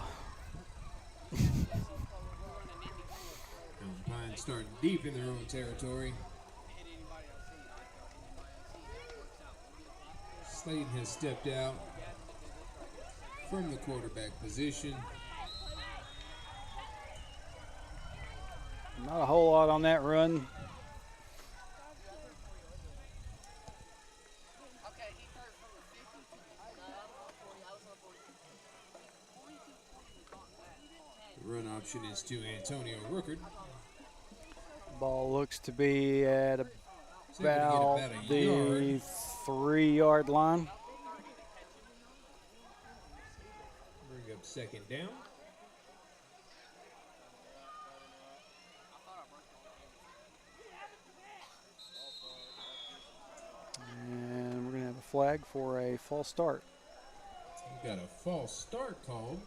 starting deep in their own territory. Slayton has stepped out from the quarterback position. Not a whole lot on that run. The run option is to Antonio Rookard. Ball looks to be at So they're gonna get about a the yard. 3-yard line. Bring up 2nd down. And we're going to have a flag for a false start. We've got a false start called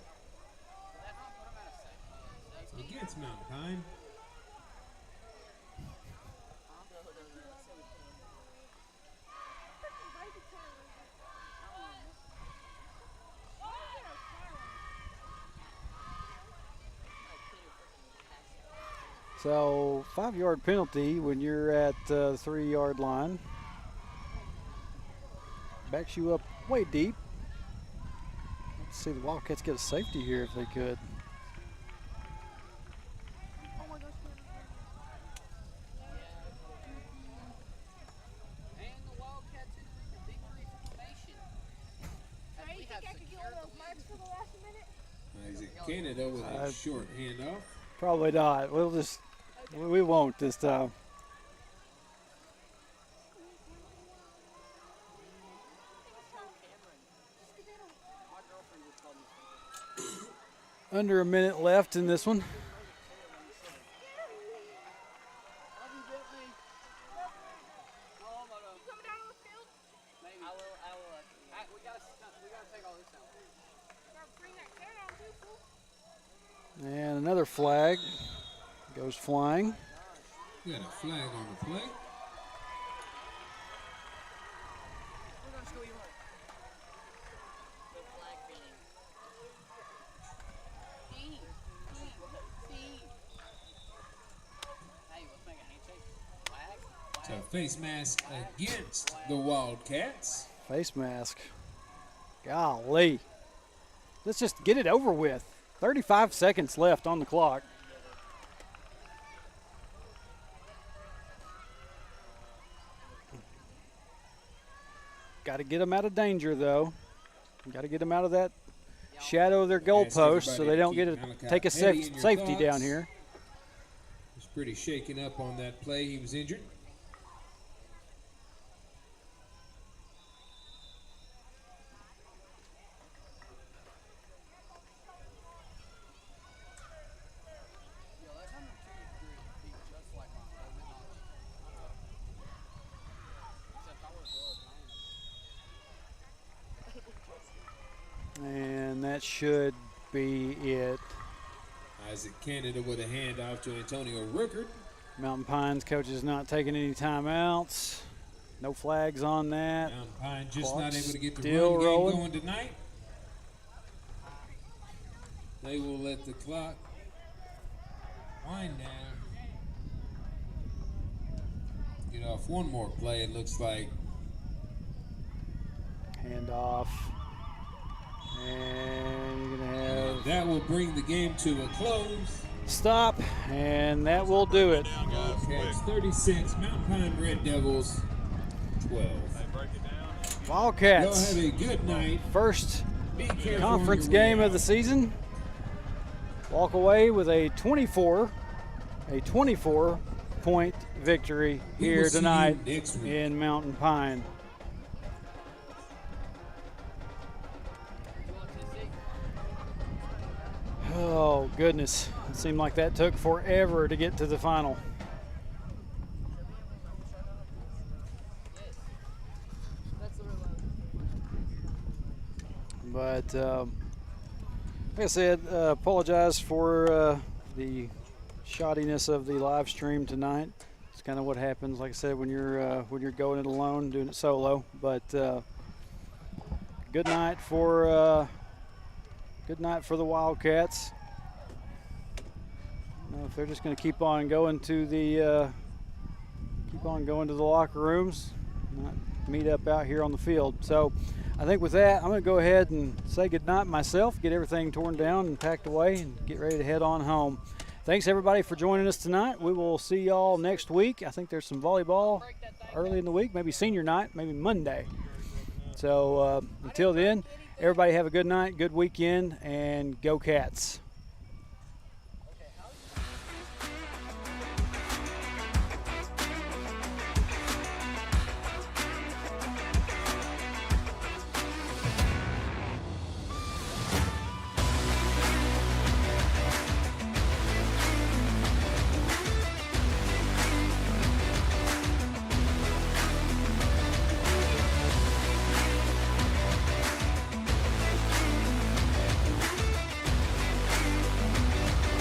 against Mountain Pine. So 5-yard penalty when you're at the 3-yard line. Backs you up way deep. Let's see the Wildcats get a safety here if they could. Isaac Canada with a short handoff. Probably not. We won't this time. Under a minute left in this one. And another flag goes flying. We got a flag on the play. So face mask against the Wildcats. Face mask. Golly. Let's just get it over with. 35 seconds left on the clock. Got to get them out of danger, though. Got to get them out of that shadow of their goalpost so they don't get to take a safety down here. He's pretty shaken up on that play. He was injured. And that should be it. Isaac Canada with a handoff to Antonio Rookard. Mountain Pines coach is not taking any timeouts. No flags on that. Mountain Pine just not Clock's able to get the still run game rolling. going tonight. They will let the clock wind down. Get off one more play, it looks like. Hand off. And you're going to have that will bring the game to a close. stop, and that will do it. Wildcats 36, Mountain Pine Red Devils 12. Wildcats. Y'all have a good night. First Be careful conference on your way game of out. the season. Walk away with a 24 point victory We will here see you tonight next week. in Mountain Pine. Oh, goodness. It seemed like that took forever to get to the final. But like I said, apologize for the shoddiness of the live stream tonight. It's kind of what happens, like I said, when you're going it alone, doing it solo. But good night for the Wildcats. I don't know if they're just going to keep on going to the locker rooms, not meet up out here on the field. So I think with that, I'm going to go ahead and say goodnight myself, get everything torn down and packed away, and get ready to head on home. Thanks, everybody, for joining us tonight. We will see y'all next week. I think there's some volleyball early in the week, maybe senior night, maybe Monday. So until then, everybody have a good night, good weekend, and go Cats.